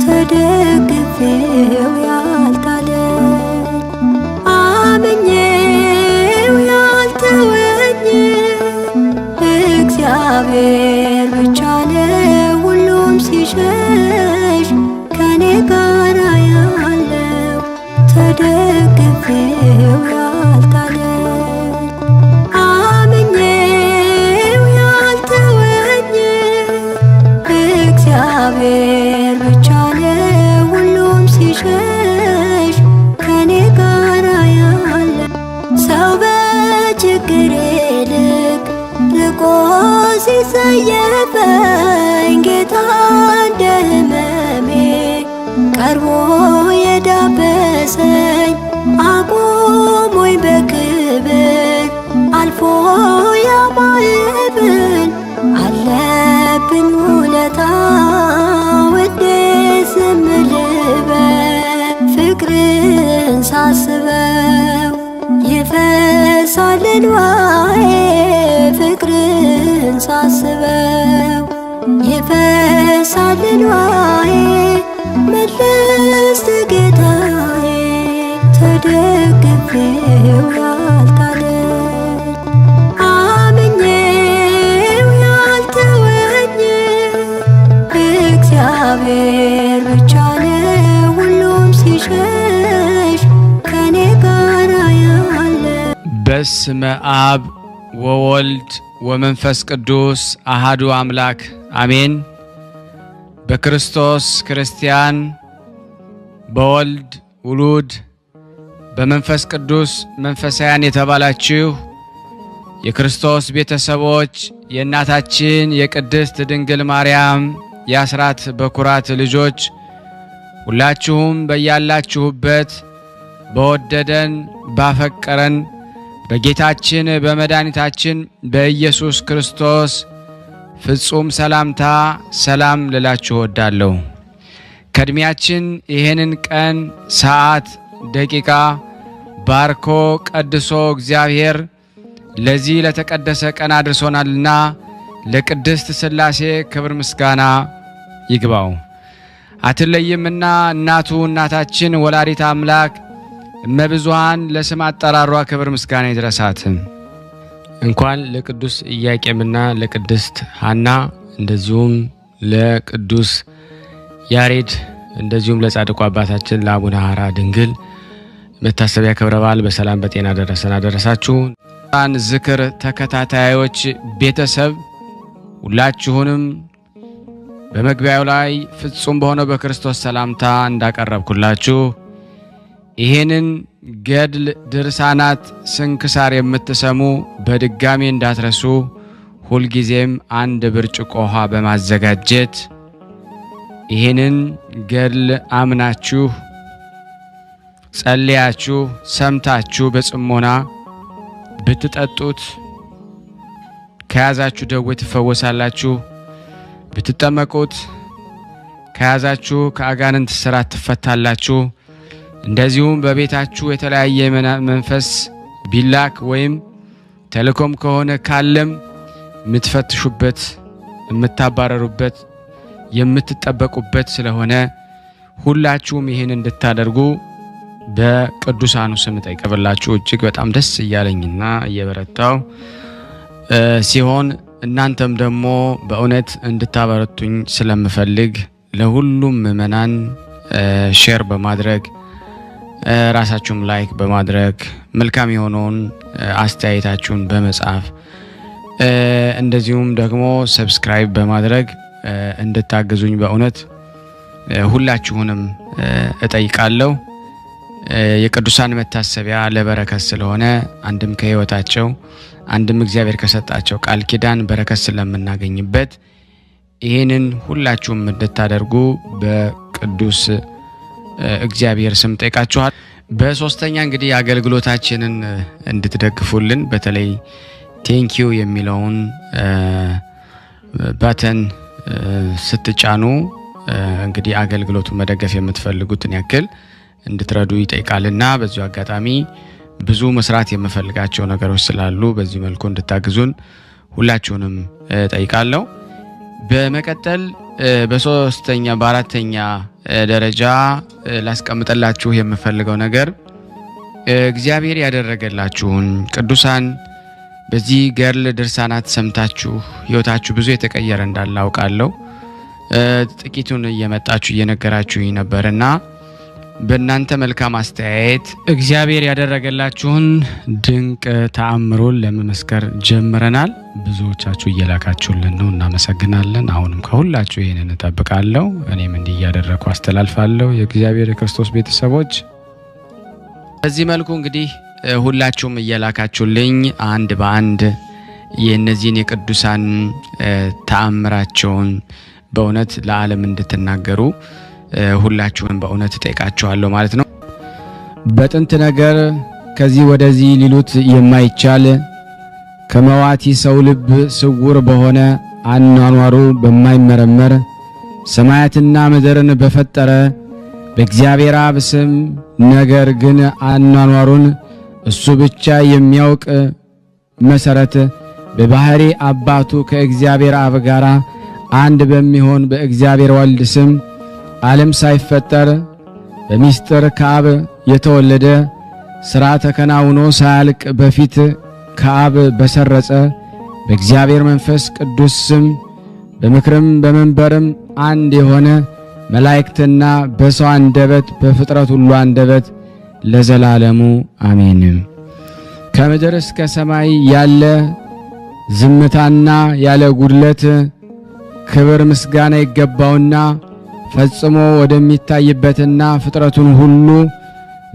ተደግፌው ያልጣለኝ አምኜው ያልተወኝ እግዚአብሔር ብቻ ነው ሁሉም ሲሸሽ ከኔ ጋር ያለው ተደግፌው ያልጣለኝ አምኜው ያልተወኝ እግዚአብሔር ብቻ ነው ሁሉም ሲሸሽ ከኔ ጋር ያለው ሰው በችግሬ ልክ ርቆ ሲጸየፈኝ ጌታ እንደ ሕመሜ ቀርቦ የዳበሰኝ አቁሞኝ በክብር አልፎ ያማየብን አለብኝ ውለታ እንዴት ዝም ልበል ፍቅርን ሳስበው ይፈሳል እንባዬ ፍቅርን ሳስበው ይፈሳል እንባዬ መለስ ጌታዬ ተደግፌው ያልጣለኝ አምኜው ያልተወኝ እግዚአብሔር ብቻ ነው ሁሉም ሲሸሽ ከኔ ጋር ያለው። በስመ አብ ወወልድ ወመንፈስ ቅዱስ አሃዱ አምላክ አሜን። በክርስቶስ ክርስቲያን፣ በወልድ ውሉድ፣ በመንፈስ ቅዱስ መንፈሳውያን የተባላችሁ የክርስቶስ ቤተሰቦች የእናታችን የቅድስት ድንግል ማርያም የአስራት በኩራት ልጆች ሁላችሁም በያላችሁበት በወደደን ባፈቀረን በጌታችን በመድኃኒታችን በኢየሱስ ክርስቶስ ፍጹም ሰላምታ ሰላም ልላችሁ ወዳለሁ። ከእድሜያችን ይህንን ቀን ሰዓት ደቂቃ ባርኮ ቀድሶ እግዚአብሔር ለዚህ ለተቀደሰ ቀን አድርሶናልና ለቅድስት ሥላሴ ክብር ምስጋና ይግባው። አትለይምና እናቱ እናታችን ወላዲተ አምላክ እመብዙኃን ለስም አጠራሯ ክብር ምስጋና ይድረሳት። እንኳን ለቅዱስ ኢያቄምና ለቅድስት ሐና እንደዚሁም ለቅዱስ ያሬድ እንደዚሁም ለጻድቁ አባታችን ለአቡነ ሐራ ድንግል መታሰቢያ ክብረ በዓል በሰላም በጤና ደረሰን አደረሳችሁ። ዝክር ተከታታዮች ቤተሰብ ሁላችሁንም በመግቢያው ላይ ፍጹም በሆነው በክርስቶስ ሰላምታ እንዳቀረብኩላችሁ ይሄንን ገድል ድርሳናት ስንክሳር የምትሰሙ በድጋሚ እንዳትረሱ ሁልጊዜም አንድ ብርጭቆ ውሃ በማዘጋጀት ይሄንን ገድል አምናችሁ ጸልያችሁ ሰምታችሁ በጽሞና ብትጠጡት ከያዛችሁ ደዌ ትፈወሳላችሁ። ብትጠመቁት ከያዛችሁ ከአጋንንት ስራት ትፈታላችሁ። እንደዚሁም በቤታችሁ የተለያየ መንፈስ ቢላክ ወይም ተልኮም ከሆነ ካለም የምትፈትሹበት የምታባረሩበት የምትጠበቁበት ስለሆነ ሁላችሁም ይህን እንድታደርጉ በቅዱሳኑ ስም ጠይቀብላችሁ እጅግ በጣም ደስ እያለኝና እየበረታው ሲሆን እናንተም ደግሞ በእውነት እንድታበረቱኝ ስለምፈልግ ለሁሉም ምእመናን ሼር በማድረግ ራሳችሁም ላይክ በማድረግ መልካም የሆነውን አስተያየታችሁን በመጻፍ እንደዚሁም ደግሞ ሰብስክራይብ በማድረግ እንድታግዙኝ በእውነት ሁላችሁንም እጠይቃለሁ። የቅዱሳን መታሰቢያ ለበረከት ስለሆነ አንድም ከህይወታቸው አንድም እግዚአብሔር ከሰጣቸው ቃል ኪዳን በረከት ስለምናገኝበት ይሄንን ሁላችሁም እንድታደርጉ በቅዱስ እግዚአብሔር ስም ጠይቃችኋል። በሶስተኛ እንግዲህ አገልግሎታችንን እንድትደግፉልን በተለይ ቴንኪዩ የሚለውን ባተን ስትጫኑ እንግዲህ አገልግሎቱን መደገፍ የምትፈልጉትን ያክል እንድትረዱ ይጠይቃልና በዚሁ አጋጣሚ ብዙ መስራት የምፈልጋቸው ነገሮች ስላሉ በዚህ መልኩ እንድታግዙን ሁላችሁንም ጠይቃለሁ። በመቀጠል በሶስተኛ በአራተኛ ደረጃ ላስቀምጥላችሁ የምፈልገው ነገር እግዚአብሔር ያደረገላችሁን ቅዱሳን በዚህ ገርል ድርሳናት ሰምታችሁ ህይወታችሁ ብዙ የተቀየረ እንዳለ አውቃለሁ። ጥቂቱን እየመጣችሁ እየነገራችሁኝ ነበርና በእናንተ መልካም አስተያየት እግዚአብሔር ያደረገላችሁን ድንቅ ተአምሮን ለመመስከር ጀምረናል። ብዙዎቻችሁ እየላካችሁልን ነው፣ እናመሰግናለን። አሁንም ከሁላችሁ ይሄንን እጠብቃለሁ። እኔም እንዲህ እያደረኩ አስተላልፋለሁ። የእግዚአብሔር የክርስቶስ ቤተሰቦች በዚህ መልኩ እንግዲህ ሁላችሁም እየላካችሁልኝ አንድ በአንድ የእነዚህን የቅዱሳን ተአምራቸውን በእውነት ለዓለም እንድትናገሩ ሁላችሁም በእውነት ጠይቃችኋለሁ ማለት ነው። በጥንት ነገር ከዚህ ወደዚህ ሊሉት የማይቻል ከመዋቲ ሰው ልብ ስውር በሆነ አኗኗሩ በማይመረመር ሰማያትና ምድርን በፈጠረ በእግዚአብሔር አብ ስም ነገር ግን አኗኗሩን እሱ ብቻ የሚያውቅ መሰረት በባህሪ አባቱ ከእግዚአብሔር አብ ጋር አንድ በሚሆን በእግዚአብሔር ወልድ ስም ዓለም ሳይፈጠር በሚስጥር ከአብ የተወለደ ሥራ ተከናውኖ ሳያልቅ በፊት ከአብ በሰረጸ በእግዚአብሔር መንፈስ ቅዱስ ስም በምክርም በመንበርም አንድ የሆነ መላእክትና በሰው አንደበት በፍጥረት ሁሉ አንደበት ለዘላለሙ አሜን። ከምድር እስከ ሰማይ ያለ ዝምታና ያለ ጉድለት ክብር ምስጋና ይገባውና ፈጽሞ ወደሚታይበትና ፍጥረቱን ሁሉ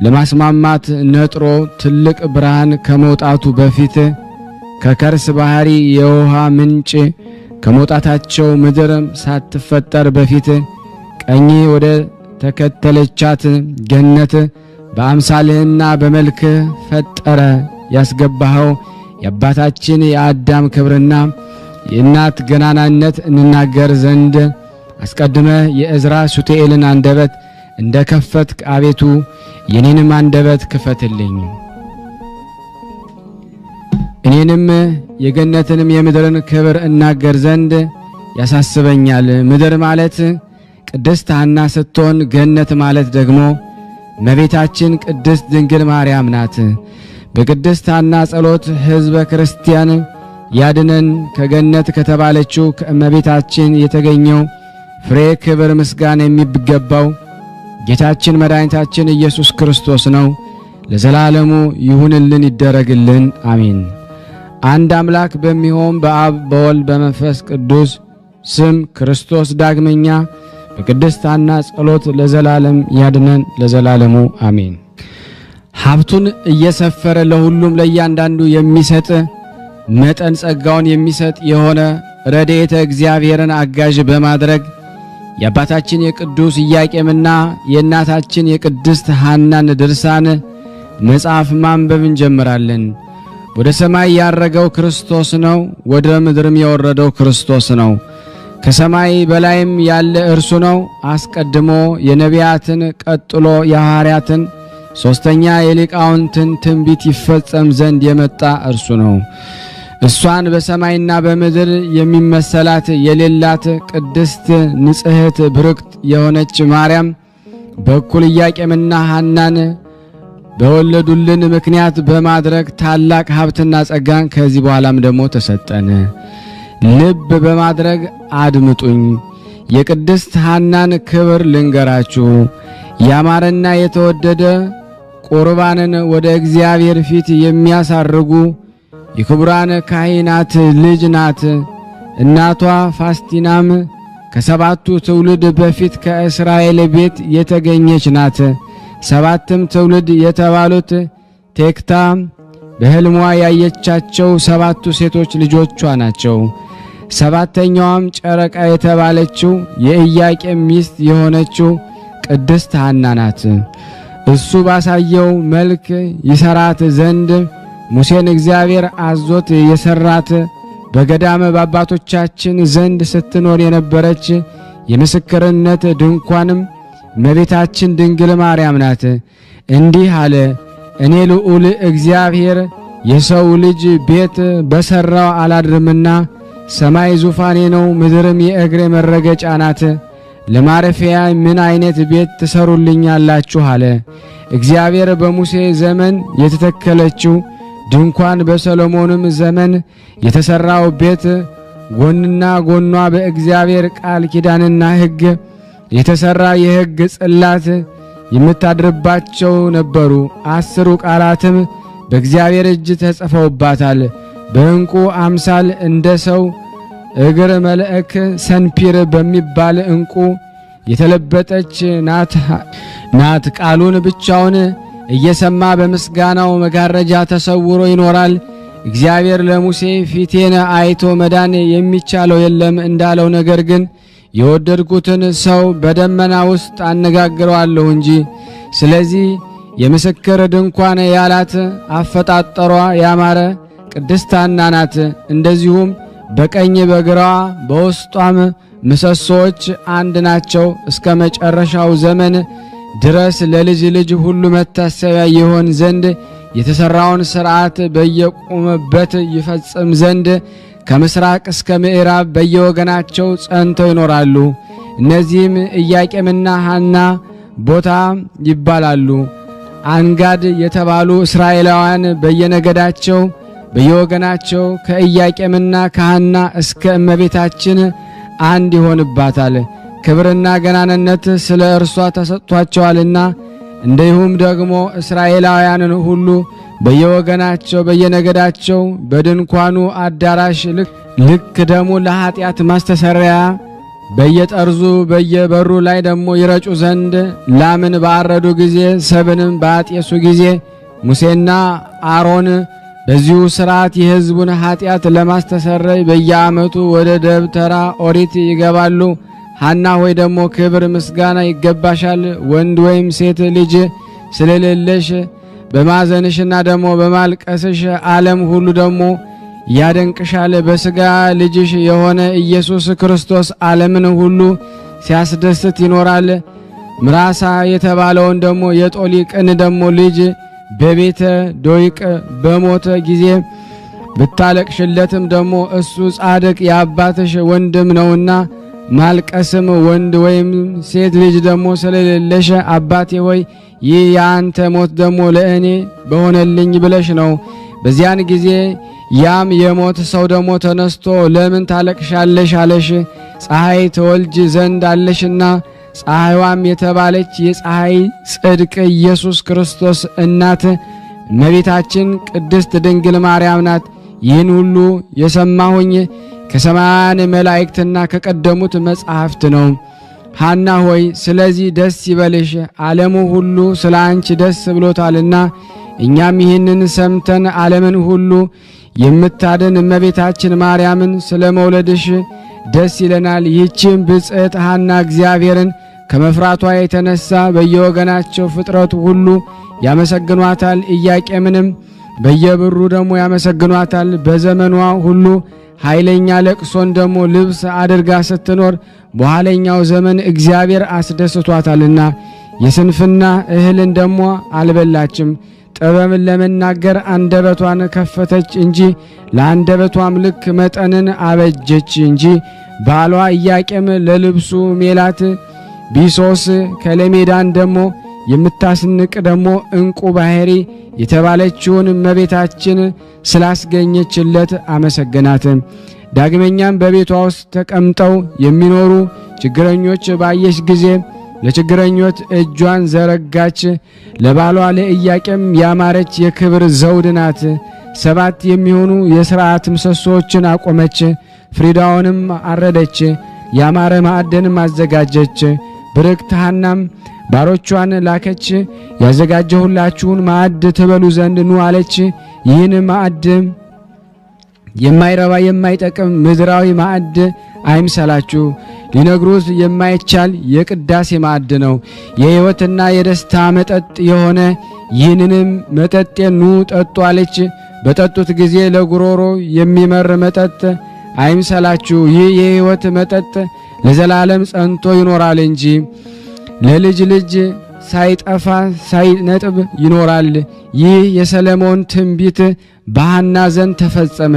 ለማስማማት ነጥሮ ትልቅ ብርሃን ከመውጣቱ በፊት ከከርስ ባህሪ የውሃ ምንጭ ከመውጣታቸው ምድር ሳትፈጠር በፊት ቀኝ ወደ ተከተለቻት ገነት በአምሳልህና በመልክህ ፈጠረ ያስገባኸው የአባታችን የአዳም ክብርና የእናት ገናናነት እንናገር ዘንድ አስቀድመ የእዝራ ሱቱኤልን አንደበት እንደ ከፈትክ አቤቱ የኔንም አንደበት ክፈትልኝ። እኔንም የገነትንም የምድርን ክብር እናገር ዘንድ ያሳስበኛል። ምድር ማለት ቅድስት ሐና ስትሆን ገነት ማለት ደግሞ እመቤታችን ቅድስት ድንግል ማርያም ናት። በቅድስት ሐና ጸሎት ሕዝበ ክርስቲያን ያድነን ከገነት ከተባለችው ከእመቤታችን የተገኘው ፍሬ ክብር ምስጋና የሚገባው ጌታችን መድኃኒታችን ኢየሱስ ክርስቶስ ነው። ለዘላለሙ ይሁንልን ይደረግልን፣ አሜን። አንድ አምላክ በሚሆን በአብ በወልድ በመንፈስ ቅዱስ ስም ክርስቶስ ዳግመኛ በቅድስት ሐና ጸሎት ለዘላለም ያድነን፣ ለዘላለሙ አሜን። ሀብቱን እየሰፈረ ለሁሉም ለእያንዳንዱ የሚሰጥ መጠን ጸጋውን የሚሰጥ የሆነ ረድኤተ እግዚአብሔርን አጋዥ በማድረግ የአባታችን የቅዱስ ኢያቄምና የእናታችን የቅድስት ሐናን ድርሳን መጽሐፍ ማንበብ እንጀምራለን። ወደ ሰማይ ያረገው ክርስቶስ ነው፣ ወደ ምድርም የወረደው ክርስቶስ ነው። ከሰማይ በላይም ያለ እርሱ ነው። አስቀድሞ የነቢያትን ቀጥሎ የሐዋርያትን ሶስተኛ የሊቃውንትን ትንቢት ይፈጸም ዘንድ የመጣ እርሱ ነው። እሷን በሰማይና በምድር የሚመሰላት የሌላት ቅድስት ንጽሕት ብርክት የሆነች ማርያም በኩል ኢያቄምና ሐናን በወለዱልን ምክንያት በማድረግ ታላቅ ሀብትና ጸጋን ከዚህ በኋላም ደግሞ ተሰጠን። ልብ በማድረግ አድምጡኝ። የቅድስት ሐናን ክብር ልንገራችሁ። ያማረና የተወደደ ቁርባንን ወደ እግዚአብሔር ፊት የሚያሳርጉ የክቡራን ካህናት ልጅ ናት። እናቷ ፋስቲናም ከሰባቱ ትውልድ በፊት ከእስራኤል ቤት የተገኘች ናት። ሰባትም ትውልድ የተባሉት ቴክታ በሕልሟ ያየቻቸው ሰባቱ ሴቶች ልጆቿ ናቸው። ሰባተኛዋም ጨረቃ የተባለችው የኢያቄም ሚስት የሆነችው ቅድስት ሐና ናት። እሱ ባሳየው መልክ ይሰራት ዘንድ ሙሴን እግዚአብሔር አዞት የሰራት በገዳም በአባቶቻችን ዘንድ ስትኖር የነበረች የምስክርነት ድንኳንም እመቤታችን ድንግል ማርያም ናት። እንዲህ አለ፣ እኔ ልዑል እግዚአብሔር የሰው ልጅ ቤት በሰራው አላድርምና ሰማይ ዙፋኔ ነው፣ ምድርም የእግሬ መረገጫ ናት። ለማረፊያ ምን አይነት ቤት ትሰሩልኛላችሁ አለ። እግዚአብሔር በሙሴ ዘመን የተተከለችው ድንኳን በሰሎሞንም ዘመን የተሰራው ቤት ጎንና ጎኗ በእግዚአብሔር ቃል ኪዳንና ሕግ የተሰራ የሕግ ጽላት የምታድርባቸው ነበሩ። 10 ቃላትም በእግዚአብሔር እጅ ተጽፈውባታል። በዕንቁ አምሳል እንደ ሰው እግር መልአክ ሰንፒር በሚባል ዕንቁ የተለበጠች ናት። ቃሉን ብቻውን እየሰማ በምስጋናው መጋረጃ ተሰውሮ ይኖራል። እግዚአብሔር ለሙሴ ፊቴን አይቶ መዳን የሚቻለው የለም እንዳለው፣ ነገር ግን የወደድኩትን ሰው በደመና ውስጥ አነጋግረዋለሁ እንጂ። ስለዚህ የምስክር ድንኳን ያላት አፈጣጠሯ ያማረ ቅድስት ሐና ናት። እንደዚሁም በቀኝ በግራዋ በውስጧም ምሰሶች አንድ ናቸው። እስከ መጨረሻው ዘመን ድረስ ለልጅ ልጅ ሁሉ መታሰቢያ ይሆን ዘንድ የተሰራውን ሥርዓት በየቆመበት ይፈጽም ዘንድ ከምስራቅ እስከ ምዕራብ በየወገናቸው ጸንተው ይኖራሉ። እነዚህም ኢያቄምና ሐና ቦታ ይባላሉ። አንጋድ የተባሉ እስራኤላውያን በየነገዳቸው በየወገናቸው ከኢያቄምና ከሐና እስከ እመቤታችን አንድ ይሆንባታል። ክብርና ገናንነት ስለ እርሷ ተሰጥቷቸዋልና። እንዲሁም ደግሞ እስራኤላውያንን ሁሉ በየወገናቸው በየነገዳቸው በድንኳኑ አዳራሽ ልክ ደሙ ለኃጢአት ማስተሰሪያ በየጠርዙ በየበሩ ላይ ደግሞ ይረጩ ዘንድ ላምን ባረዱ ጊዜ ሰብንም ባጤሱ ጊዜ ሙሴና አሮን በዚሁ ሥርዓት የሕዝቡን ኃጢአት ለማስተሰረይ በየዓመቱ ወደ ደብተራ ኦሪት ይገባሉ። ሐና ሆይ ደግሞ ክብር ምስጋና ይገባሻል፣ ወንድ ወይም ሴት ልጅ ስለሌለሽ በማዘንሽና ደግሞ በማልቀስሽ ዓለም ሁሉ ደግሞ ያደንቅሻል። በሥጋ ልጅሽ የሆነ ኢየሱስ ክርስቶስ ዓለምን ሁሉ ሲያስደስት ይኖራል። ምራሳ የተባለውን ደግሞ የጦሊቅን ደግሞ ልጅ በቤተ ዶይቅ በሞተ ጊዜ ብታለቅሽለትም ደግሞ እሱ ጻድቅ የአባትሽ ወንድም ነውና ማልቀስም ወንድ ወይም ሴት ልጅ ደግሞ ስለሌለሽ አባቴ ሆይ ይህ የአንተ ሞት ደግሞ ለእኔ በሆነልኝ ብለሽ ነው። በዚያን ጊዜ ያም የሞት ሰው ደግሞ ተነስቶ ለምን ታለቅሻለሽ አለሽ። ፀሐይ ተወልጅ ዘንድ አለሽና ፀሐይዋም የተባለች የፀሐይ ጽድቅ ኢየሱስ ክርስቶስ እናት እመቤታችን ቅድስት ድንግል ማርያም ናት። ይህን ሁሉ የሰማሁኝ ከሰማያን መላእክትና ከቀደሙት መጻሕፍት ነው። ሐና ሆይ ስለዚህ ደስ ይበልሽ፣ ዓለሙ ሁሉ ስለ አንቺ ደስ ብሎታልና። እኛም ይህንን ሰምተን ዓለምን ሁሉ የምታድን እመቤታችን ማርያምን ስለ መውለድሽ ደስ ይለናል። ይህችም ብጽዕት ሐና እግዚአብሔርን ከመፍራቷ የተነሳ በየወገናቸው ፍጥረቱ ሁሉ ያመሰግኗታል። ኢያቄምንም በየብሩ ደግሞ ያመሰግኗታል። በዘመኗ ሁሉ ኃይለኛ ለቅሶን ደግሞ ልብስ አድርጋ ስትኖር በኋለኛው ዘመን እግዚአብሔር አስደስቷታልና የስንፍና እህልን ደግሞ አልበላችም። ጥበብን ለመናገር አንደበቷን ከፈተች እንጂ ለአንደበቷም ልክ መጠንን አበጀች እንጂ። ባሏ ኢያቄም ለልብሱ ሜላት ቢሶስ ከለሜዳን ደግሞ የምታስንቅ ደግሞ እንቁ ባህሪ የተባለችውን እመቤታችን ስላስገኘችለት አመሰገናት። ዳግመኛም በቤቷ ውስጥ ተቀምጠው የሚኖሩ ችግረኞች ባየች ጊዜ ለችግረኞች እጇን ዘረጋች። ለባሏ ለኢያቄም ያማረች የክብር ዘውድ ናት። 7 የሚሆኑ የሥርዓት ምሰሶችን አቆመች። ፍሪዳውንም አረደች። ያማረ ማዕድንም አዘጋጀች። ብርክት ሐናም ባሮቿን ላከች። ያዘጋጀሁላችሁን ማዕድ ትበሉ ዘንድ ኑ አለች። ይህን ማዕድ የማይረባ የማይጠቅም ምድራዊ ማዕድ አይምሰላችሁ፣ ሊነግሩት የማይቻል የቅዳሴ ማዕድ ነው። የሕይወትና የደስታ መጠጥ የሆነ ይህንንም መጠጥ ኑ ጠጡ አለች። በጠጡት ጊዜ ለጉሮሮ የሚመር መጠጥ አይምሰላችሁ፣ ይህ የሕይወት መጠጥ ለዘላለም ጸንቶ ይኖራል እንጂ ለልጅ ልጅ ሳይጠፋ ሳይነጥብ ይኖራል። ይህ የሰለሞን ትንቢት በሐና ዘንድ ተፈጸመ።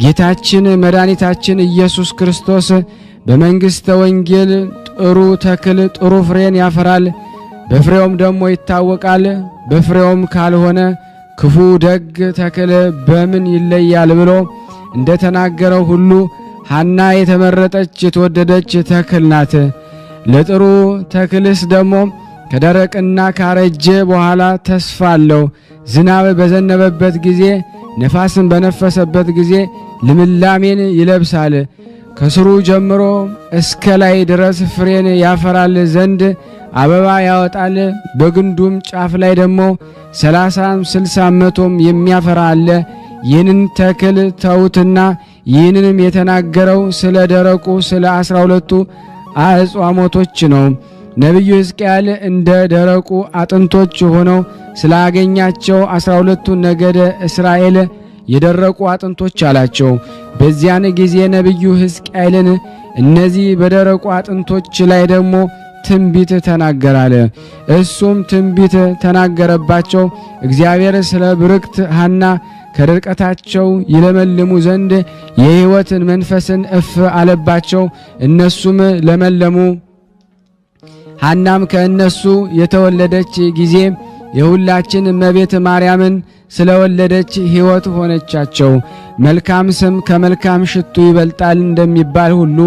ጌታችን መድኃኒታችን ኢየሱስ ክርስቶስ በመንግሥተ ወንጌል ጥሩ ተክል ጥሩ ፍሬን ያፈራል፣ በፍሬውም ደግሞ ይታወቃል። በፍሬውም ካልሆነ ክፉ ደግ ተክል በምን ይለያል ብሎ እንደተናገረው ሁሉ ሐና የተመረጠች የተወደደች ተክል ናት። ለጥሩ ተክልስ ደግሞ ከደረቅና ካረጀ በኋላ ተስፋ አለው። ዝናብ በዘነበበት ጊዜ ነፋስን በነፈሰበት ጊዜ ልምላሜን ይለብሳል። ከስሩ ጀምሮ እስከ ላይ ድረስ ፍሬን ያፈራል ዘንድ አበባ ያወጣል። በግንዱም ጫፍ ላይ ደግሞ 30 60 መቶም የሚያፈራ አለ። ይህንን ተክል ተውትና ይህንንም የተናገረው ስለ ደረቁ ስለ 12ቱ አጽዋሞቶች ነው። ነቢዩ ሕዝቅኤል እንደ ደረቁ አጥንቶች ሆነው ስላገኛቸው 12ቱ ነገደ እስራኤል የደረቁ አጥንቶች አላቸው። በዚያን ጊዜ ነቢዩ ሕዝቅኤልን እነዚህ በደረቁ አጥንቶች ላይ ደግሞ ትንቢት ተናገራለ። እሱም ትንቢት ተናገረባቸው። እግዚአብሔር ስለ ብርክት ሐና ከድርቀታቸው ይለመልሙ ዘንድ የሕይወትን መንፈስን እፍ አለባቸው። እነሱም ለመለሙ። ሐናም ከእነሱ የተወለደች ጊዜ የሁላችን እመቤት ማርያምን ስለወለደች ሕይወት ሆነቻቸው። መልካም ስም ከመልካም ሽቱ ይበልጣል እንደሚባል ሁሉ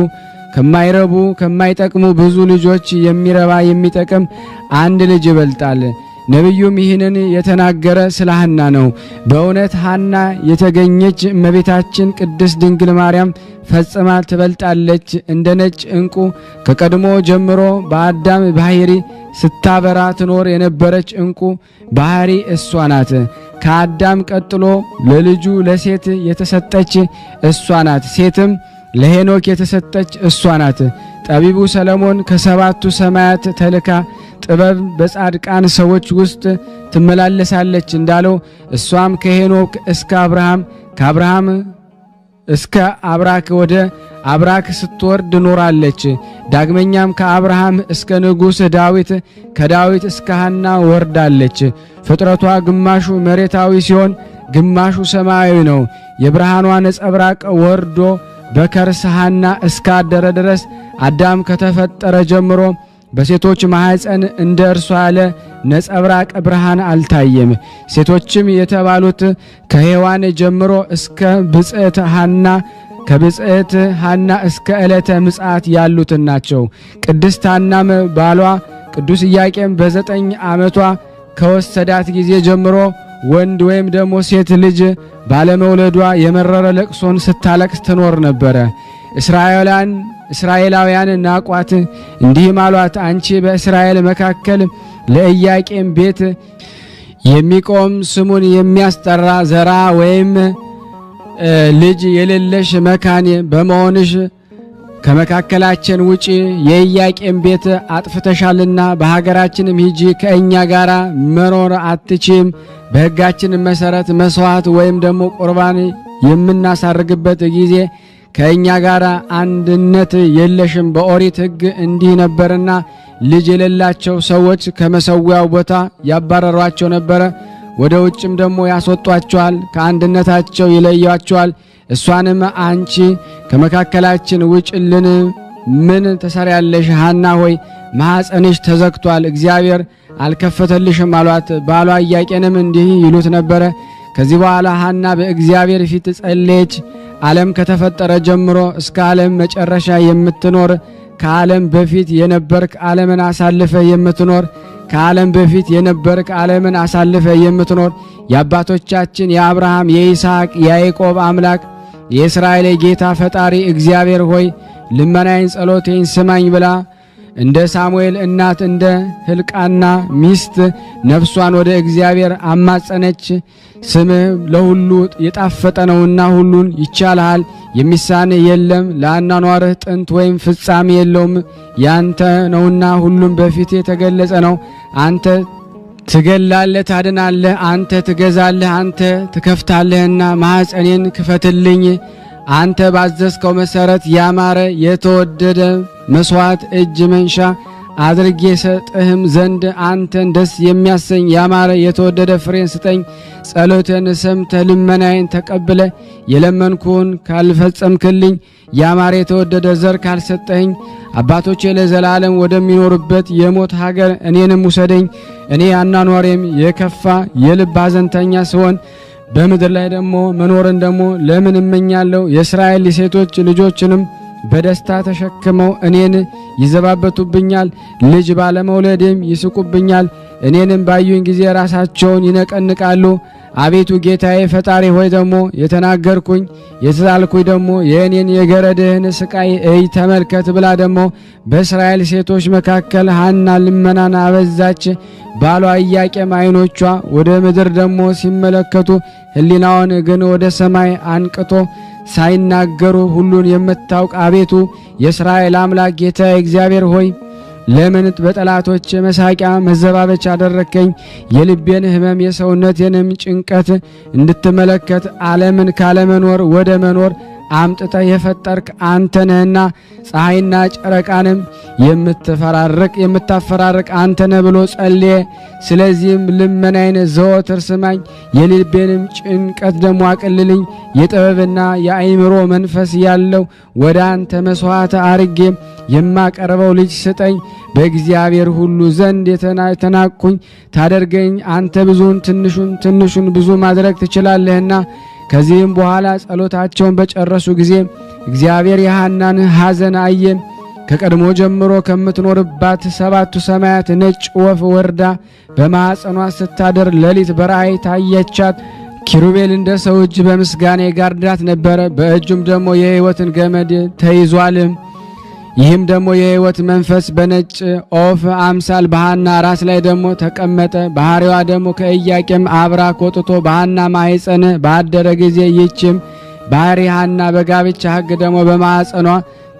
ከማይረቡ ከማይጠቅሙ ብዙ ልጆች የሚረባ የሚጠቅም አንድ ልጅ ይበልጣል። ነቢዩም ይህንን የተናገረ ስለ ሐና ነው። በእውነት ሐና የተገኘች እመቤታችን ቅድስት ድንግል ማርያም ፈጽማ ትበልጣለች። እንደ ነጭ ዕንቁ ከቀድሞ ጀምሮ በአዳም ባህሪ ስታበራ ትኖር የነበረች ዕንቁ ባህሪ እሷ ናት። ከአዳም ቀጥሎ ለልጁ ለሴት የተሰጠች እሷ ናት። ሴትም ለሄኖክ የተሰጠች እሷ ናት። ጠቢቡ ሰለሞን ከሰባቱ ሰማያት ተልካ ጥበብ በጻድቃን ሰዎች ውስጥ ትመላለሳለች እንዳለው እሷም ከሄኖክ እስከ አብርሃም ከአብርሃም እስከ አብራክ ወደ አብራክ ስትወርድ ኖራለች። ዳግመኛም ከአብርሃም እስከ ንጉሥ ዳዊት ከዳዊት እስከ ሐና ወርዳለች። ፍጥረቷ ግማሹ መሬታዊ ሲሆን ግማሹ ሰማያዊ ነው። የብርሃኗ ነጸብራቅ ወርዶ በከርሰ ሐና እስካደረ ድረስ አዳም ከተፈጠረ ጀምሮ በሴቶች ማኅፀን እንደ እርሷ ያለ ነጸብራቅ ብርሃን አልታየም። ሴቶችም የተባሉት ከሔዋን ጀምሮ እስከ ብጽዕት ሐና ከብጽዕት ሐና እስከ ዕለተ ምጽአት ያሉትን ናቸው። ቅድስት ሐናም ባሏ ቅዱስ ኢያቄም በ9 ዓመቷ ከወሰዳት ጊዜ ጀምሮ ወንድ ወይም ደግሞ ሴት ልጅ ባለመውለዷ የመረረ ለቅሶን ስታለቅስ ትኖር ነበረ። እስራኤላውያን ናቋት፣ እንዲህም አሏት፣ አንቺ በእስራኤል መካከል ለኢያቄም ቤት የሚቆም ስሙን የሚያስጠራ ዘራ ወይም ልጅ የሌለሽ መካን በመሆንሽ ከመካከላችን ውጪ የኢያቄም ቤት አጥፍተሻልና በሀገራችንም ሂጂ፣ ከእኛ ጋር መኖር አትችም። በሕጋችን መሰረት መስዋዕት ወይም ደግሞ ቁርባን የምናሳርግበት ጊዜ ከእኛ ጋር አንድነት የለሽም። በኦሪት ሕግ እንዲህ ነበርና ልጅ የሌላቸው ሰዎች ከመሰዊያው ቦታ ያባረሯቸው ነበረ። ወደ ውጭም ደግሞ ያስወጧቸዋል፣ ከአንድነታቸው ይለያቸዋል። እሷንም አንቺ ከመካከላችን ውጭልን፣ ምን ትሰሪያለሽ? ሐና ሆይ ማኅፀንሽ ተዘግቷል፣ እግዚአብሔር አልከፈተልሽም አሏት። ባሏ ኢያቄንም እንዲህ ይሉት ነበረ። ከዚህ በኋላ ሐና በእግዚአብሔር ፊት ጸለየች። ዓለም ከተፈጠረ ጀምሮ እስከ ዓለም መጨረሻ የምትኖር ከዓለም በፊት የነበርክ ዓለምን አሳልፈ የምትኖር ከዓለም በፊት የነበርክ ዓለምን አሳልፈ የምትኖር የአባቶቻችን የአብርሃም የይስሐቅ የያዕቆብ አምላክ የእስራኤል ጌታ ፈጣሪ እግዚአብሔር ሆይ ልመናዬን ጸሎቴን ስማኝ ብላ እንደ ሳሙኤል እናት እንደ ሕልቃና ሚስት ነፍሷን ወደ እግዚአብሔር አማጸነች። ስምህ ለሁሉ የጣፈጠ ነውና ሁሉን ይቻልሃል፣ የሚሳንህ የለም። ለአኗኗርህ ጥንት ወይም ፍጻሜ የለውም። ያንተ ነውና ሁሉም በፊት የተገለጸ ነው። አንተ ትገላለህ፣ ታድናለህ፣ አንተ ትገዛለህ፣ አንተ ትከፍታለህና ማኅፀኔን ክፈትልኝ። አንተ ባዘዝከው መሰረት ያማረ የተወደደ መስዋዕት እጅ መንሻ አድርጌ ሰጥህም ዘንድ አንተን ደስ የሚያሰኝ ያማረ የተወደደ ፍሬን ስጠኝ። ጸሎቴን ሰምተህ ልመናዬን ተቀብለ የለመንኩን ካልፈጸምክልኝ ያማረ የተወደደ ዘር ካልሰጠኝ አባቶቼ ለዘላለም ወደሚኖሩበት የሞት ሀገር እኔንም ውሰደኝ። እኔ አኗኗሬም የከፋ የልብ ሐዘንተኛ ስሆን በምድር ላይ ደግሞ መኖርን ደግሞ ለምን እመኛለሁ? የእስራኤል ሴቶች ልጆችንም በደስታ ተሸክመው እኔን ይዘባበቱብኛል፣ ልጅ ባለመውለዴም ይስቁብኛል። እኔንም ባዩኝ ጊዜ ራሳቸውን ይነቀንቃሉ። አቤቱ ጌታዬ ፈጣሪ ሆይ ደግሞ የተናገርኩኝ የተሳልኩኝ ደግሞ የእኔን የገረድህን ስቃይ እይ ተመልከት ብላ ደግሞ በእስራኤል ሴቶች መካከል ሐና ልመናን አበዛች። ባሏ ኢያቄም ዓይኖቿ ወደ ምድር ደግሞ ሲመለከቱ ሕሊናውን ግን ወደ ሰማይ አንቅቶ ሳይናገሩ ሁሉን የምታውቅ አቤቱ የእስራኤል አምላክ ጌታ እግዚአብሔር ሆይ ለምን በጠላቶች መሳቂያ መዘባበቻ አደረከኝ? የልቤን ሕመም የሰውነቴንም ጭንቀት እንድትመለከት ዓለምን ካለመኖር ወደ መኖር አምጥተህ የፈጠርክ አንተ ነህና ፀሐይና ጨረቃንም የምታፈራርቅ አንተ ነህ ብሎ ጸልየ። ስለዚህም ልመናዬን ዘወትር ስማኝ፣ የልቤንም ጭንቀት ደግሞ አቅልልኝ። የጥበብና የአእምሮ መንፈስ ያለው ወደ አንተ መስዋዕት አርጌ የማቀርበው ልጅ ስጠኝ። በእግዚአብሔር ሁሉ ዘንድ የተናቅኩኝ ታደርገኝ። አንተ ብዙን ትንሹን ብዙ ማድረግ ትችላለህና። ከዚህም በኋላ ጸሎታቸውን በጨረሱ ጊዜ እግዚአብሔር የሐናን ሐዘን አየ። ከቀድሞ ጀምሮ ከምትኖርባት ሰባቱ ሰማያት ነጭ ወፍ ወርዳ በማኅፀኗ ስታደር ሌሊት በራእይ ታየቻት። ኪሩቤል እንደ ሰው እጅ በምስጋና ጋርዳት ነበረ። በእጁም ደግሞ የሕይወትን ገመድ ተይዟል። ይህም ደግሞ የሕይወት መንፈስ በነጭ ኦፍ አምሳል በሐና ራስ ላይ ደግሞ ተቀመጠ። ባህሪዋ ደግሞ ከኢያቄም አብራክ ወጥቶ በሐና ማኅፀን ባደረ ጊዜ ይህችም ባህሪ ሐና በጋብቻ ሕግ ደግሞ በማኅፀኗ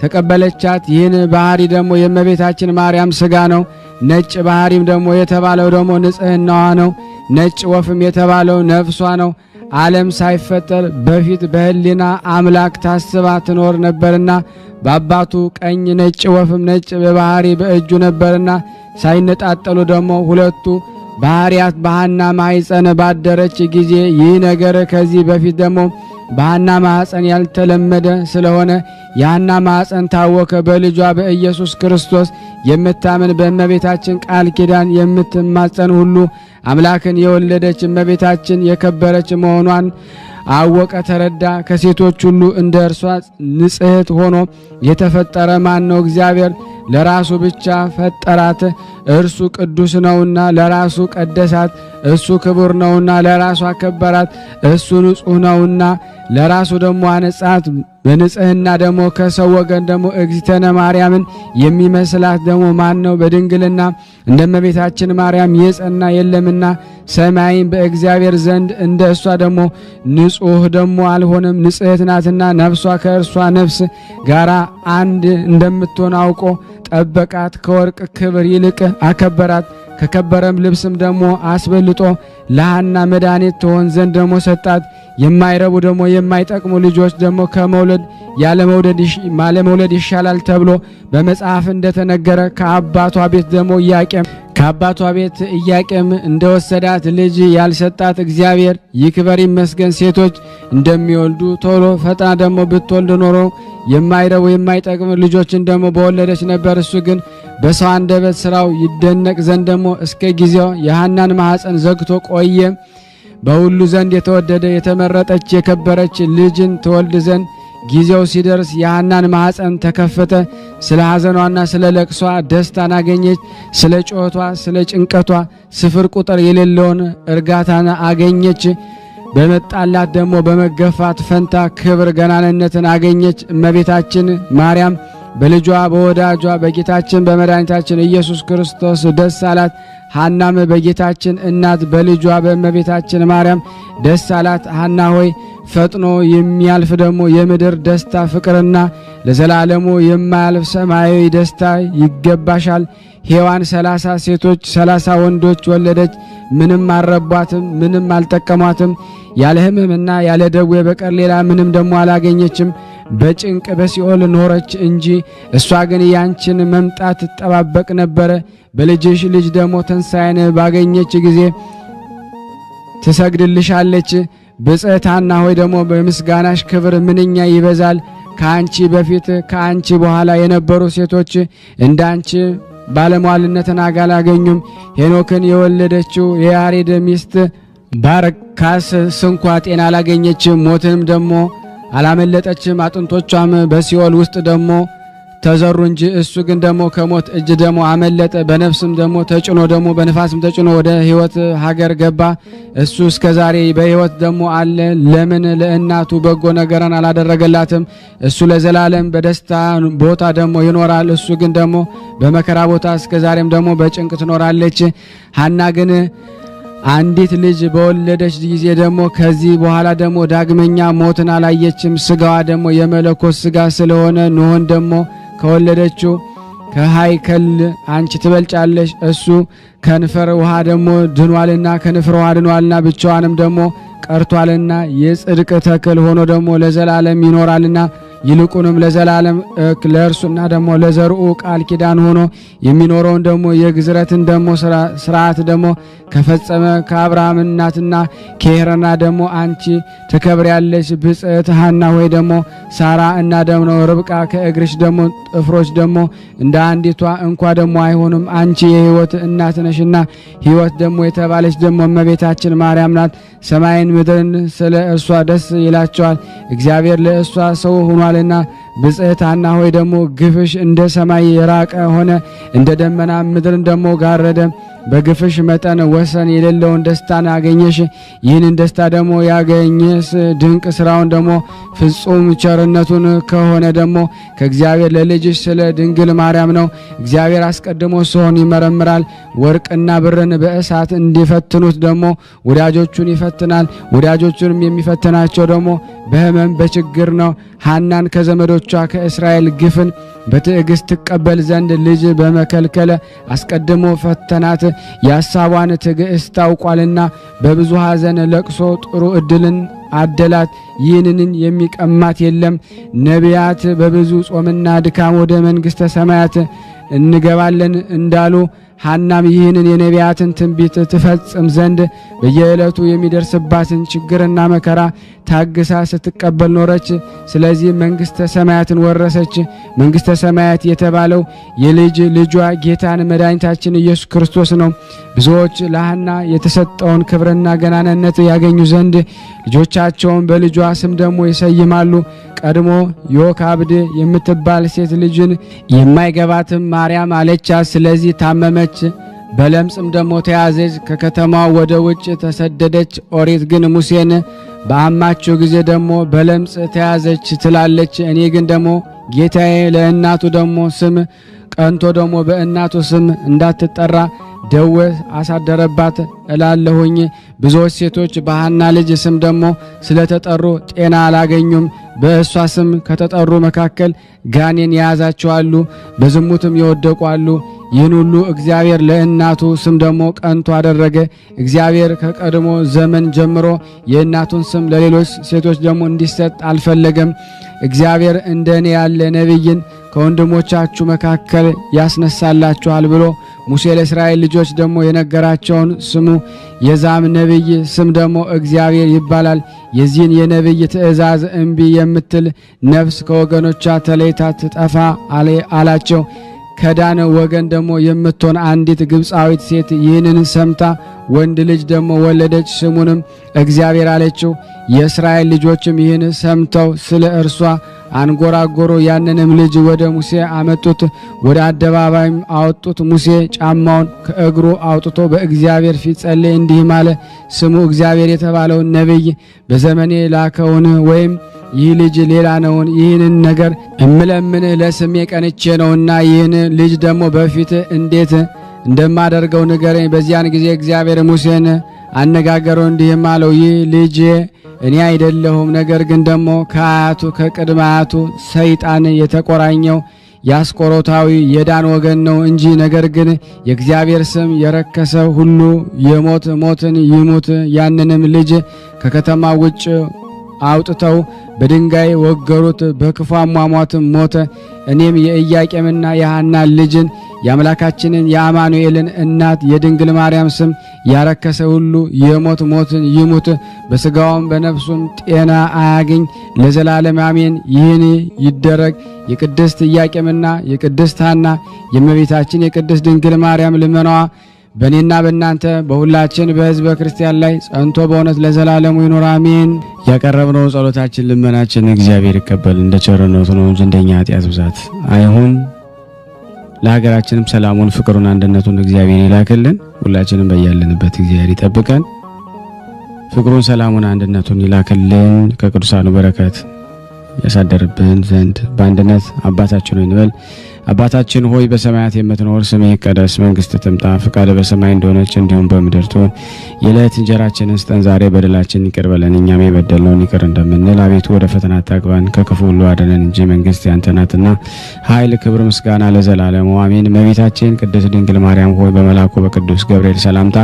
ተቀበለቻት። ይህን ባህሪ ደግሞ የእመቤታችን ማርያም ሥጋ ነው። ነጭ ባህሪም ደግሞ የተባለው ደግሞ ንጽሕናዋ ነው። ነጭ ወፍም የተባለው ነፍሷ ነው። ዓለም ሳይፈጠር በፊት በሕሊና አምላክ ታስባ ትኖር ነበርና በአባቱ ቀኝ ነጭ ወፍም ነጭ በባህሪ በእጁ ነበርና ሳይነጣጠሉ ደግሞ ሁለቱ ባህሪያት በሐና ማኅፀን ባደረች ጊዜ ይህ ነገር ከዚህ በፊት ደግሞ በሐና ማኅፀን ያልተለመደ ስለሆነ የሐና ማኅፀን ታወከ። በልጇ በኢየሱስ ክርስቶስ የምታምን በእመቤታችን ቃል ኪዳን የምትማጸን ሁሉ አምላክን የወለደች እመቤታችን የከበረች መሆኗን አወቀ፣ ተረዳ። ከሴቶች ሁሉ እንደ እርሷ ንጽሕት ሆኖ የተፈጠረ ማን ነው? እግዚአብሔር ለራሱ ብቻ ፈጠራት። እርሱ ቅዱስ ነውና ለራሱ ቀደሳት። እሱ ክቡር ነውና ለራሱ አከበራት። እሱ ንጹሕ ነውና ለራሱ ደግሞ አነጻት። በንጽሕና ደግሞ ከሰው ወገን ደግሞ እግዝእትነ ማርያምን የሚመስላት ደግሞ ማን ነው? በድንግልና እንደ እመቤታችን ማርያም የጸና የለምና ሰማይም በእግዚአብሔር ዘንድ እንደ እሷ ደግሞ ንጹሕ ደግሞ አልሆነም። ንጽሕት ናትና ነፍሷ ከእርሷ ነፍስ ጋራ አንድ እንደምትሆን አውቆ ጠበቃት። ከወርቅ ክብር ይልቅ አከበራት። ከከበረም ልብስም ደግሞ አስበልጦ ለሐና መድኃኒት ትሆን ዘንድ ደግሞ ሰጣት። የማይረቡ ደግሞ የማይጠቅሙ ልጆች ደግሞ ከመውለድ ያለመውለድ ይሻላል ተብሎ በመጽሐፍ እንደተነገረ ከአባቷ ቤት ኢያቄም እንደወሰዳት ልጅ ያልሰጣት እግዚአብሔር ይክበር ይመስገን። ሴቶች እንደሚወልዱ ቶሎ ፈጥና ደግሞ ብትወልድ ኖሮ የማይረቡ የማይጠቅሙ ልጆችን ደግሞ በወለደች ነበር። እሱ ግን በሰው አንደበት ስራው ይደነቅ ዘንድ ደግሞ እስከ ጊዜው የሐናን ማኅፀን ዘግቶ ቆየ። በሁሉ ዘንድ የተወደደ የተመረጠች የከበረች ልጅን ትወልድ ዘንድ ጊዜው ሲደርስ የሐናን ማኅፀን ተከፈተ። ስለ ሐዘኗና ስለ ለቅሷ ደስታን አገኘች። ስለ ጮቷ ስለ ጭንቀቷ ስፍር ቁጥር የሌለውን እርጋታን አገኘች። በመጣላት ደግሞ በመገፋት ፈንታ ክብር ገናንነትን አገኘች። እመቤታችን ማርያም በልጇ በወዳጇ በጌታችን በመድኃኒታችን ኢየሱስ ክርስቶስ ደስ አላት። ሐናም በጌታችን እናት በልጇ በእመቤታችን ማርያም ደስ አላት። ሐና ሆይ ፈጥኖ የሚያልፍ ደግሞ የምድር ደስታ ፍቅርና ለዘላለሙ የማያልፍ ሰማያዊ ደስታ ይገባሻል። ሔዋን 30 ሴቶች 30 ወንዶች ወለደች። ምንም አልረቧትም፣ ምንም አልጠቀሟትም። ያለ ሕመምና ያለ ደዌ በቀር ሌላ ምንም ደግሞ አላገኘችም። በጭንቅ በሲኦል ኖረች እንጂ እሷ ግን ያንቺን መምጣት ትጠባበቅ ነበረ። በልጅሽ ልጅ ደግሞ ትንሣኤን ባገኘች ጊዜ ትሰግድልሻለች። ብጽዕት ሐና ሆይ ደግሞ በምስጋናሽ ክብር ምንኛ ይበዛል። ከአንቺ በፊት ከአንቺ በኋላ የነበሩ ሴቶች እንዳንቺ ባለሟልነትን አላገኙም። ሄኖክን የወለደችው የያሬድ ሚስት ባርካስ ስንኳ ጤና አላገኘችም፣ ሞትንም ደግሞ አላመለጠችም። አጥንቶቿም በሲኦል ውስጥ ደግሞ ተዘሩ እንጂ እሱ ግን ደግሞ ከሞት እጅ ደግሞ አመለጠ። በነፍስም ደግሞ ተጭኖ ደግሞ በነፋስም ተጭኖ ወደ ሕይወት ሀገር ገባ። እሱ እስከ ዛሬ በሕይወት ደግሞ አለ። ለምን ለእናቱ በጎ ነገርን አላደረገላትም? እሱ ለዘላለም በደስታ ቦታ ደግሞ ይኖራል። እሱ ግን ደግሞ በመከራ ቦታ እስከ ዛሬም ደግሞ በጭንቅ ትኖራለች። ሐና ግን አንዲት ልጅ በወለደች ጊዜ ደግሞ ከዚህ በኋላ ደግሞ ዳግመኛ ሞትን አላየችም። ስጋዋ ደግሞ የመለኮት ስጋ ስለሆነ ኖኅን ደግሞ ከወለደችው ከሃይከል አንቺ ትበልጫለሽ። እሱ ከንፈር ውሃ ደግሞ ድኗልና ከንፈር ውሃ ድኗልና ብቻዋንም ደግሞ ቀርቷልና የጽድቅ ተክል ሆኖ ደግሞ ለዘላለም ይኖራልና ይልቁንም ለዘላለም ለእርሱና ደግሞ ለዘርኡ ቃል ኪዳን ሆኖ የሚኖረውን ደግሞ የግዝረትን ደግሞ ስርዓት ደግሞ ከፈጸመ ከአብርሃም እናትና ከሄረና ደግሞ አንቺ ትከብሪያለሽ። ብጽዕት ሐና ሆይ ደግሞ ሳራ እና ደግሞ ርብቃ ከእግርሽ ደግሞ ጥፍሮች ደግሞ እንደ አንዲቷ እንኳ ደግሞ አይሆኑም። አንቺ የሕይወት እናት ነሽና ሕይወት ደግሞ የተባለች ደግሞ እመቤታችን ማርያም ናት። ሰማይን ምድርን ስለ እርሷ ደስ ይላቸዋል፣ እግዚአብሔር ለእሷ ሰው ሆኗልና። ብጽዕት ሐና ሆይ ደግሞ ግፍሽ እንደ ሰማይ የራቀ ሆነ፣ እንደ ደመና ምድርን ደግሞ ጋረደ። በግፍሽ መጠን ወሰን የሌለውን ደስታን አገኘሽ። ይህንን ደስታ ደግሞ ያገኘስ ድንቅ ስራውን ደግሞ ፍጹም ቸርነቱን ከሆነ ደግሞ ከእግዚአብሔር ለልጅሽ ስለ ድንግል ማርያም ነው። እግዚአብሔር አስቀድሞ ሰውን ይመረምራል፣ ወርቅና ብርን በእሳት እንዲፈትኑት ደግሞ ወዳጆቹን ይፈትናል። ወዳጆቹንም የሚፈትናቸው ደግሞ በሕመም በችግር ነው። ሐናን ከዘመዶቿ ከእስራኤል ግፍን በትዕግስት ትቀበል ዘንድ ልጅ በመከልከለ አስቀድሞ ፈተናት። የሐሳቧን ትዕግስት ታውቋልና በብዙ ሐዘን ለቅሶ ጥሩ ዕድልን አደላት። ይህንን የሚቀማት የለም። ነቢያት በብዙ ጾምና ድካም ወደ መንግሥተ ሰማያት እንገባለን እንዳሉ ሐናም ይህንን የነቢያትን ትንቢት ትፈጽም ዘንድ በየዕለቱ የሚደርስባትን ችግርና መከራ ታግሳ ስትቀበል ኖረች። ስለዚህ መንግሥተ ሰማያትን ወረሰች። መንግሥተ ሰማያት የተባለው የልጅ ልጇ ጌታን መድኃኒታችን ኢየሱስ ክርስቶስ ነው። ብዙዎች ለሐና የተሰጠውን ክብርና ገናንነት ያገኙ ዘንድ ልጆቻቸውን በልጇ ስም ደግሞ ይሰይማሉ። ቀድሞ ዮካብድ የምትባል ሴት ልጅን የማይገባትም ማርያም አለቻት። ስለዚህ ታመመች፣ በለምጽም ደግሞ ተያዘች፣ ከከተማው ወደ ውጭ ተሰደደች። ኦሪት ግን ሙሴን በአማቸው ጊዜ ደግሞ በለምጽ ተያዘች ትላለች። እኔ ግን ደግሞ ጌታዬ ለእናቱ ደግሞ ስም ቀንቶ ደግሞ በእናቱ ስም እንዳትጠራ ደዌ አሳደረባት እላለሁኝ። ብዙዎች ሴቶች በሐና ልጅ ስም ደግሞ ስለተጠሩ ጤና አላገኙም። በእሷ ስም ከተጠሩ መካከል ጋኔን የያዛቸው አሉ፣ በዝሙትም የወደቁ አሉ። ይህን ሁሉ እግዚአብሔር ለእናቱ ስም ደግሞ ቀንቶ አደረገ። እግዚአብሔር ከቀድሞ ዘመን ጀምሮ የእናቱን ስም ለሌሎች ሴቶች ደግሞ እንዲሰጥ አልፈለገም። እግዚአብሔር እንደኔ ያለ ነቢይን ከወንድሞቻችሁ መካከል ያስነሳላችኋል ብሎ ሙሴ ለእስራኤል ልጆች ደግሞ የነገራቸውን ስሙ። የዛም ነቢይ ስም ደግሞ እግዚአብሔር ይባላል። የዚህን የነቢይ ትእዛዝ እምቢ የምትል ነፍስ ከወገኖቿ ተለይታ ትጠፋ አላቸው። ከዳን ወገን ደግሞ የምትሆን አንዲት ግብፃዊት ሴት ይህንን ሰምታ ወንድ ልጅ ደግሞ ወለደች፣ ስሙንም እግዚአብሔር አለችው። የእስራኤል ልጆችም ይህን ሰምተው ስለ እርሷ አንጎራጎሮ። ያንንም ልጅ ወደ ሙሴ አመጡት፣ ወደ አደባባይም አወጡት። ሙሴ ጫማውን ከእግሩ አውጥቶ በእግዚአብሔር ፊት ጸለየ፣ እንዲህም አለ። ስሙ እግዚአብሔር የተባለውን ነቢይ በዘመኔ ላከውን ወይም ይህ ልጅ ሌላ ነውን? ይህንን ነገር እምለምንህ ለስሜ ቀንቼ ነውና ይህን ልጅ ደግሞ በፊት እንዴት እንደማደርገው ንገረኝ። በዚያን ጊዜ እግዚአብሔር ሙሴን አነጋገረው፣ እንዲህም አለው። ይህ ልጅ እኔ አይደለሁም፣ ነገር ግን ደግሞ ከአያቱ ከቅድመ አያቱ ሰይጣን የተቆራኘው የአስቆሮታዊ የዳን ወገን ነው እንጂ። ነገር ግን የእግዚአብሔር ስም የረከሰ ሁሉ የሞት ሞትን ይሙት። ያንንም ልጅ ከከተማ ውጭ አውጥተው በድንጋይ ወገሩት፣ በክፉ አሟሟትም ሞተ። እኔም የኢያቄምና የሐና ልጅን የአምላካችንን የአማኑኤልን እናት የድንግል ማርያም ስም ያረከሰ ሁሉ የሞት ሞትን ይሙት፣ በሥጋውም በነፍሱም ጤና አያግኝ ለዘላለም አሜን። ይህን ይደረግ። የቅድስት ኢያቄምና የቅድስት ሐና የእመቤታችን የቅድስት ድንግል ማርያም ልመናዋ በእኔና በእናንተ በሁላችን በሕዝበ ክርስቲያን ላይ ጸንቶ በእውነት ለዘላለሙ ይኖር አሜን። ያቀረብነው ጸሎታችን ልመናችን እግዚአብሔር ይቀበል፣ እንደ ቸርነቱ ነው እንጂ እንደኛ ኃጢአት ብዛት አይሁን። ለሀገራችንም ሰላሙን፣ ፍቅሩን፣ አንድነቱን እግዚአብሔር ይላክልን። ሁላችንም በያለንበት እግዚአብሔር ይጠብቀን። ፍቅሩን፣ ሰላሙን፣ አንድነቱን ይላክልን። ከቅዱሳኑ በረከት ያሳደርብን ዘንድ በአንድነት አባታችን ሆይ እንበል። አባታችን ሆይ በሰማያት የምትኖር ስምህ ይቀደስ፣ መንግስትህ ትምጣ፣ ፈቃድህ በሰማይ እንደሆነች እንዲሁም በምድር ትሁን። የዕለት እንጀራችንን ስጠን ዛሬ፣ በደላችንን ይቅር በለን እኛም የበደልነውን ይቅር እንደምንል፣ አቤቱ ወደ ፈተና አታግባን ከክፉ ሁሉ አድነን እንጂ መንግስት ያንተ ናትና፣ ኃይል፣ ክብር፣ ምስጋና ለዘላለሙ አሜን። እመቤታችን ቅድስት ድንግል ማርያም ሆይ በመልአኩ በቅዱስ ገብርኤል ሰላምታ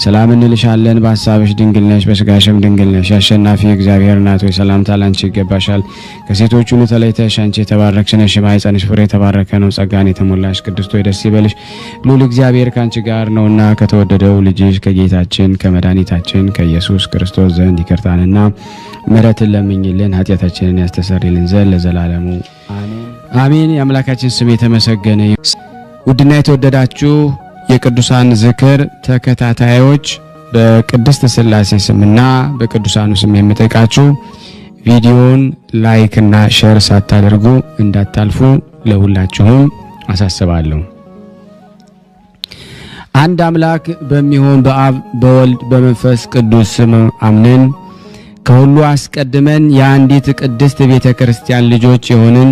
ሰላም እንልሻለን። በሐሳብሽ ድንግል ነሽ፣ በስጋሽም ድንግል ነሽ። አሸናፊ እግዚአብሔር እናት ሆይ ሰላምታ ላንቺ ይገባሻል። ከሴቶች ሁሉ ተለይተሽ አንቺ የተባረክሽ ነሽ፣ የማኅፀንሽ ፍሬ የተባረከ ነው። ጸጋን የተሞላሽ ቅድስት ሆይ ደስ ይበልሽ፣ ልዑል እግዚአብሔር ካንቺ ጋር ነውና ከተወደደው ልጅሽ ከጌታችን ከመድኃኒታችን ከኢየሱስ ክርስቶስ ዘንድ ይቅርታንና ምሕረትን ለምኝልን ኃጢአታችንን ያስተሰርይልን ዘንድ ለዘላለሙ አሜን። የአምላካችን ስም የተመሰገነ ይሁን። ውድና የተወደዳችሁ የቅዱሳን ዝክር ተከታታዮች በቅድስት ሥላሴ ስምና በቅዱሳኑ ስም የምጠይቃችሁ ቪዲዮውን ላይክ እና ሼር ሳታደርጉ እንዳታልፉ ለሁላችሁም አሳስባለሁ። አንድ አምላክ በሚሆን በአብ በወልድ በመንፈስ ቅዱስ ስም አምነን ከሁሉ አስቀድመን የአንዲት ቅድስት ቤተ ክርስቲያን ልጆች የሆንን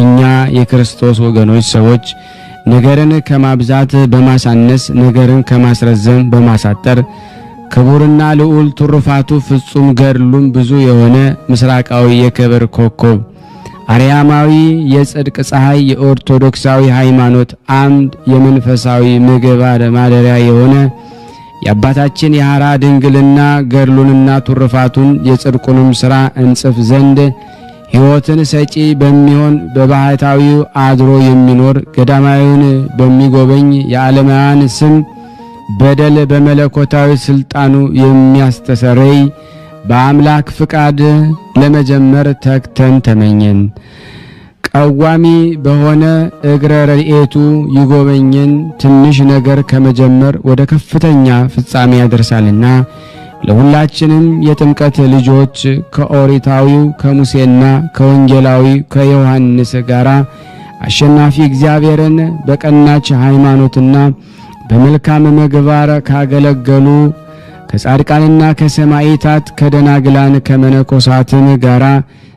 እኛ የክርስቶስ ወገኖች ሰዎች ነገርን ከማብዛት በማሳነስ ነገርን ከማስረዘም በማሳጠር ክቡርና ልዑል ትሩፋቱ ፍጹም ገድሉም ብዙ የሆነ ምስራቃዊ የክብር ኮከብ አርያማዊ የጽድቅ ፀሐይ የኦርቶዶክሳዊ ሃይማኖት አምድ የመንፈሳዊ ምግባር ማደሪያ የሆነ የአባታችን የሐራ ድንግልና ገድሉንና ትሩፋቱን የጽድቁንም ሥራ እንጽፍ ዘንድ ሕይወትን ሰጪ በሚሆን በባሕታዊው አድሮ የሚኖር ገዳማዊውን በሚጎበኝ የዓለማውያን ስም በደል በመለኮታዊ ስልጣኑ የሚያስተሰርይ በአምላክ ፍቃድ ለመጀመር ተግተን ተመኘን። ቀዋሚ በሆነ እግረ ረድኤቱ ይጎበኘን ትንሽ ነገር ከመጀመር ወደ ከፍተኛ ፍጻሜ ያደርሳልና ለሁላችንም የጥምቀት ልጆች ከኦሪታዊው ከሙሴና ከወንጌላዊ ከዮሐንስ ጋር አሸናፊ እግዚአብሔርን በቀናች ሃይማኖትና በመልካም ምግባር ካገለገሉ ከጻድቃንና ከሰማዕታት ከደናግላን ከመነኮሳትን ጋራ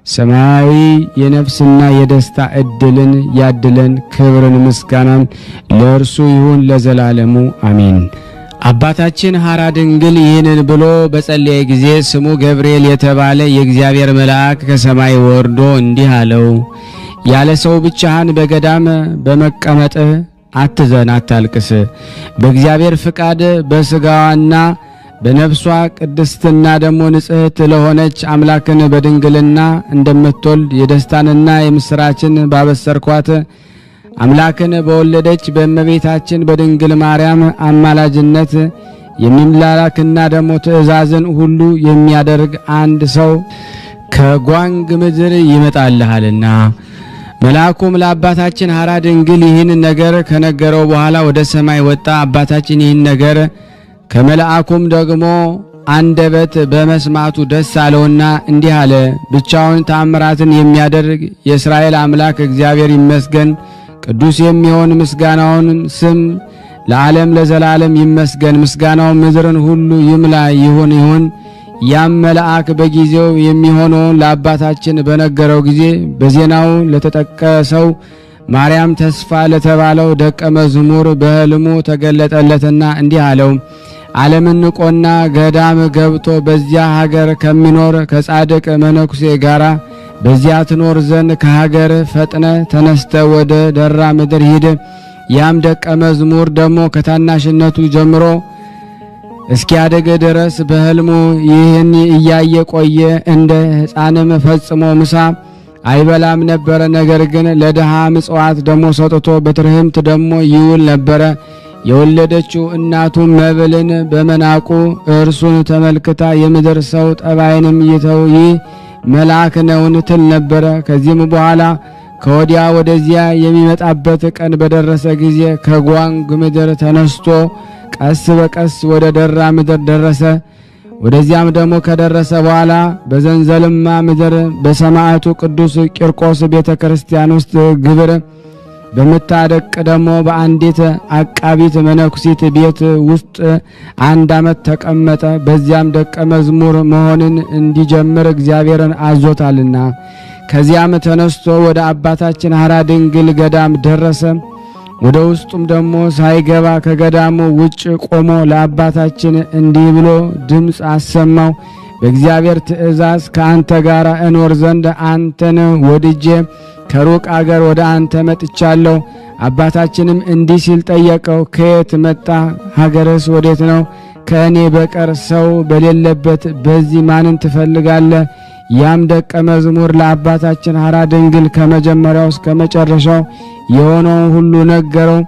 ሰማያዊ የነፍስና የደስታ ዕድልን ያድለን። ክብርን ምስጋናን ለእርሱ ይሁን ለዘላለሙ አሜን። አባታችን ሐራ ድንግል ይህንን ብሎ በጸለየ ጊዜ ስሙ ገብርኤል የተባለ የእግዚአብሔር መልአክ ከሰማይ ወርዶ እንዲህ አለው፣ ያለ ሰው ብቻህን በገዳም በመቀመጥህ አትዘን፣ አታልቅስ። በእግዚአብሔር ፍቃድ በሥጋዋና በነፍሷ ቅድስትና ደግሞ ንጽሕት ለሆነች አምላክን በድንግልና እንደምትወልድ የደስታንና የምስራችን ባበሰርኳት አምላክን በወለደች በእመቤታችን በድንግል ማርያም አማላጅነት የሚላክና ደግሞ ትእዛዝን ሁሉ የሚያደርግ አንድ ሰው ከጓንግ ምድር ይመጣልሃልና። መልአኩም ለአባታችን ሐራ ድንግል ይህን ነገር ከነገረው በኋላ ወደ ሰማይ ወጣ። አባታችን ይህን ነገር ከመልአኩም ደግሞ አንደበት በመስማቱ ደስ አለውና እንዲህ አለ፣ ብቻውን ተአምራትን የሚያደርግ የእስራኤል አምላክ እግዚአብሔር ይመስገን። ቅዱስ የሚሆን ምስጋናውን ስም ለዓለም ለዘላለም ይመስገን። ምስጋናው ምድርን ሁሉ ይምላ ይሁን። ያም መልአክ በጊዜው የሚሆነውን ለአባታችን በነገረው ጊዜ በዜናው ለተጠቀሰው ማርያም ተስፋ ለተባለው ደቀ መዝሙር በሕልሙ ተገለጠለትና እንዲህ አለው፣ ዓለምን ንቆና ገዳም ገብቶ በዚያ ሀገር ከሚኖር ከጻድቅ መነኩሴ ጋራ በዚያ ትኖር ዘንድ ከሀገር ፈጥነ ተነስተ ወደ ደራ ምድር ሂድ። ያም ደቀ መዝሙር ደግሞ ከታናሽነቱ ጀምሮ እስኪያደግ ድረስ በሕልሙ ይህን እያየ ቆየ። እንደ ሕፃንም ፈጽሞ ምሳ አይበላም ነበረ። ነገር ግን ለድሃ ምጽዋት ደሞ ሰጥቶ በትርህምት ደሞ ይውል ነበረ። የወለደችው እናቱ መብልን በመናቁ እርሱን ተመልክታ የምድር ሰው ጠባይንም ይተው ይህ መልአክ ነውን ትል ነበረ። ከዚህም በኋላ ከወዲያ ወደዚያ የሚመጣበት ቀን በደረሰ ጊዜ ከጓንግ ምድር ተነስቶ ቀስ በቀስ ወደ ደራ ምድር ደረሰ። ወደዚያም ደግሞ ከደረሰ በኋላ በዘንዘልማ ምድር በሰማዕቱ ቅዱስ ቂርቆስ ቤተ ክርስቲያን ውስጥ ግብር በምታደቅ ደግሞ በአንዲት አቃቢት መነኩሲት ቤት ውስጥ 1 ዓመት ተቀመጠ። በዚያም ደቀ መዝሙር መሆንን እንዲጀምር እግዚአብሔርን አዞታልና። ከዚያም ተነስቶ ወደ አባታችን ሐራ ድንግል ገዳም ደረሰ። ወደ ውስጡም ደግሞ ሳይገባ ከገዳሙ ውጭ ቆሞ ለአባታችን እንዲህ ብሎ ድምፅ አሰማው። በእግዚአብሔር ትእዛዝ ከአንተ ጋር እኖር ዘንድ አንተን ወድጄ ከሩቅ አገር ወደ አንተ መጥቻለሁ። አባታችንም እንዲህ ሲል ጠየቀው፣ ከየት መጣ? ሀገርስ ወዴት ነው? ከእኔ በቀር ሰው በሌለበት በዚህ ማንን ትፈልጋለህ? ያም ደቀ መዝሙር ለአባታችን ሐራ ድንግል ከመጀመሪያው እስከ መጨረሻው የሆነውን ሁሉ ነገረው።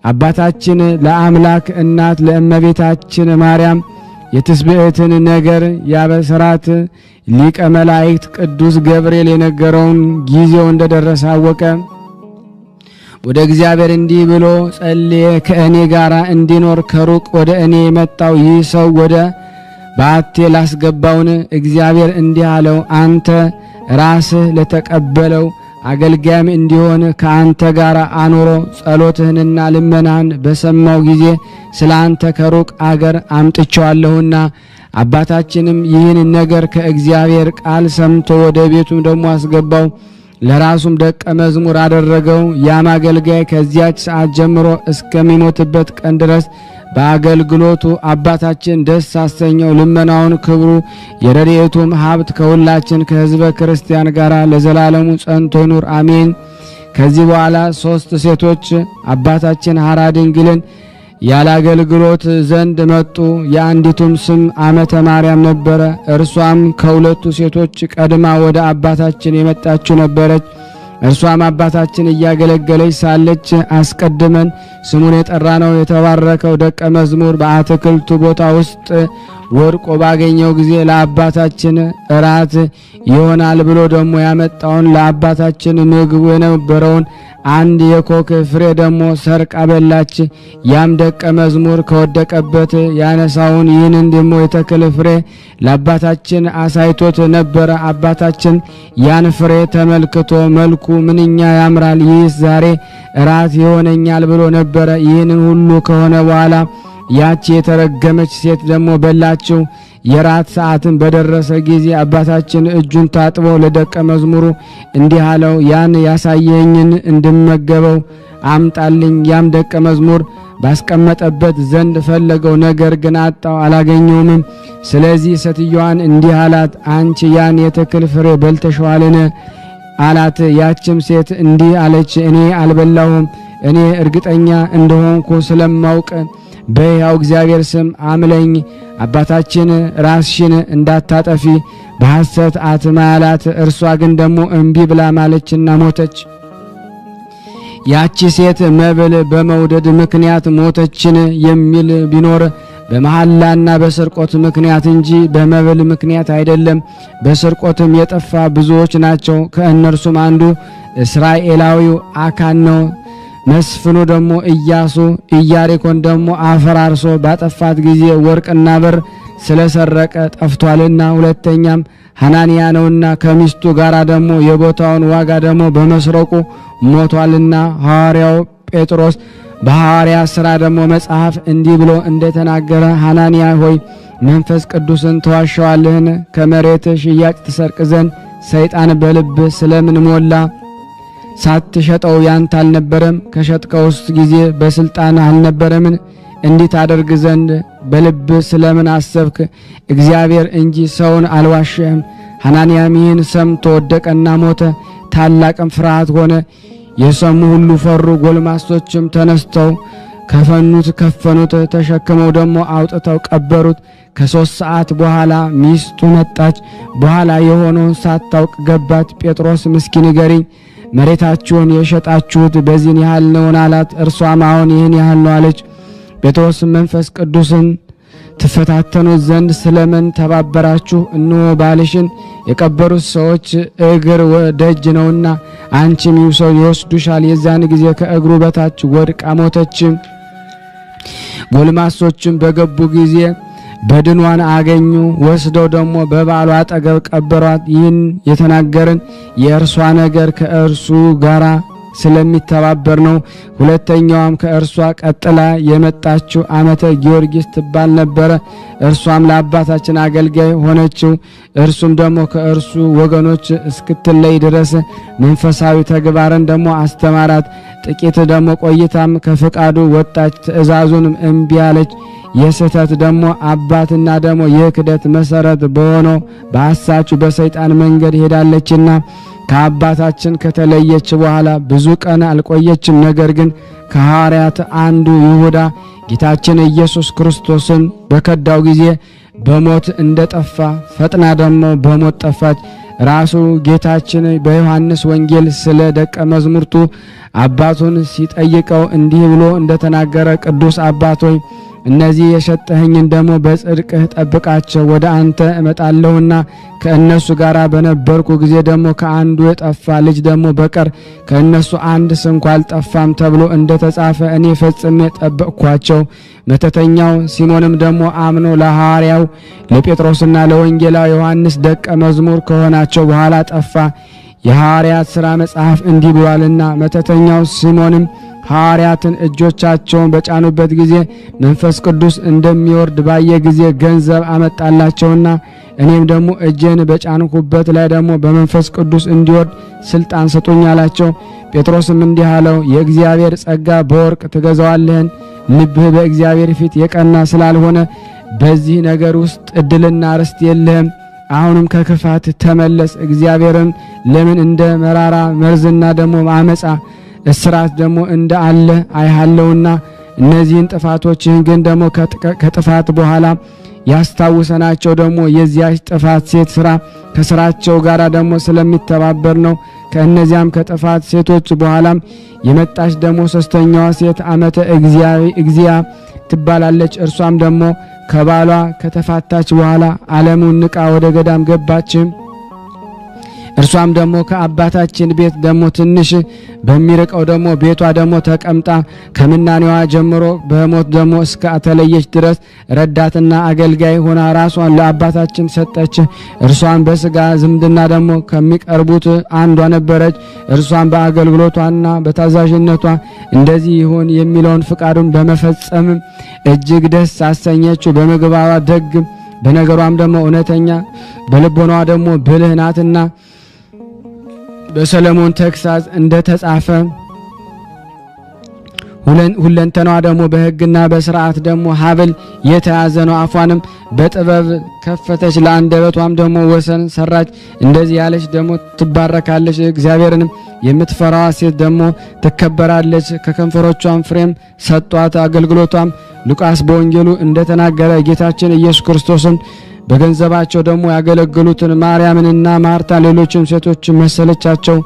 አባታችን ለአምላክ እናት ለእመቤታችን ማርያም የትስብእትን ነገር ያበሰራት ሊቀ መላእክት ቅዱስ ገብርኤል የነገረውን ጊዜው እንደደረሰ አወቀ። ወደ እግዚአብሔር እንዲህ ብሎ ጸልየ፣ ከእኔ ጋር እንዲኖር ከሩቅ ወደ እኔ የመጣው ይህ ሰው ወደ ባቴ ላስገባውን? እግዚአብሔር እንዲህ አለው፣ አንተ ራስህ ለተቀበለው አገልጋይም እንዲሆን ከአንተ ጋር አኖሮ ጸሎትህንና ልመናህን በሰማው ጊዜ ስለ አንተ ከሩቅ አገር አምጥቼዋለሁና። አባታችንም ይህን ነገር ከእግዚአብሔር ቃል ሰምቶ ወደ ቤቱም ደግሞ አስገባው፣ ለራሱም ደቀ መዝሙር አደረገው። ያም አገልጋይ ከዚያች ሰዓት ጀምሮ እስከሚሞትበት ቀን ድረስ በአገልግሎቱ አባታችን ደስ አሰኘው። ልመናውን፣ ክብሩ፣ የረድኤቱም ሀብት ከሁላችን ከሕዝበ ክርስቲያን ጋር ለዘላለሙ ጸንቶ ይኑር አሜን። ከዚህ በኋላ 3 ሴቶች አባታችን ሐራ ድንግልን ያለ አገልግሎት ዘንድ መጡ። የአንዲቱም ስም አመተ ማርያም ነበረ። እርሷም ከሁለቱ ሴቶች ቀድማ ወደ አባታችን የመጣችው ነበረች። እርሷም አባታችን እያገለገለች ሳለች አስቀድመን ስሙን የጠራነው የተባረከው ደቀ መዝሙር በአትክልቱ ቦታ ውስጥ ወድቆ ባገኘው ጊዜ ለአባታችን እራት ይሆናል ብሎ ደግሞ ያመጣውን ለአባታችን ምግቡ የነበረውን አንድ የኮክ ፍሬ ደግሞ ሰርቃ በላች። ያም ደቀ መዝሙር ከወደቀበት ያነሳውን ይህንን ደግሞ የተክል ፍሬ ለአባታችን አሳይቶት ነበረ። አባታችን ያን ፍሬ ተመልክቶ መልኩ ምንኛ ያምራል፣ ይህስ ዛሬ እራት ይሆነኛል ብሎ ነበረ። ይህንን ሁሉ ከሆነ በኋላ ያቺ የተረገመች ሴት ደግሞ በላችው። የራት ሰዓትን በደረሰ ጊዜ አባታችን እጁን ታጥቦ ለደቀ መዝሙሩ እንዲህ አለው፣ ያን ያሳየኝን እንድመገበው አምጣልኝ። ያም ደቀ መዝሙር ባስቀመጠበት ዘንድ ፈለገው፣ ነገር ግን አጣው፣ አላገኘውም። ስለዚህ ሴትዮዋን እንዲህ አላት፣ አንቺ ያን የተክል ፍሬ በልተሽዋልን አላት። ያችም ሴት እንዲህ አለች፣ እኔ አልበላሁም። እኔ እርግጠኛ እንደሆንኩ ስለማውቅ በሕያው እግዚአብሔር ስም አምለኝ። አባታችን ራስሽን እንዳታጠፊ በሐሰት አትማላት። እርሷ ግን ደግሞ እምቢ ብላ ማለችና ሞተች። ያቺ ሴት መብል በመውደድ ምክንያት ሞተችን የሚል ቢኖር በመሐላና በስርቆት ምክንያት እንጂ በመብል ምክንያት አይደለም። በስርቆትም የጠፋ ብዙዎች ናቸው። ከእነርሱም አንዱ እስራኤላዊው አካን ነው። መስፍኑ ደግሞ ኢያሱ ኢያሪኮን ደግሞ አፈራርሶ ባጠፋት ጊዜ ወርቅና ብር ስለሰረቀ ጠፍቷልና። ሁለተኛም ሐናንያ ነውና ከሚስቱ ጋር ደግሞ የቦታውን ዋጋ ደግሞ በመስረቁ ሞቷልና። ሐዋርያው ጴጥሮስ በሐዋርያ ሥራ ደግሞ መጽሐፍ እንዲህ ብሎ እንደተናገረ ሐናንያ ሆይ መንፈስ ቅዱስን ተዋሸዋለህን? ከመሬት ሽያጭ ትሰርቅ ዘንድ ሰይጣን በልብ ስለምን ሞላ? ሳትሸጠው ያንተ አልነበረም? ከሸጥከውስ ጊዜ በስልጣን አልነበረምን? እንዲህ ታደርግ ዘንድ በልብ ስለምን አሰብክ? እግዚአብሔር እንጂ ሰውን አልዋሸህም። ሐናንያም ይህን ሰምቶ ወደቀና ሞተ። ታላቅም ፍርሃት ሆነ። የሰሙ ሁሉ ፈሩ። ጎልማሶችም ተነስተው ከፈኑት ከፈኑት፣ ተሸክመው ደግሞ አውጥተው ቀበሩት። ከ3 ሰዓት በኋላ ሚስቱ መጣች። በኋላ የሆነውን ሳታውቅ ገባች። ጴጥሮስ ምስኪን ንገሪኝ፣ መሬታችሁን የሸጣችሁት በዚህን ያህል ነውን አላት። እርሷም አሁን ይህን ያህል ነው አለች። ጴጥሮስ መንፈስ ቅዱስን ትፈታተኑት ዘንድ ስለምን ተባበራችሁ? እነሆ ባልሽን የቀበሩት ሰዎች እግር ደጅ ነውና አንቺም ይውሰው ይወስዱሻል። የዛን ጊዜ ከእግሩ በታች ወድቃ ሞተች። ጎልማሶችም በገቡ ጊዜ በድኗን አገኙ። ወስደው ደግሞ በባሏ አጠገብ ቀበሯት። ይህን የተናገርን የእርሷ ነገር ከእርሱ ጋራ ስለሚተባበር ነው። ሁለተኛዋም ከእርሷ ቀጥላ የመጣችው ዓመተ ጊዮርጊስ ትባል ነበረ። እርሷም ለአባታችን አገልጋይ ሆነችው። እርሱም ደግሞ ከእርሱ ወገኖች እስክትለይ ድረስ መንፈሳዊ ተግባርን ደግሞ አስተማራት። ጥቂት ደግሞ ቆይታም ከፍቃዱ ወጣች። ትእዛዙንም እምቢ አለች። የስህተት ደግሞ አባትና ደግሞ የክደት መሰረት በሆነው በሐሳቹ በሰይጣን መንገድ ሄዳለችና ከአባታችን ከተለየች በኋላ ብዙ ቀን አልቆየችም። ነገር ግን ከሐዋርያት አንዱ ይሁዳ ጌታችን ኢየሱስ ክርስቶስን በከዳው ጊዜ በሞት እንደጠፋ ፈጥና ደግሞ በሞት ጠፋች። ራሱ ጌታችን በዮሐንስ ወንጌል ስለ ደቀ መዝሙርቱ አባቱን ሲጠይቀው እንዲህ ብሎ እንደተናገረ ቅዱስ አባት ሆይ እነዚህ የሰጠኸኝን ደግሞ በጽድቅህ ጠብቃቸው፣ ወደ አንተ እመጣለሁና ከእነሱ ጋር በነበርኩ ጊዜ ደግሞ ከአንዱ የጠፋ ልጅ ደግሞ በቀር ከእነሱ አንድ ስንኳ አልጠፋም ተብሎ እንደተጻፈ እኔ ፈጽሜ ጠበቅኳቸው። መተተኛው ሲሞንም ደግሞ አምኖ ለሐዋርያው ለጴጥሮስና ለወንጌላው ዮሐንስ ደቀ መዝሙር ከሆናቸው በኋላ ጠፋ። የሐዋርያት ሥራ መጽሐፍ እንዲህ ብሏልና መተተኛው ሲሞንም ሐዋርያትን እጆቻቸውን በጫኑበት ጊዜ መንፈስ ቅዱስ እንደሚወርድ ባየ ጊዜ ገንዘብ አመጣላቸውና እኔም ደግሞ እጄን በጫንኩበት ላይ ደግሞ በመንፈስ ቅዱስ እንዲወርድ ስልጣን ስጡኝ አላቸው። ጴጥሮስም እንዲህ አለው፣ የእግዚአብሔር ጸጋ በወርቅ ትገዛዋለህን? ልብህ በእግዚአብሔር ፊት የቀና ስላልሆነ በዚህ ነገር ውስጥ ዕድልና ርስት የለህም። አሁንም ከክፋት ተመለስ። እግዚአብሔርን ለምን እንደ መራራ መርዝና ደግሞ አመጻ እስራት ደግሞ እንደ አለ አይሃለውና እነዚህን ጥፋቶችህን ግን ደግሞ ከጥፋት በኋላ ያስታውሰናቸው ደግሞ የዚያች ጥፋት ሴት ስራ ከስራቸው ጋር ደግሞ ስለሚተባበር ነው። ከእነዚያም ከጥፋት ሴቶች በኋላም የመጣች ደግሞ ሶስተኛዋ ሴት ዓመተ እግዚአ ትባላለች። እርሷም ደግሞ ከባሏ ከተፋታች በኋላ ዓለሙን ንቃ ወደ ገዳም ገባች። እርሷም ደግሞ ከአባታችን ቤት ደግሞ ትንሽ በሚርቀው ደግሞ ቤቷ ደግሞ ተቀምጣ ከምናኔዋ ጀምሮ በሞት ደግሞ እስከ ተለየች ድረስ ረዳትና አገልጋይ ሆና ራሷን ለአባታችን ሰጠች። እርሷን በስጋ ዝምድና ደግሞ ከሚቀርቡት አንዷ ነበረች። እርሷን በአገልግሎቷና በታዛዥነቷ እንደዚህ ይሁን የሚለውን ፍቃዱን በመፈጸም እጅግ ደስ አሰኘችው። በምግባሯ ደግ፣ በነገሯም ደግሞ እውነተኛ፣ በልቦናዋ ደግሞ ብልህ ናትና በሰለሞን ተግሳጽ እንደተጻፈ ሁለንተናዋ ደግሞ በሕግና በሥርዓት ደግሞ ሀብል የተያዘ ነው። አፏንም በጥበብ ከፈተች፣ ለአንደበቷም ደግሞ ወሰን ሰራች። እንደዚህ ያለች ደግሞ ትባረካለች። እግዚአብሔርንም የምትፈራዋ ሴት ደግሞ ትከበራለች። ከከንፈሮቿም ፍሬም ሰጧት። አገልግሎቷም ሉቃስ በወንጌሉ እንደተናገረ ጌታችን ኢየሱስ ክርስቶስን በገንዘባቸው ደግሞ ያገለግሉትን ማርያምንና ማርታ ሌሎችም ሴቶች መሰለቻቸው።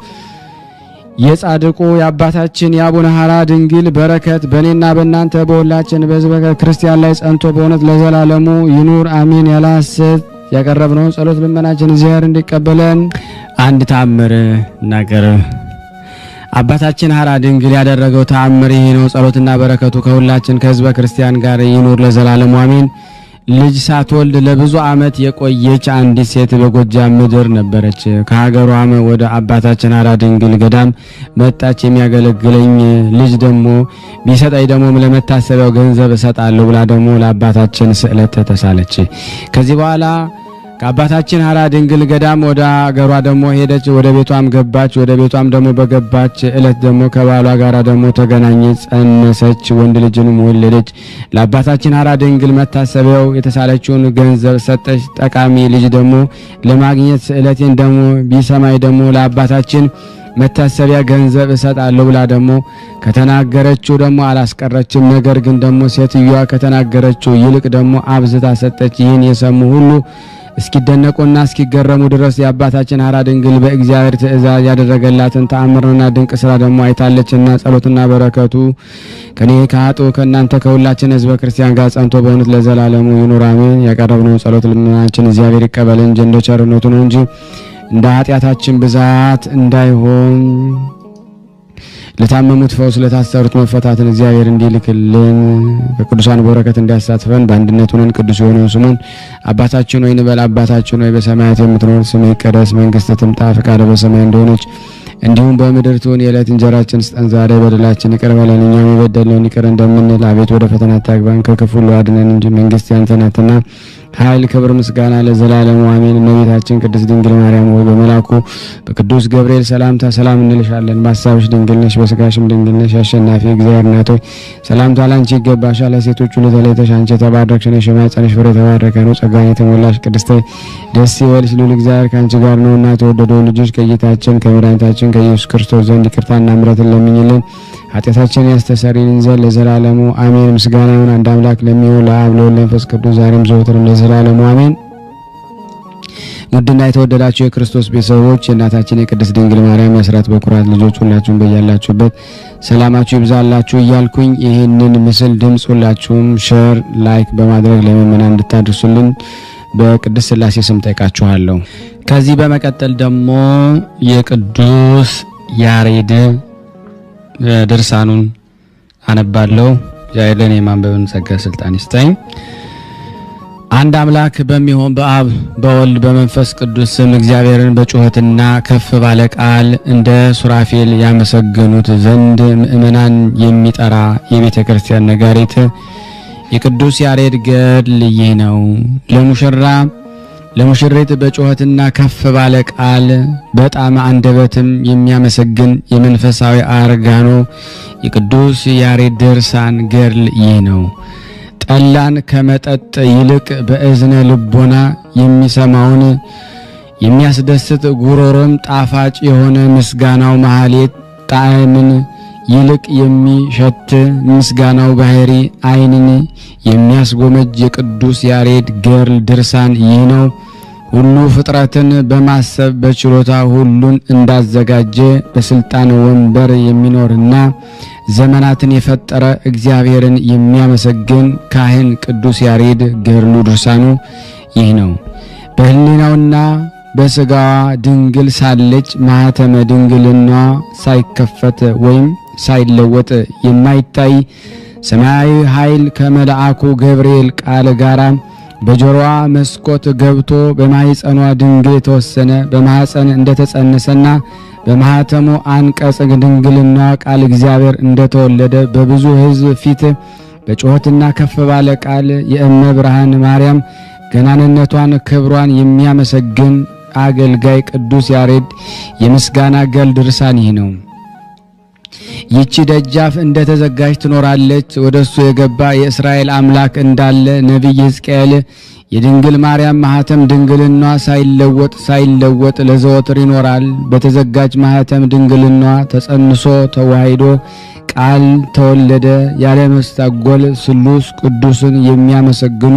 የጻድቁ የአባታችን የአቡነ ሐራ ድንግል በረከት በእኔና በእናንተ በሁላችን በሕዝበ ክርስቲያን ላይ ጸንቶ በእውነት ለዘላለሙ ይኑር አሜን። ያለ ሐሰት ያቀረብነውን ጸሎት ልመናችን እግዚአብሔር እንዲቀበለን አንድ ተአምር እናቀርብ። አባታችን ሐራ ድንግል ያደረገው ተአምር ይህ ነው። ጸሎትና በረከቱ ከሁላችን ከሕዝበ ክርስቲያን ጋር ይኑር ለዘላለሙ አሜን። ልጅ ሳትወልድ ለብዙ ዓመት የቆየች አንዲት ሴት በጎጃም ምድር ነበረች። ከሀገሯም ወደ አባታችን ሐራ ድንግል ገዳም መጣች። የሚያገለግለኝ ልጅ ደግሞ ቢሰጠኝ ደግሞ ለመታሰቢያው ገንዘብ እሰጣለሁ ብላ ደግሞ ለአባታችን ስዕለት ተሳለች። ከዚህ በኋላ ከአባታችን ሐራ ድንግል ገዳም ወደ አገሯ ደግሞ ሄደች። ወደ ቤቷም ገባች። ወደ ቤቷም ደግሞ በገባች ዕለት ደግሞ ከባሏ ጋር ደግሞ ተገናኘች፣ ጸነሰች፣ ወንድ ልጅንም ወለደች። ለአባታችን ሐራ ድንግል መታሰቢያው የተሳለችውን ገንዘብ ሰጠች። ጠቃሚ ልጅ ደግሞ ለማግኘት ስዕለቴን ደግሞ ቢሰማይ ደግሞ ለአባታችን መታሰቢያ ገንዘብ እሰጣለሁ ብላ ደግሞ ከተናገረችው ደግሞ አላስቀረችም። ነገር ግን ደግሞ ሴትዮዋ ከተናገረችው ይልቅ ደግሞ አብዝታ ሰጠች። ይህን የሰሙ ሁሉ እስኪደነቁና እስኪገረሙ ድረስ የአባታችን ሐራ ድንግል በእግዚአብሔር ትእዛዝ ያደረገላትን ተአምርና ድንቅ ስራ ደግሞ አይታለችና ጸሎትና በረከቱ ከኔ ከኃጥኡ ከእናንተ ከሁላችን ሕዝበ ክርስቲያን ጋር ጸንቶ በእውነት ለዘላለሙ ይኑር አሜን። ያቀረብነውን ጸሎት ልመናችን እግዚአብሔር ይቀበል እንጂ እንደ ቸርነቱ ነው እንጂ እንደ ኃጢአታችን ብዛት እንዳይሆን ለታመሙት ፈውስ ለታሰሩት መፈታትን እግዚአብሔር እንዲልክልን ከቅዱሳን በረከት እንዲያሳትፈን በአንድነት ሆነን ቅዱስ የሆነውን ስሙን አባታችን ሆይ እንበል። አባታችን ሆይ በሰማያት የምትኖር ስምህ ይቀደስ፣ መንግስትህ ትምጣ፣ ፈቃድህ በሰማይ እንደሆነች እንዲሁም በምድር ትሁን። የዕለት እንጀራችንን ስጠን ዛሬ፣ በደላችንን ይቅር በለን እኛም የበደልነውን ይቅር እንደምንል፣ አቤት ወደ ፈተና አታግባን ከክፉ ሁሉ አድነን እንጂ መንግስት ያንተ ናትና ኃይል፣ ክብር፣ ምስጋና ለዘላለሙ አሜን። እመቤታችን ቅድስት ድንግል ማርያም ሆይ በመልአኩ በቅዱስ ገብርኤል ሰላምታ ሰላም እንልሻለን። በሐሳብሽ ድንግል ነሽ፣ በሥጋሽም ድንግል ነሽ። አሸናፊ እግዚአብሔር እናት ሆይ ሰላምታ ላንቺ ይገባሻል። ሴቶች ሁሉ ተለይተሽ አንቺ የተባረክሽ ነሽ፣ የማኅፀንሽ ፍሬ የተባረከ ነው። ጸጋን የተሞላሽ ቅድስት ሆይ ደስ ይበልሽ፣ ልዑል እግዚአብሔር ከአንቺ ጋር ነውና የተወደደው ልጅሽ ከጌታችን ከመድኃኒታችን ከኢየሱስ ክርስቶስ ዘንድ ይቅርታና ምሕረትን ለምኝልን ኃጢአታችንን ያስተሰርይልን ዘንድ ለዘላለሙ አሜን። ምስጋና ይሁን አንድ አምላክ ለሚሆን ለአብ ለወልድ ለመንፈስ ቅዱስ ዛሬም ዘወትርም ለዘላለሙ አሜን። ውድና የተወደዳችሁ የክርስቶስ ቤተሰቦች የእናታችን የቅድስት ድንግል ማርያም የአስራት በኩራት ልጆች ሁላችሁም በያላችሁበት ሰላማችሁ ይብዛላችሁ እያልኩኝ ይህንን ምስል ድምፅ ሁላችሁም ሼር ላይክ በማድረግ ለምእመናን እንድታደርሱልን በቅድስት ሥላሴ ስም ጠይቃችኋለሁ። ከዚህ በመቀጠል ደግሞ የቅዱስ ያሬድ ድርሳኑን አነባለሁ። እግዚአብሔር ለእኔ ማንበብን ጸጋ ስልጣን ይስጠኝ። አንድ አምላክ በሚሆን በአብ በወልድ በመንፈስ ቅዱስ ስም እግዚአብሔርን በጩኸትና ከፍ ባለ ቃል እንደ ሱራፌል ያመሰግኑት ዘንድ ምእመናን የሚጠራ የቤተ ክርስቲያን ነጋሪት የቅዱስ ያሬድ ገድል ይህ ነው። ለሙሽሪት በጩኸትና ከፍ ባለ ቃል በጣም አንደበትም የሚያመሰግን የመንፈሳዊ አርጋኖ የቅዱስ ያሬድ ድርሳን ገድል ይህ ነው። ጠላን ከመጠጥ ይልቅ በእዝነ ልቦና የሚሰማውን የሚያስደስት ጉሮሮም ጣፋጭ የሆነ ምስጋናው ማህሌት ጣዕምን ይልቅ የሚሸት ምስጋናው ባህሪ ዓይንን የሚያስጎመጅ የቅዱስ ያሬድ ገድል ድርሳን ይህ ነው። ሁሉ ፍጥረትን በማሰብ በችሎታ ሁሉን እንዳዘጋጀ በስልጣን ወንበር የሚኖርና ዘመናትን የፈጠረ እግዚአብሔርን የሚያመሰግን ካህን ቅዱስ ያሬድ ገድሉ ድርሳኑ ይህ ነው። በሕሊናውና በስጋዋ ድንግል ሳለች ማኅተመ ድንግልና ሳይከፈት ወይም ሳይለወጥ የማይታይ ሰማያዊ ኃይል ከመልአኩ ገብርኤል ቃል ጋራ በጆሮዋ መስኮት ገብቶ በማኅፀኗ ድንግል የተወሰነ በማኅፀን እንደተጸነሰና በማኅተሙ አንቀጽ ድንግልና ቃል እግዚአብሔር እንደተወለደ በብዙ ሕዝብ ፊት በጩኸትና ከፍ ባለ ቃል የእመ ብርሃን ማርያም ገናንነቷን ክብሯን የሚያመሰግን አገልጋይ ቅዱስ ያሬድ የምስጋና ገድል ድርሳን ይህ ነው። ይቺ ደጃፍ እንደተዘጋጅ ትኖራለች። ወደሱ የገባ የእስራኤል አምላክ እንዳለ ነቢይ ሕዝቅኤል የድንግል ማርያም ማኅተም ድንግልና ሳይለወጥ ለዘወትር ይኖራል። በተዘጋጅ ማኅተም ድንግልና ተጸንሶ ተዋሂዶ ቃል ተወለደ። ያለ መስታጎል ስሉስ ቅዱስን የሚያመሰግኑ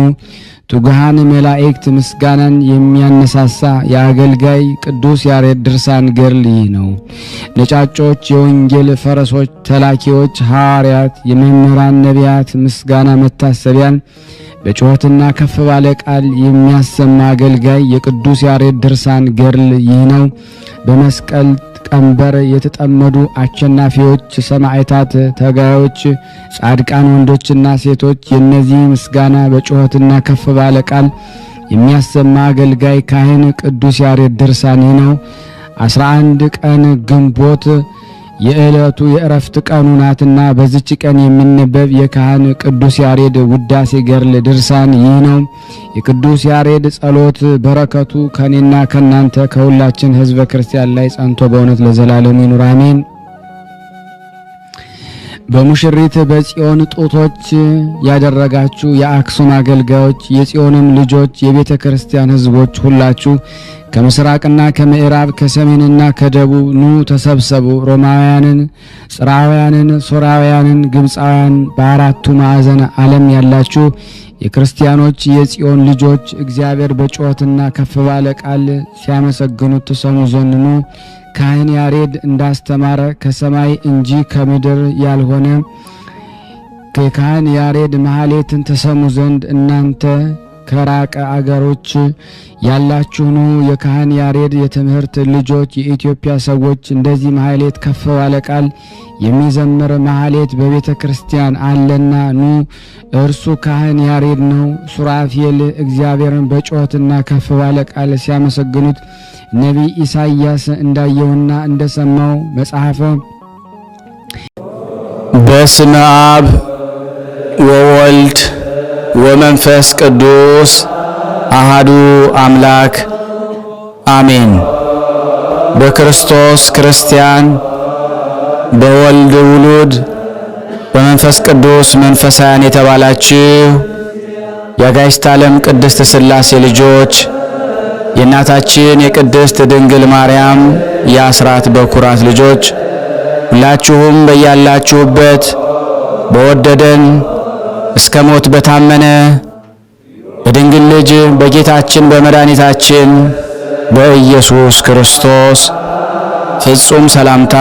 ትጉሃን መላእክት ምስጋናን የሚያነሳሳ የአገልጋይ ቅዱስ ያሬድ ድርሳን ገድል ይህ ነው። ነጫጮች የወንጌል ፈረሶች ተላኪዎች ሐዋርያት የመምህራን ነቢያት ምስጋና መታሰቢያን በጩኸትና ከፍ ባለ ቃል የሚያሰማ አገልጋይ የቅዱስ ያሬድ ድርሳን ገድል ይህ ነው። በመስቀል ቀንበር የተጠመዱ አሸናፊዎች ሰማዕታት ተጋዮች ጻድቃን ወንዶችና ሴቶች የነዚህ ምስጋና በጩኸትና ከፍ ባለ ቃል የሚያሰማ አገልጋይ ካህን ቅዱስ ያሬድ ድርሳን ይህ ነው። 11 ቀን ግንቦት የዕለቱ የእረፍት ቀኑ ናትና በዚች ቀን የሚነበብ የካህን ቅዱስ ያሬድ ውዳሴ ገድል ድርሳን ይህ ነው። የቅዱስ ያሬድ ጸሎት በረከቱ ከኔና ከናንተ ከሁላችን ሕዝበ ክርስቲያን ላይ ጸንቶ በእውነት ለዘላለም ይኑር አሜን። በሙሽሪት በጽዮን ጡቶች ያደረጋችሁ የአክሱም አገልጋዮች የጽዮንም ልጆች የቤተ ክርስቲያን ሕዝቦች ሁላችሁ ከምስራቅና ከምዕራብ ከሰሜንና ከደቡብ ኑ ተሰብሰቡ። ሮማውያንን፣ ጽርዓውያንን፣ ሶርያውያንን፣ ግብፃውያን በአራቱ ማዕዘን ዓለም ያላችሁ የክርስቲያኖች የጽዮን ልጆች እግዚአብሔር በጩኸትና ከፍ ባለ ቃል ሲያመሰግኑት ትሰሙ ዘንድ ኑ። ካህን ያሬድ እንዳስተማረ ከሰማይ እንጂ ከምድር ያልሆነ ከካህን ያሬድ መሐሌትን ተሰሙ ዘንድ እናንተ ከራቀ አገሮች ያላችሁ ኑ። የካህን ያሬድ የትምህርት ልጆች የኢትዮጵያ ሰዎች እንደዚህ መሐሌት ከፍ ባለ ቃል የሚዘምር መሐሌት በቤተ ክርስቲያን አለና ኑ። እርሱ ካህን ያሬድ ነው። ሱራፌል እግዚአብሔርን በጩኸትና ከፍ ባለ ቃል ሲያመሰግኑት ነቢይ ኢሳይያስ እንዳየውና እንደሰማው መጽሐፈ በስመ አብ ወወልድ ወመንፈስ ቅዱስ አሃዱ አምላክ አሜን። በክርስቶስ ክርስቲያን፣ በወልድ ውሉድ፣ በመንፈስ ቅዱስ መንፈሳውያን የተባላችሁ የአጋዕዝተ ዓለም ቅድስት ሥላሴ ልጆች የእናታችን የቅድስት ድንግል ማርያም የአስራት በኩራት ልጆች ሁላችሁም በያላችሁበት በወደደን እስከ ሞት በታመነ በድንግል ልጅ በጌታችን በመድኃኒታችን በኢየሱስ ክርስቶስ ፍጹም ሰላምታ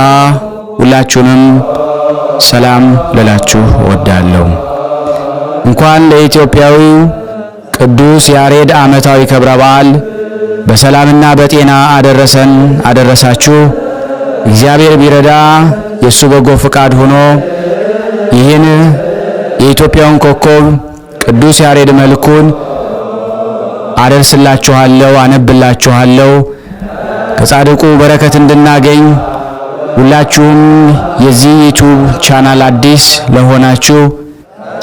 ሁላችሁንም ሰላም ልላችሁ እወዳለሁ። እንኳን ለኢትዮጵያዊው ቅዱስ ያሬድ ዓመታዊ ክብረ በዓል በሰላምና በጤና አደረሰን አደረሳችሁ። እግዚአብሔር ቢረዳ የእሱ በጎ ፍቃድ ሆኖ ይህን የኢትዮጵያውን ኮከብ ቅዱስ ያሬድ መልኩን አደርስላችኋለሁ፣ አነብላችኋለሁ። ከጻድቁ በረከት እንድናገኝ ሁላችሁም የዚህ ዩቲዩብ ቻናል አዲስ ለሆናችሁ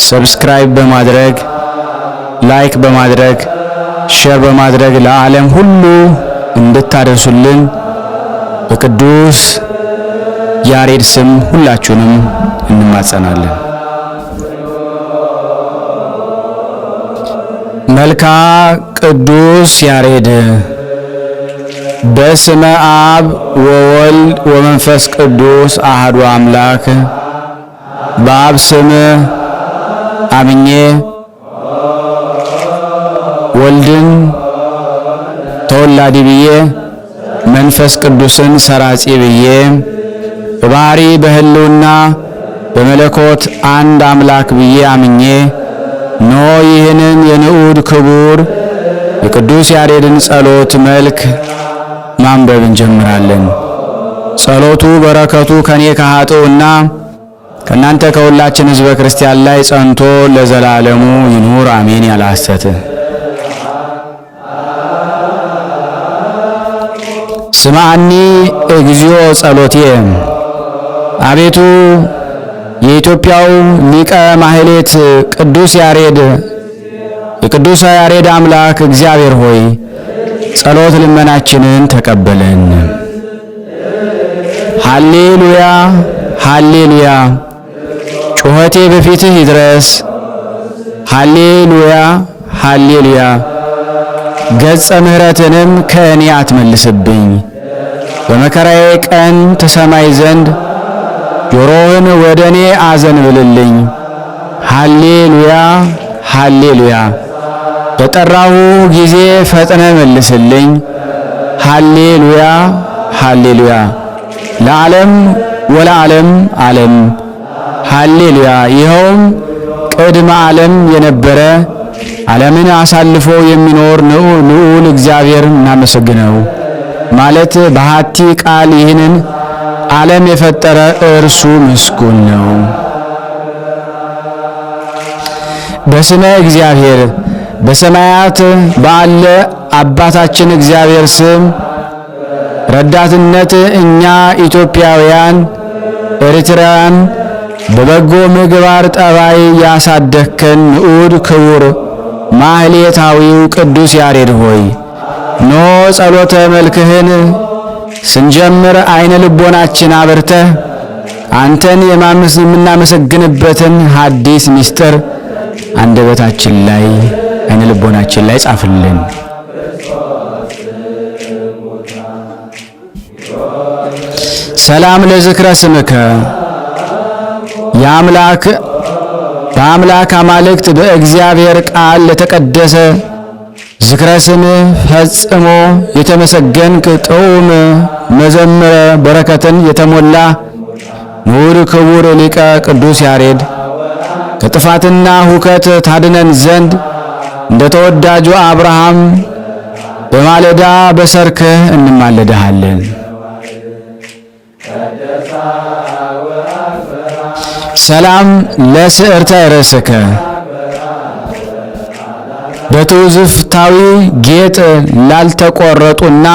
ሰብስክራይብ በማድረግ ላይክ በማድረግ ሼር በማድረግ ለዓለም ሁሉ እንድታደርሱልን በቅዱስ ያሬድ ስም ሁላችሁንም እንማጸናለን። መልካ ቅዱስ ያሬድ። በስመ አብ ወወልድ ወመንፈስ ቅዱስ አሐዱ አምላክ። በአብ ስም አምኜ ወልድን ተወላዲ ብዬ መንፈስ ቅዱስን ሰራጺ ብዬ በባህሪ በህልውና በመለኮት አንድ አምላክ ብዬ አምኜ ኖ ይህንን የንዑድ ክቡር የቅዱስ ያሬድን ጸሎት መልክ ማንበብ እንጀምራለን። ጸሎቱ በረከቱ ከኔ ከኃጥኡና ከእናንተ ከሁላችን ሕዝበ ክርስቲያን ላይ ጸንቶ ለዘላለሙ ይኑር አሜን። ያለ ሐሰት ስማኒ እግዚኦ ጸሎቴ። አቤቱ የኢትዮጵያው ሊቀ ማህሌት ቅዱስ ያሬድ የቅዱስ ያሬድ አምላክ እግዚአብሔር ሆይ ጸሎት ልመናችንን ተቀበለን። ሃሌሉያ ሃሌሉያ። ጩኸቴ በፊትህ ይድረስ። ሃሌሉያ ሃሌሉያ። ገጸ ምሕረትንም ከእኔ አትመልስብኝ። በመከራዬ ቀን ትሰማይ ዘንድ ጆሮህን ወደ እኔ አዘንብልልኝ። ሃሌሉያ ሃሌሉያ። በጠራሁ ጊዜ ፈጥነ መልስልኝ። ሃሌሉያ ሃሌሉያ። ለዓለም ወለዓለም ዓለም ሃሌሉያ። ይኸውም ቅድመ ዓለም የነበረ ዓለምን አሳልፎ የሚኖር ንዑል እግዚአብሔር እናመሰግነው። ማለት በሃቲ ቃል ይህንን ዓለም የፈጠረ እርሱ ምስጉን ነው። በስመ እግዚአብሔር በሰማያት ባለ አባታችን እግዚአብሔር ስም ረዳትነት እኛ ኢትዮጵያውያን ኤርትራውያን በበጎ ምግባር ጠባይ ያሳደከን ንዑድ ክቡር ማህሌታዊው ቅዱስ ያሬድ ሆይ ኖ ጸሎተ መልክህን ስንጀምር አይነ ልቦናችን አብርተህ አንተን የምናመሰግንበትን ሐዲስ ምስጢር አንደበታችን ላይ አይነ ልቦናችን ላይ ጻፍልን። ሰላም ለዝክረ ስምከ በአምላክ አማልክት በእግዚአብሔር ቃል ለተቀደሰ ዝክረ ስምህ ፈጽሞ የተመሰገንክ ጥዑም መዘምረ በረከትን የተሞላ ንዑድ ክቡር ሊቀ ቅዱስ ያሬድ ከጥፋትና ሁከት ታድነን ዘንድ እንደ ተወዳጁ አብርሃም በማለዳ በሰርክህ እንማለድሃለን። ሰላም ለስዕርተ ርእስከ በትውዝፍታዊ ጌጥ ላልተቆረጡና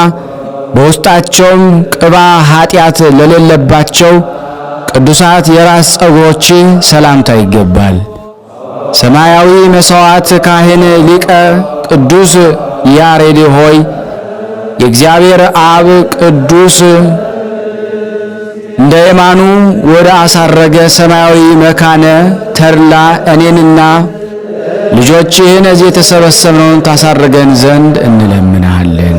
በውስጣቸውም ቅባ ኃጢአት ለሌለባቸው ቅዱሳት የራስ ጸጉሮች ሰላምታ ይገባል። ሰማያዊ መሥዋዕት ካህን ሊቀ ቅዱስ ያሬድ ሆይ የእግዚአብሔር አብ ቅዱስ እንደ የማኑ ወደ አሳረገ ሰማያዊ መካነ ተድላ እኔንና ልጆችህን እዚህ የተሰበሰብነውን ታሳርገን ዘንድ እንለምናለን።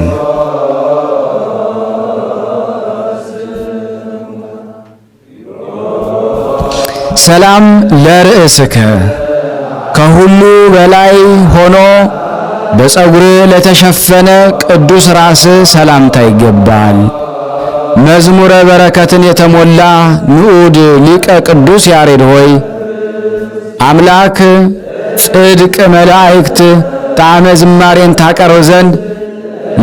ሰላም ለርእስከ ከሁሉ በላይ ሆኖ በፀጉር ለተሸፈነ ቅዱስ ራስ ሰላምታ ይገባል። መዝሙረ በረከትን የተሞላ ንዑድ ሊቀ ቅዱስ ያሬድ ሆይ አምላክ ጽድቅ መላእክት ጣዕመ ዝማሬን ታቀርብ ዘንድ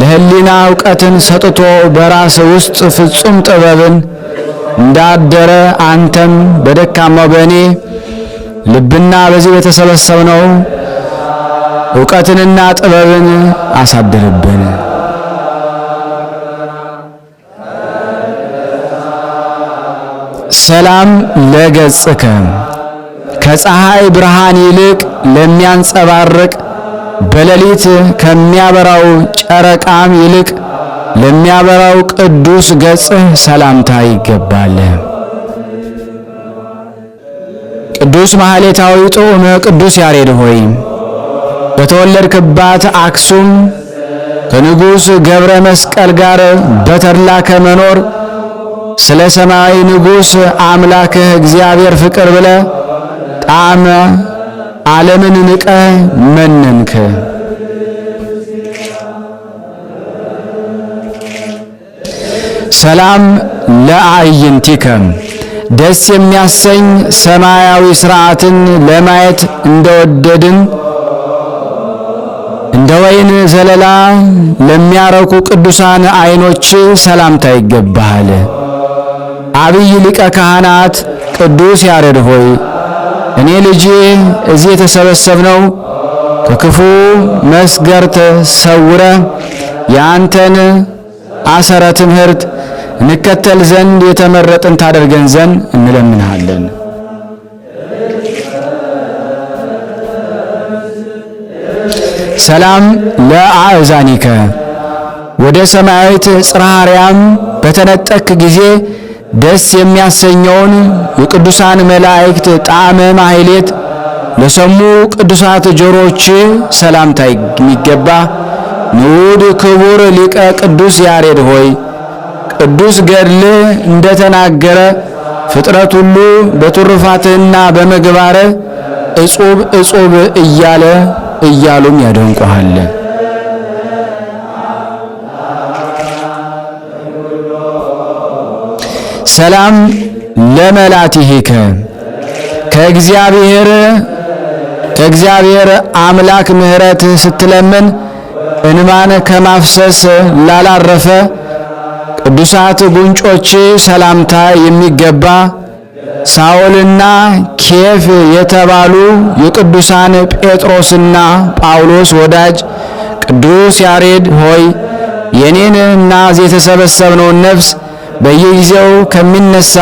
ለሕሊና ዕውቀትን ሰጥቶ በራስ ውስጥ ፍጹም ጥበብን እንዳደረ አንተም በደካማው በእኔ ልብና በዚህ በተሰበሰብነው ዕውቀትንና ጥበብን አሳድርብን። ሰላም ለገጽከ ከፀሐይ ብርሃን ይልቅ ለሚያንጸባርቅ በሌሊት ከሚያበራው ጨረቃም ይልቅ ለሚያበራው ቅዱስ ገጽህ ሰላምታ ይገባል። ቅዱስ ማህሌታዊ ጥዑመ ቅዱስ ያሬድ ሆይ በተወለድክባት አክሱም ከንጉሥ ገብረ መስቀል ጋር በተድላ ከመኖር ስለ ሰማያዊ ንጉሥ አምላክህ እግዚአብሔር ፍቅር ብለ ጣዕመ ዓለምን ንቀህ መነንክ። ሰላም ለአዕይንቲከ ደስ የሚያሰኝ ሰማያዊ ሥርዓትን ለማየት እንደወደድን እንደ ወይን ዘለላ ለሚያረኩ ቅዱሳን ዓይኖች ሰላምታ ይገባሃል። አብይ ሊቀ ካህናት ቅዱስ ያሬድ ሆይ እኔ ልጅ እዚህ የተሰበሰብነው ከክፉ መስገርት ሰውረ የአንተን አሰረ ትምህርት እንከተል ዘንድ የተመረጥን ታደርገን ዘንድ እንለምንሃለን። ሰላም ለአእዛኒከ ወደ ሰማያዊት ጽርሐ አርያም በተነጠቅ ጊዜ ደስ የሚያሰኘውን የቅዱሳን መላእክት ጣዕመ ማህሌት ለሰሙ ቅዱሳት ጆሮች ሰላምታ የሚገባ ንዑድ ክቡር ሊቀ ቅዱስ ያሬድ ሆይ ቅዱስ ገድል እንደተናገረ ፍጥረት ሁሉ በትሩፋትህና በምግባርህ እጹብ እጹብ እያሉም ያደንቁሃል። ሰላም ለመላቲሂከ ከእግዚአብሔር አምላክ ምሕረት ስትለምን እንማን ከማፍሰስ ላላረፈ ቅዱሳት ጉንጮች ሰላምታ የሚገባ ሳኦልና ኬፍ የተባሉ የቅዱሳን ጴጥሮስና ጳውሎስ ወዳጅ ቅዱስ ያሬድ ሆይ የኔንና የተሰበሰብነውን ነፍስ በየጊዜው ከሚነሳ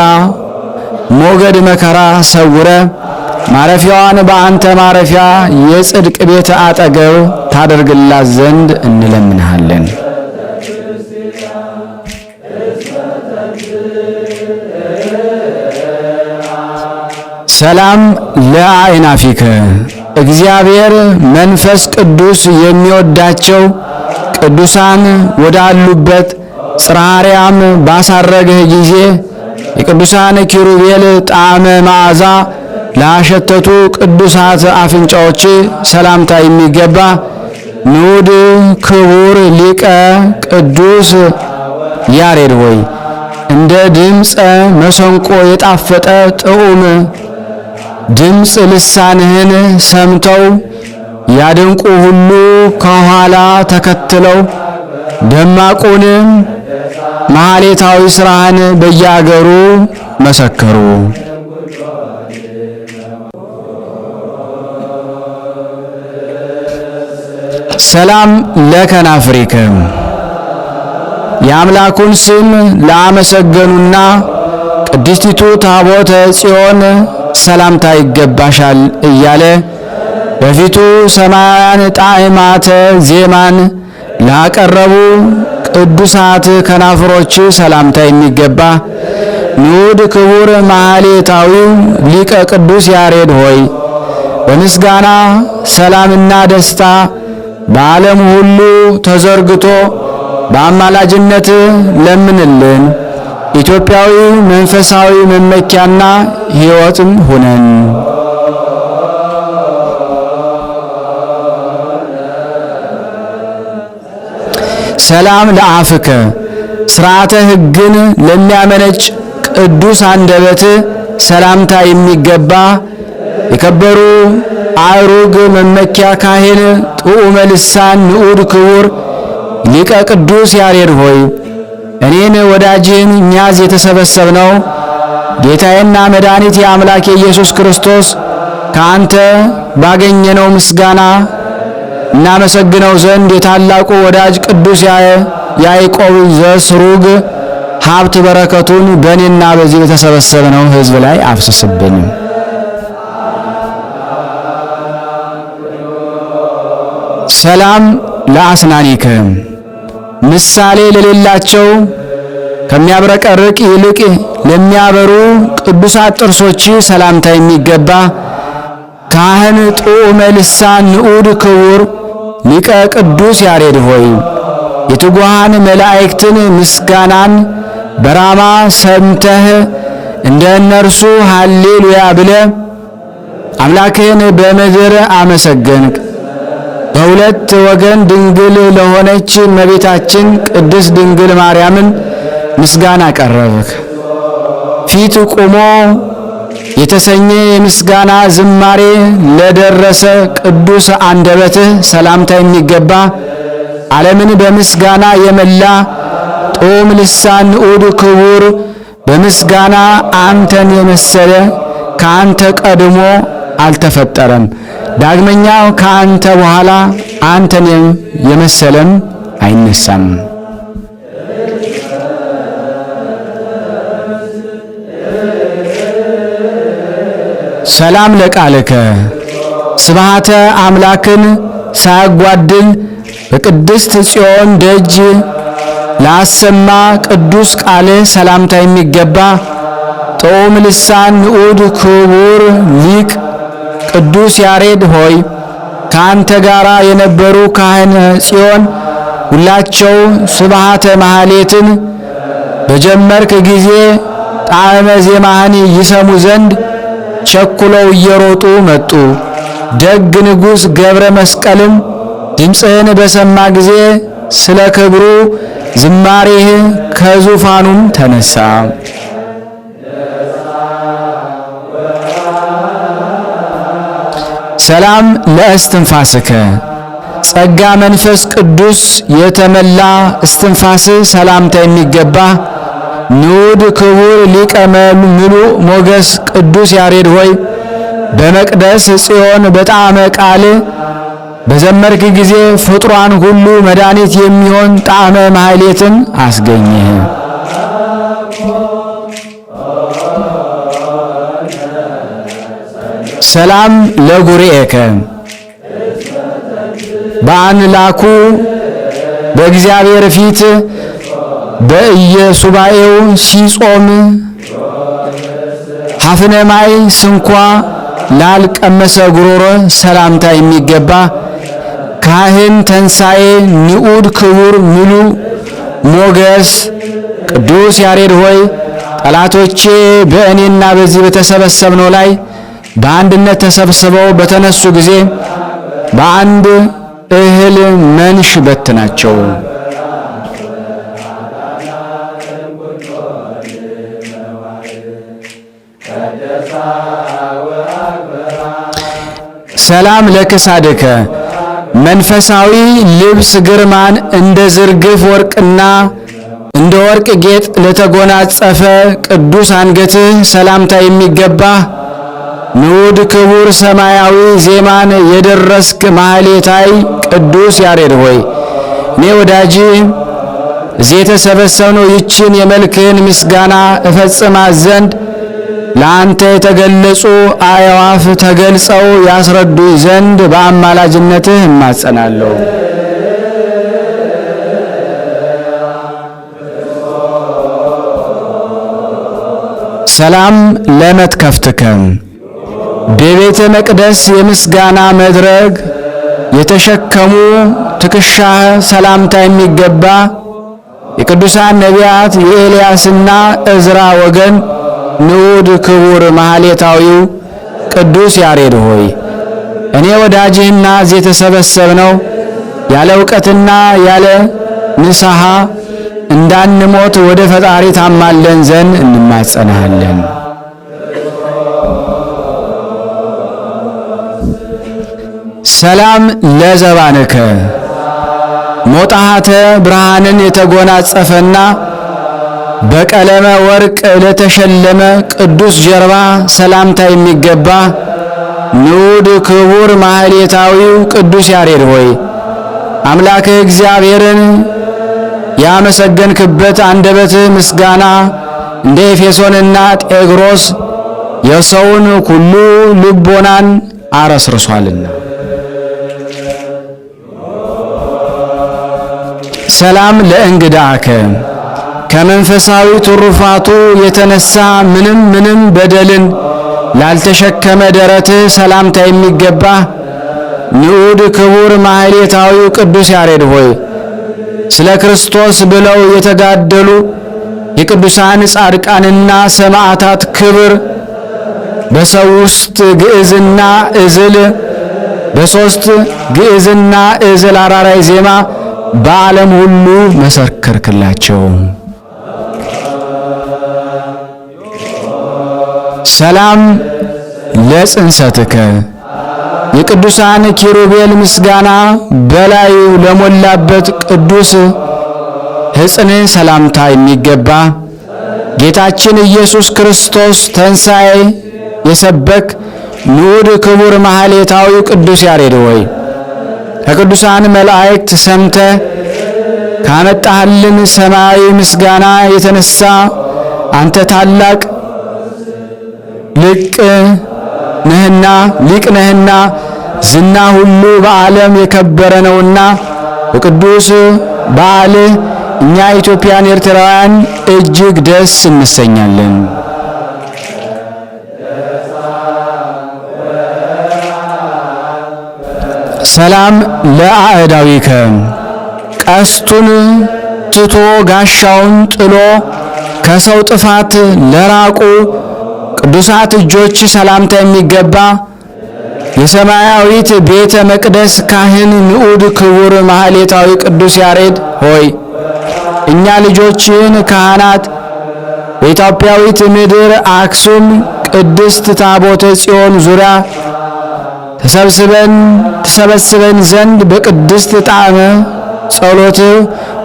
ሞገድ መከራ ሰውረ ማረፊያዋን በአንተ ማረፊያ የጽድቅ ቤት አጠገብ ታደርግላት ዘንድ እንለምንሃለን። ሰላም ለአዕናፊከ እግዚአብሔር መንፈስ ቅዱስ የሚወዳቸው ቅዱሳን ወዳሉበት ጽርሐ አርያም ባሳረግህ ጊዜ የቅዱሳን ኪሩቤል ጣዕመ መዓዛ ላሸተቱ ቅዱሳት አፍንጫዎች ሰላምታ የሚገባ ንዑድ ክቡር ሊቀ ቅዱስ ያሬድ ሆይ እንደ ድምፀ መሰንቆ የጣፈጠ ጥዑም ድምፅ ልሳንህን ሰምተው ያደንቁ ሁሉ ከኋላ ተከትለው ደማቁን ማህሌታዊ ሥራህን በየአገሩ መሰከሩ። ሰላም ለከናፍሪከ የአምላኩን ስም ላመሰገኑና ቅድስቲቱ ታቦተ ጽዮን ሰላምታ ይገባሻል እያለ በፊቱ ሰማያውያን ጣዕማተ ዜማን ላቀረቡ ቅዱሳት ከናፍሮች ሰላምታ የሚገባ ንዑድ ክቡር ማህሌታዊው ሊቀ ቅዱስ ያሬድ ሆይ በምስጋና ሰላምና ደስታ በዓለም ሁሉ ተዘርግቶ በአማላጅነት ለምንልን። ኢትዮጵያዊ መንፈሳዊ መመኪያና ሕይወትም ሁነን። ሰላም ለአፍከ ሥርዓተ ሕግን ለሚያመነጭ ቅዱስ አንደበት ሰላምታ የሚገባ የከበሩ አእሩግ መመኪያ ካህን ጥዑመ ልሳን ንዑድ ክቡር ሊቀ ቅዱስ ያሬድ ሆይ እኔን ወዳጅህን እኛዝ የተሰበሰብነው ጌታዬና መድኃኒቴ አምላኬ ኢየሱስ ክርስቶስ ከአንተ ባገኘነው ምስጋና እናመሰግነው ዘንድ የታላቁ ወዳጅ ቅዱስ ያዕቆብ ዘስሩግ ሀብት በረከቱን በእኔና በዚህ በተሰበሰብነው ሕዝብ ላይ አፍስስብን። ሰላም ለአስናኒከ ምሳሌ ለሌላቸው ከሚያብረቀርቅ ይልቅ ለሚያበሩ ቅዱሳት ጥርሶች ሰላምታ የሚገባ ካህን ጥዑመ ልሳን ንዑድ ክቡር ሊቀ ቅዱስ ያሬድ ሆይ የትጉሃን መላእክትን ምስጋናን በራማ ሰምተህ እንደ እነርሱ ሃሌሉያ ብለ አምላክህን በምድር አመሰገንክ። በሁለት ወገን ድንግል ለሆነች እመቤታችን ቅድስት ድንግል ማርያምን ምስጋና ቀረብክ። ፊት ቆሞ የተሰኘ የምስጋና ዝማሬ ለደረሰ ቅዱስ አንደበትህ ሰላምታ የሚገባ ዓለምን በምስጋና የመላ ጦም ልሳን ንዑድ ክቡር በምስጋና አንተን የመሰለ ከአንተ ቀድሞ አልተፈጠረም፣ ዳግመኛ ከአንተ በኋላ አንተን የመሰለም አይነሳም። ሰላም ለቃልከ ስብሐተ አምላክን ሳያጓድል በቅድስት ጽዮን ደጅ ላሰማ ቅዱስ ቃልህ ሰላምታ የሚገባ ጥዑም ልሳን ንዑድ ክቡር ሊቅ ቅዱስ ያሬድ ሆይ ከአንተ ጋር የነበሩ ካህነ ጽዮን ሁላቸው ስብሐተ ማህሌትን በጀመርክ ጊዜ ጣዕመ ዜማህን ይሰሙ ዘንድ ቸኩለው እየሮጡ መጡ። ደግ ንጉሥ ገብረ መስቀልም ድምፅህን በሰማ ጊዜ ስለ ክብሩ ዝማሬህ ከዙፋኑም ተነሳ። ሰላም ለእስትንፋስከ ጸጋ መንፈስ ቅዱስ የተመላ እስትንፋስ ሰላምታ የሚገባ ንዑድ ክቡር ሊቀ ምሉእ ሞገስ ቅዱስ ያሬድ ሆይ በመቅደስ ጽዮን በጣዕመ ቃል በዘመርክ ጊዜ ፍጡራን ሁሉ መድኃኒት የሚሆን ጣዕመ ማህሌትን አስገኘህ። ሰላም ለጉርኤከ በአምላኩ በእግዚአብሔር ፊት በየሱባኤው ሲጾም ሐፍነ ማይ ስንኳ ላልቀመሰ ጉሮሮ ሰላምታ የሚገባ ካህን ተንሳኤ ንዑድ ክቡር ምሉእ ሞገስ ቅዱስ ያሬድ ሆይ ጠላቶቼ በእኔና በዚህ በተሰበሰብነው ላይ በአንድነት ተሰብስበው በተነሱ ጊዜ በአንድ እህል መንሽ በትናቸው። ሰላም ለክሳድከ መንፈሳዊ ልብስ ግርማን እንደ ዝርግፍ ወርቅና እንደ ወርቅ ጌጥ ለተጎናጸፈ ቅዱስ አንገትህ ሰላምታ የሚገባ ንዑድ ክቡር ሰማያዊ ዜማን የደረስክ ማህሌታይ ቅዱስ ያሬድ ሆይ እኔ ወዳጅ እዚህ የተሰበሰብነው ይችን የመልክህን ምስጋና እፈጽማት ዘንድ ለአንተ የተገለጹ አዕዋፍ ተገልጸው ያስረዱኝ ዘንድ በአማላጅነትህ እማጸናለሁ። ሰላም ለመትከፍትከ በቤተ መቅደስ የምስጋና መድረክ የተሸከሙ ትከሻህ ሰላምታ የሚገባ የቅዱሳን ነቢያት የኤልያስና ዕዝራ ወገን ንዑድ ክቡር ማህሌታዊው ቅዱስ ያሬድ ሆይ እኔ ወዳጅህና እዚህ የተሰበሰብነው ያለ ዕውቀትና ያለ ንስሐ እንዳንሞት ወደ ፈጣሪ ታማለን ዘንድ እንማጸናለን። ሰላም ለዘባንከ ሞጣሃተ ብርሃንን የተጎናጸፈና በቀለመ ወርቅ ለተሸለመ ቅዱስ ጀርባ ሰላምታ የሚገባ ንዑድ ክቡር ማህሌታዊው ቅዱስ ያሬድ ሆይ አምላክህ እግዚአብሔርን ያመሰገንክበት አንደበትህ ምስጋና እንደ ኤፌሶንና ጤግሮስ የሰውን ሁሉ ልቦናን አረስርሷልና። ሰላም ለእንግዳከ ከመንፈሳዊ ትሩፋቱ የተነሳ ምንም በደልን ላልተሸከመ ደረትህ ሰላምታ የሚገባ ንዑድ ክቡር ማህሌታዊው ቅዱስ ያሬድ ሆይ ስለ ክርስቶስ ብለው የተጋደሉ የቅዱሳን ጻድቃንና ሰማዕታት ክብር በሰው ውስጥ ግዕዝና እዝል በሶስት ግዕዝና እዝል አራራይ ዜማ በዓለም ሁሉ መሰከርክላቸው። ሰላም ለጽንሰትከ የቅዱሳን ኪሩቤል ምስጋና በላዩ ለሞላበት ቅዱስ ሕፅንህ ሰላምታ የሚገባ ጌታችን ኢየሱስ ክርስቶስ ተንሣኤ የሰበክ ንዑድ ክቡር ማህሌታዊ ቅዱስ ያሬድ ሆይ ከቅዱሳን መላእክት ሰምተ ካመጣህልን ሰማያዊ ምስጋና የተነሳ አንተ ታላቅ ሊቅ ነህና ዝና ሁሉ በዓለም የከበረ ነውና በቅዱስ በዓልህ እኛ ኢትዮጵያን ኤርትራውያን እጅግ ደስ እንሰኛለን። ሰላም ለአዕዳዊከ ቀስቱን ትቶ ጋሻውን ጥሎ ከሰው ጥፋት ለራቁ ቅዱሳት እጆች ሰላምታ የሚገባ የሰማያዊት ቤተ መቅደስ ካህን ንዑድ ክቡር ማህሌታዊ ቅዱስ ያሬድ ሆይ እኛ ልጆችን ካህናት በኢትዮጵያዊት ምድር አክሱም ቅድስት ታቦተ ጽዮን ዙሪያ ተሰበስበን ዘንድ በቅድስት ጣዕመ ጸሎት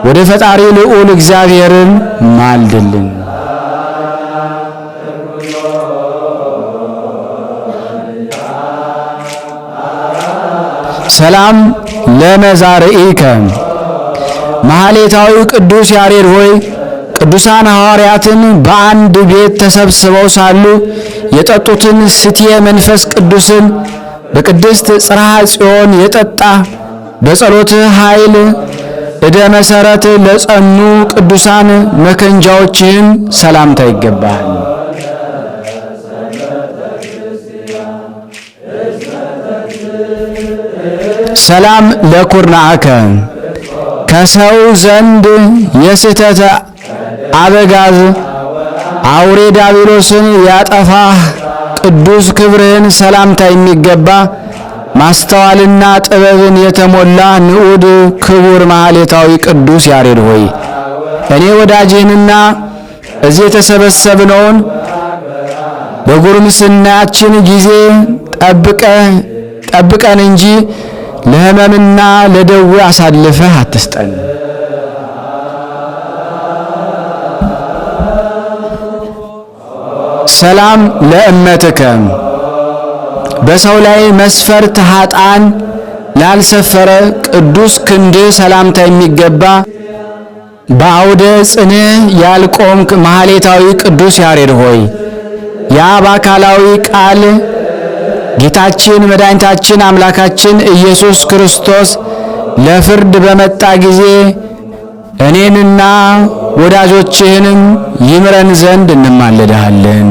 ወደ ፈጣሪ ልዑል እግዚአብሔርን ማልድልን። ሰላም ለመዛርኢከ ማህሌታዊ ቅዱስ ያሬድ ሆይ ቅዱሳን ሐዋርያትን በአንድ ቤት ተሰብስበው ሳሉ የጠጡትን ስትየ መንፈስ ቅዱስን በቅድስት ጽርሐ ጽዮን የጠጣ በጸሎት ኃይል እደ መሰረት ለጸኑ ቅዱሳን መከንጃዎችህን ሰላምታ ይገባል። ሰላም ለኩርናከ ከሰው ዘንድ የስህተት አበጋዝ አውሬ ዲያብሎስን ያጠፋህ ቅዱስ ክብርህን ሰላምታ የሚገባ ማስተዋልና ጥበብን የተሞላ ንዑድ ክቡር ማህሌታዊ ቅዱስ ያሬድ ሆይ እኔ ወዳጅህንና እዚህ የተሰበሰብነውን በጉርምስናችን ጊዜ ጠብቀን እንጂ ለሕመምና ለደዌ አሳልፈህ አትስጠን። ሰላም ለእመትከ በሰው ላይ መስፈርት ኃጥአን ላልሰፈረ ቅዱስ ክንድህ ሰላምታ የሚገባ በአውደ ጽንዕ ያልቆምክ ማህሌታዊ ቅዱስ ያሬድ ሆይ የአብ አካላዊ ቃል ጌታችን መድኃኒታችን አምላካችን ኢየሱስ ክርስቶስ ለፍርድ በመጣ ጊዜ እኔንና ወዳጆችህንም ይምረን ዘንድ እንማልድሃለን።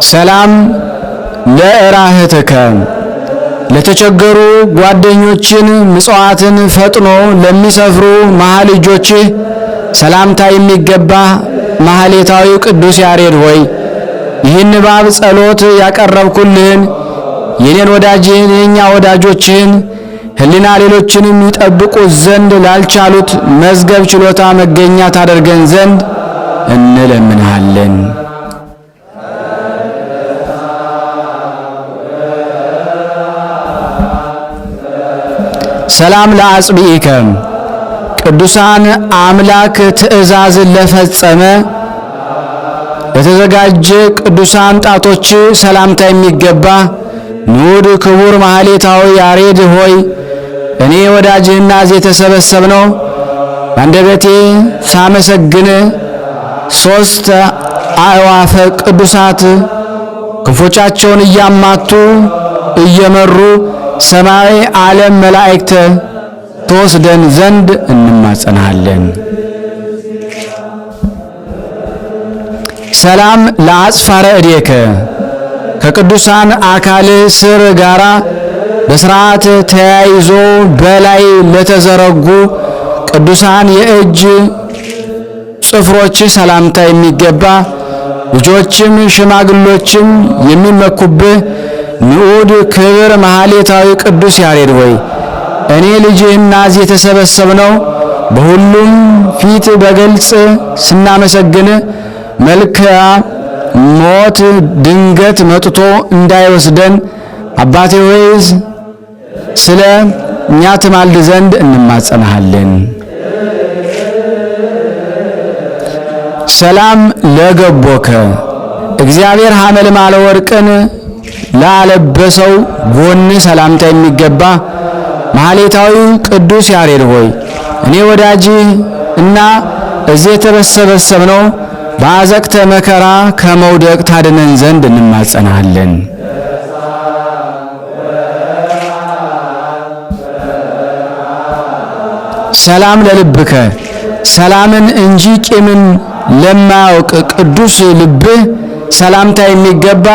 ሰላም ለእራህትከ ለተቸገሩ ጓደኞችን ምጽዋትን ፈጥኖ ለሚሰፍሩ መሃል እጆችህ ሰላምታ የሚገባ ማህሌታዊ ቅዱስ ያሬድ ሆይ ይህን ንባብ ጸሎት ያቀረብኩልህን የኔን ወዳጅህን የኛ ወዳጆችህን ሕሊና ሌሎችንም ይጠብቁት ዘንድ ላልቻሉት መዝገብ ችሎታ መገኛ ታደርገን ዘንድ እንለምንሃለን። ሰላም ለአጽብኢከ ቅዱሳን አምላክ ትእዛዝን ለፈጸመ ለተዘጋጀ ቅዱሳን ጣቶች ሰላምታ የሚገባ ንዑድ ክቡር ማህሌታዊ ያሬድ ሆይ እኔ ወዳጅህና እዚህ የተሰበሰብነው በአንደበቴ ሳመሰግን ሦስት አዕዋፈ ቅዱሳት ክንፎቻቸውን እያማቱ እየመሩ ሰማያዊ ዓለም መላእክት ተወስደን ዘንድ እንማጸናለን። ሰላም ለአጽፋረ እዴከ ከቅዱሳን አካል ስር ጋራ በሥርዓት ተያይዞ በላይ ለተዘረጉ ቅዱሳን የእጅ ጽፍሮች ሰላምታ የሚገባ ልጆችም ሽማግሎችም የሚመኩብህ ንዑድ ክብር ማህሌታዊ ቅዱስ ያሬድ ሆይ እኔ ልጅህና እዚህ የተሰበሰብነው በሁሉም ፊት በግልጽ ስናመሰግን መልክዓ ሞት ድንገት መጥቶ እንዳይወስደን አባቴ ሆይ ስለ እኛ ትማልድ ዘንድ እንማጸናሃለን። ሰላም ለገቦከ እግዚአብሔር ሐመልማለ ወርቅን ላለበሰው ጎን ሰላምታ የሚገባ ማህሌታዊ ቅዱስ ያሬድ ሆይ እኔ ወዳጅ እና እዚህ የተሰበሰብነው በአዘቅተ መከራ ከመውደቅ ታድነን ዘንድ እንማጸናለን። ሰላም ለልብከ ሰላምን እንጂ ቂምን ለማያውቅ ቅዱስ ልብህ ሰላምታ የሚገባ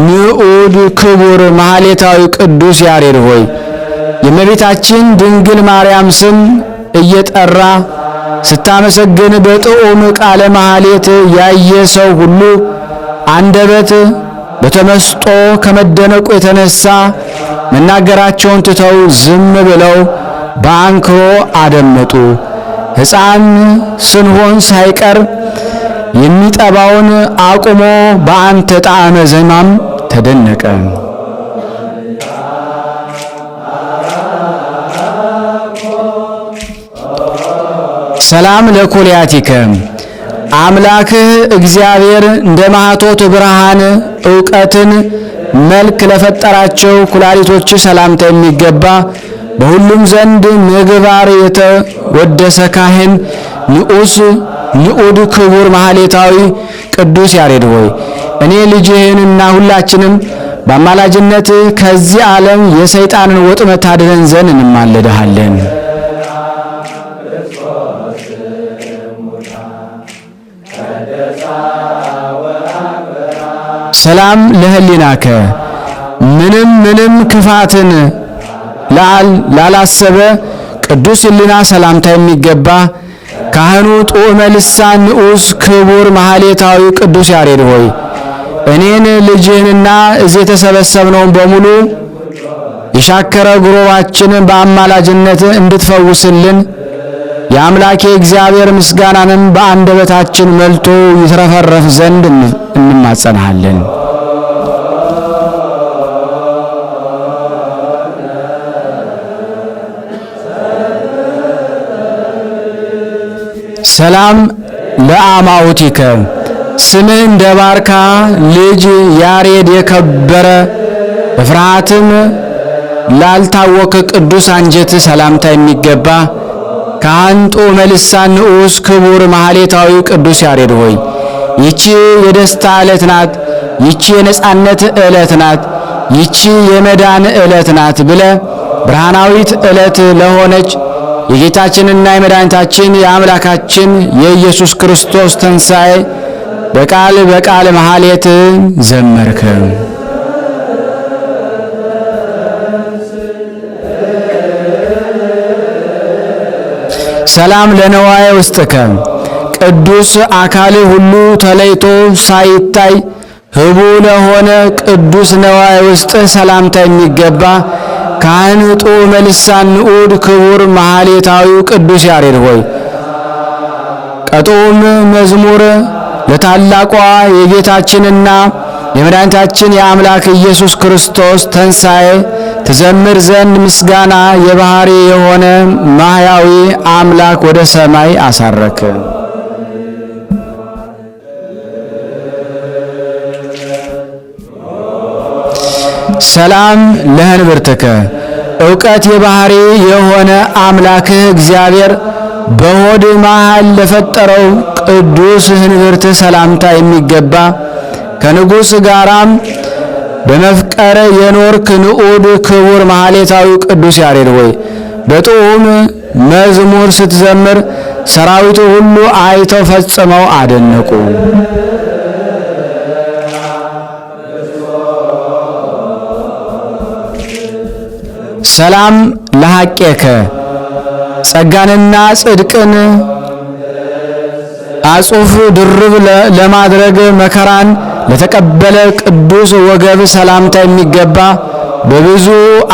ንዑድ ክቡር ማህሌታዊ ቅዱስ ያሬድ ሆይ የእመቤታችን ድንግል ማርያም ስም እየጠራ ስታመሰግን በጥዑም ቃለ ማህሌት ያየ ሰው ሁሉ አንደበት በተመስጦ ከመደነቁ የተነሳ መናገራቸውን ትተው ዝም ብለው በአንክሮ አደመጡ። ሕፃን ስንሆን ሳይቀር የሚጠባውን አቁሞ በአንተ ጣዕመ ዜማም ተደነቀ። ሰላም ለኩልያቲከ አምላክህ እግዚአብሔር እንደ ማኅቶት ብርሃን ዕውቀትን መልክ ለፈጠራቸው ኩላሊቶች ሰላምታ የሚገባ በሁሉም ዘንድ ምግባር የተወደሰ ካህን ንዑድ ክቡር ማህሌታዊ ቅዱስ ያሬድ ሆይ እኔ ልጅህንና ሁላችንም በአማላጅነት ከዚህ ዓለም የሰይጣንን ወጥመድ ታድነን ዘንድ እንማልድሃለን። ሰላም ለህሊናከ ምንም ክፋትን ላላሰበ ቅዱስ ሕሊና ሰላምታ የሚገባ ካህኑ ጡመ ልሳን ንዑስ ክቡር ማህሌታዊ ቅዱስ ያሬድ ሆይ እኔን ልጅህንና እዚህ የተሰበሰብነውን በሙሉ የሻከረ ጉሮሯችንን በአማላጅነት እንድትፈውስልን የአምላኬ እግዚአብሔር ምስጋናንም በአንደበታችን መልቶ ይትረፈረፍ ዘንድ እንማጸናሃለን። ሰላም ለአማውቲከ ስምህ እንደ ባርካ ልጅ ያሬድ የከበረ በፍርሃትም ላልታወከ ቅዱስ አንጀት ሰላምታ የሚገባ ካህን ጡመ ልሳን ንዑስ ክቡር ማህሌታዊ ቅዱስ ያሬድ ሆይ ይቺ የደስታ ዕለት ናት፣ ይቺ የነጻነት ዕለት ናት፣ ይቺ የመዳን ዕለት ናት ብለ ብርሃናዊት ዕለት ለሆነች የጌታችንና የመድኃኒታችን የአምላካችን የኢየሱስ ክርስቶስ ትንሣኤ በቃል ማህሌት ዘመርከ። ሰላም ለነዋየ ውስጥከ ቅዱስ አካል ሁሉ ተለይቶ ሳይታይ ህቡ ለሆነ ቅዱስ ነዋየ ውስጥ ሰላምታ የሚገባ ካህን ጡመ ልሳን ንዑድ ክቡር ማህሌታዊ ቅዱስ ያሬድ ሆይ ቀጦም መዝሙር ለታላቋ የጌታችንና የመድኃኒታችን የአምላክ ኢየሱስ ክርስቶስ ትንሣኤ ትዘምር ዘንድ ምስጋና የባህሪ የሆነ ማህያዊ አምላክ ወደ ሰማይ አሳረከ። ሰላም ለህንብርትከ ዕውቀት የባህሪ የሆነ አምላክህ እግዚአብሔር በሆድ መሃል ለፈጠረው ቅዱስ ህንብርት ሰላምታ የሚገባ ከንጉሥ ጋራም በመፍቀረ የኖርክ ንዑድ ክቡር ማህሌታዊ ቅዱስ ያሬድ ሆይ በጥዑም መዝሙር ስትዘምር ሰራዊቱ ሁሉ አይተው ፈጽመው አደነቁ። ሰላም ለሐቄከ ጸጋንና ጽድቅን አጹፍ ድርብ ለማድረግ መከራን ለተቀበለ ቅዱስ ወገብ ሰላምታ የሚገባ በብዙ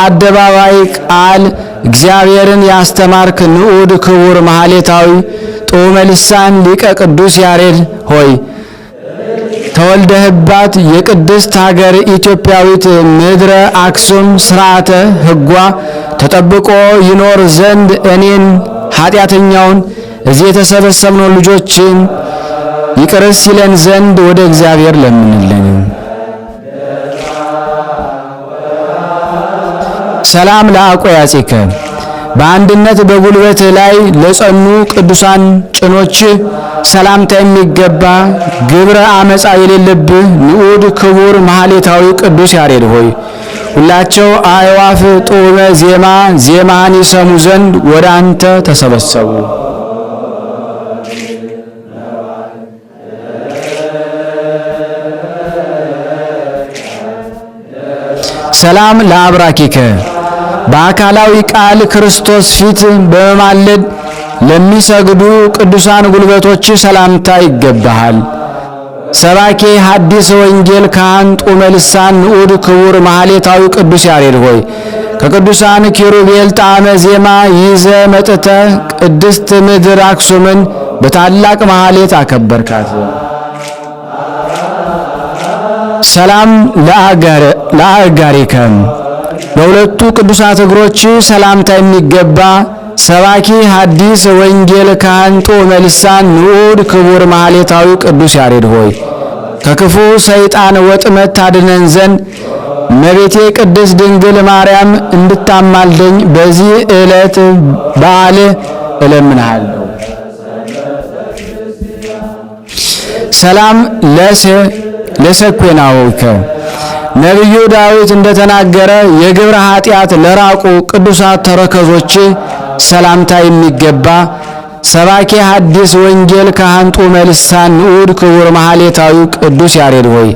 አደባባይ ቃል እግዚአብሔርን ያስተማርክ ንዑድ ክቡር ማህሌታዊ ጡመ ልሳን ሊቀ ቅዱስ ያሬድ ሆይ ተወልደህባት የቅድስት ሀገር ኢትዮጵያዊት ምድረ አክሱም ሥርዓተ ሕጓ ተጠብቆ ይኖር ዘንድ እኔን ኃጢአተኛውን እዚህ የተሰበሰብነው ልጆችን ይቅርስ ይለን ዘንድ ወደ እግዚአብሔር ለምንልን። ሰላም ለአቆያጺከ በአንድነት በጉልበት ላይ ለጸኑ ቅዱሳን ጭኖች ሰላምታ የሚገባ ግብረ አመፃ የሌለብህ ንዑድ ክቡር ማህሌታዊ ቅዱስ ያሬድ ሆይ ሁላቸው አዕዋፍ ጡመ ዜማን ይሰሙ ዘንድ ወደ አንተ ተሰበሰቡ። ሰላም ለአብራኪከ በአካላዊ ቃል ክርስቶስ ፊት በመማለድ ለሚሰግዱ ቅዱሳን ጉልበቶች ሰላምታ ይገባሃል። ሰባኬ ሐዲስ ወንጌል ካህን ጡመ ልሳን ንዑድ ክቡር ማህሌታዊ ቅዱስ ያሬድ ሆይ ከቅዱሳን ኪሩቤል ጣዕመ ዜማ ይዘ መጥተ ቅድስት ምድር አክሱምን በታላቅ ማህሌት አከበርካት። ሰላም ለአጋሪከ በሁለቱ ቅዱሳት እግሮች ሰላምታ የሚገባ ሰባኪ ሐዲስ ወንጌል ካህን ጡመ ልሳን ንዑድ ክቡር ማህሌታዊ ቅዱስ ያሬድ ሆይ ከክፉ ሰይጣን ወጥመድ ታድነን ዘንድ እመቤቴ ቅድስት ድንግል ማርያም እንድታማልደኝ በዚህ ዕለት በዓል እለምንሃለሁ። ሰላም ለሰኮናዊከ ነቢዩ ዳዊት እንደተናገረ የግብረ ኃጢአት ለራቁ ቅዱሳት ተረከዞች ሰላምታ የሚገባ ሰባኬ ሐዲስ ወንጌል ካህን ጡመ ልሳን ንዑድ ክቡር ማህሌታዊ ቅዱስ ያሬድ ሆይ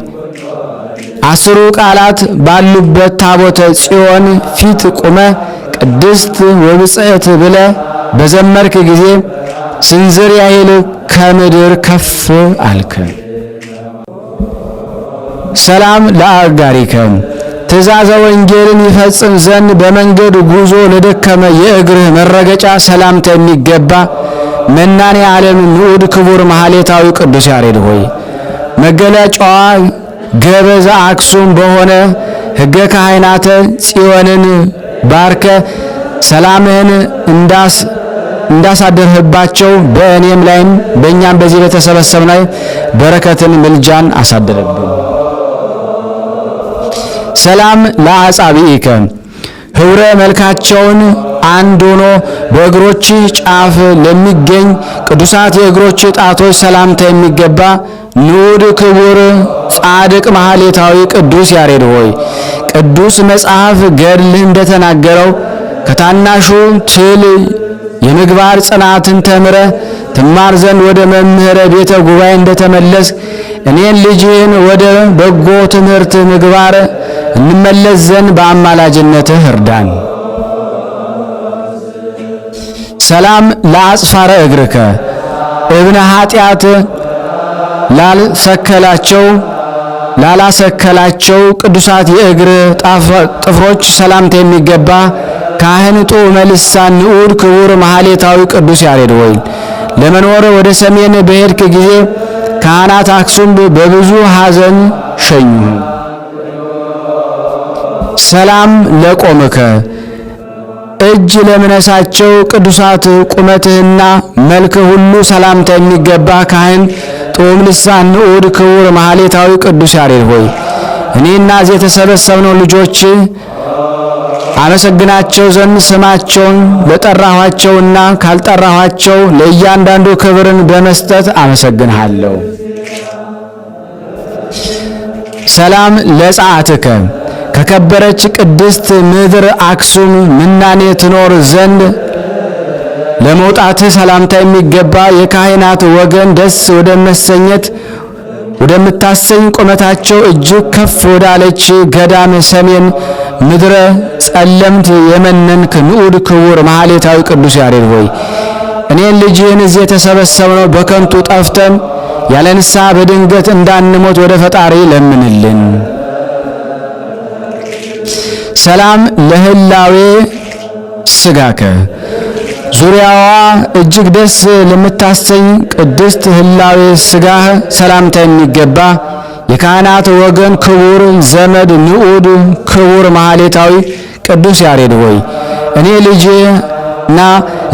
10 ቃላት ባሉበት ታቦተ ጽዮን ፊት ቁመ ቅድስት ወብጽዕት ብለ በዘመርክ ጊዜ ስንዝር ያህል ከምድር ከፍ አልከ። ሰላም ለአጋሪከ ትእዛዘ ወንጌልን ይፈጽም ዘንድ በመንገድ ጉዞ ለደከመ የእግርህ መረገጫ ሰላምታ የሚገባ መናኔ ዓለም ንዑድ ክቡር ማህሌታዊ ቅዱስ ያሬድ ሆይ መገለጫዋ ገበዘ አክሱም በሆነ ሕገ ካህናተ ጽዮንን ባርከ ሰላምህን እንዳሳደርህባቸው በእኔም ላይም በእኛም በዚህ በተሰበሰብን ላይ በረከትን ምልጃን አሳደረብን። ሰላም ለአጻብኢከ ህብረ መልካቸውን አንድ ሆኖ በእግሮች ጫፍ ለሚገኝ ቅዱሳት የእግሮች ጣቶች ሰላምታ የሚገባ ንዑድ ክቡር ጻድቅ ማህሌታዊ ቅዱስ ያሬድ ሆይ ቅዱስ መጽሐፍ ገድልህ እንደተናገረው ከታናሹ ትል የምግባር ጽናትን ተምረ ትማር ዘንድ ወደ መምህረ ቤተ ጉባኤ እንደተመለስ እኔን ልጅህን ወደ በጎ ትምህርት ምግባር እንመለስ ዘንድ በአማላጅነትህ እርዳን። ሰላም ለአጽፋረ እግርከ እብነ ኃጢአት ላላሰከላቸው ቅዱሳት የእግር ጥፍሮች ሰላምታ የሚገባ ካህን ጡመ ልሳን ንዑድ ክቡር ማህሌታዊ ቅዱስ ያሬድ ሆይ ለመኖር ወደ ሰሜን በሄድክ ጊዜ ካህናት አክሱም በብዙ ሐዘን ሸኙ። ሰላም ለቆምከ እጅ ለምነሳቸው ቅዱሳት ቁመትህና መልክ ሁሉ ሰላምታ የሚገባ ካህን ጡም ልሳን ንዑድ ክቡር ማህሌታዊ ቅዱስ ያሬድ ሆይ እኔና እዚህ የተሰበሰብነው ልጆች አመሰግናቸው ዘንድ ስማቸውን ለጠራኋቸውና ካልጠራኋቸው ለእያንዳንዱ ክብርን በመስጠት አመሰግንሃለሁ። ሰላም ለጸአትከ ከከበረች ቅድስት ምድር አክሱም ምናኔ ትኖር ዘንድ ለመውጣትህ ሰላምታ የሚገባ የካህናት ወገን ደስ ወደምታሰኝ ቁመታቸው እጅግ ከፍ ወዳለች ገዳም ሰሜን ምድረ ጸለምት የመነንክ ንዑድ ክቡር ማህሌታዊ ቅዱስ ያሬድ ሆይ እኔን ልጅህን እዚህ የተሰበሰብነው በከንቱ ጠፍተን ያለ ንስሐ በድንገት እንዳንሞት ወደ ፈጣሪ ለምንልን። ሰላም ለህላዌ ስጋከ ዙሪያዋ እጅግ ደስ ለምታሰኝ ቅድስት ህላዌ ስጋህ ሰላምታ የሚገባ የካህናት ወገን ክቡር ዘመድ ንዑድ ክቡር ማህሌታዊ ቅዱስ ያሬድ ሆይ እኔ ልጅና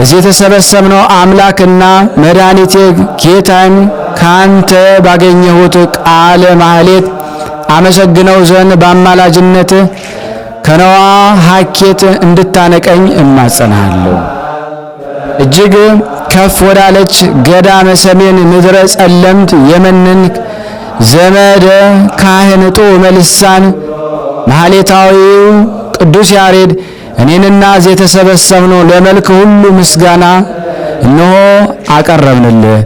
እዚህ የተሰበሰብነው አምላክና መድኃኒቴ ጌታን ካንተ ባገኘሁት ቃለ ማህሌት አመሰግነው ዘንድ በአማላጅነት ከነዋ ሀኬት እንድታነቀኝ እማጸናለሁ። እጅግ ከፍ ወዳለች ገዳመ ሰሜን ምድረ ጸለምት የመነንክ ዘመደ ካህን ጡመ ልሳን ማህሌታዊው ቅዱስ ያሬድ እኔንና እዚህ የተሰበሰብነው ለመልክ ሁሉ ምስጋና እነሆ አቀረብንልህ።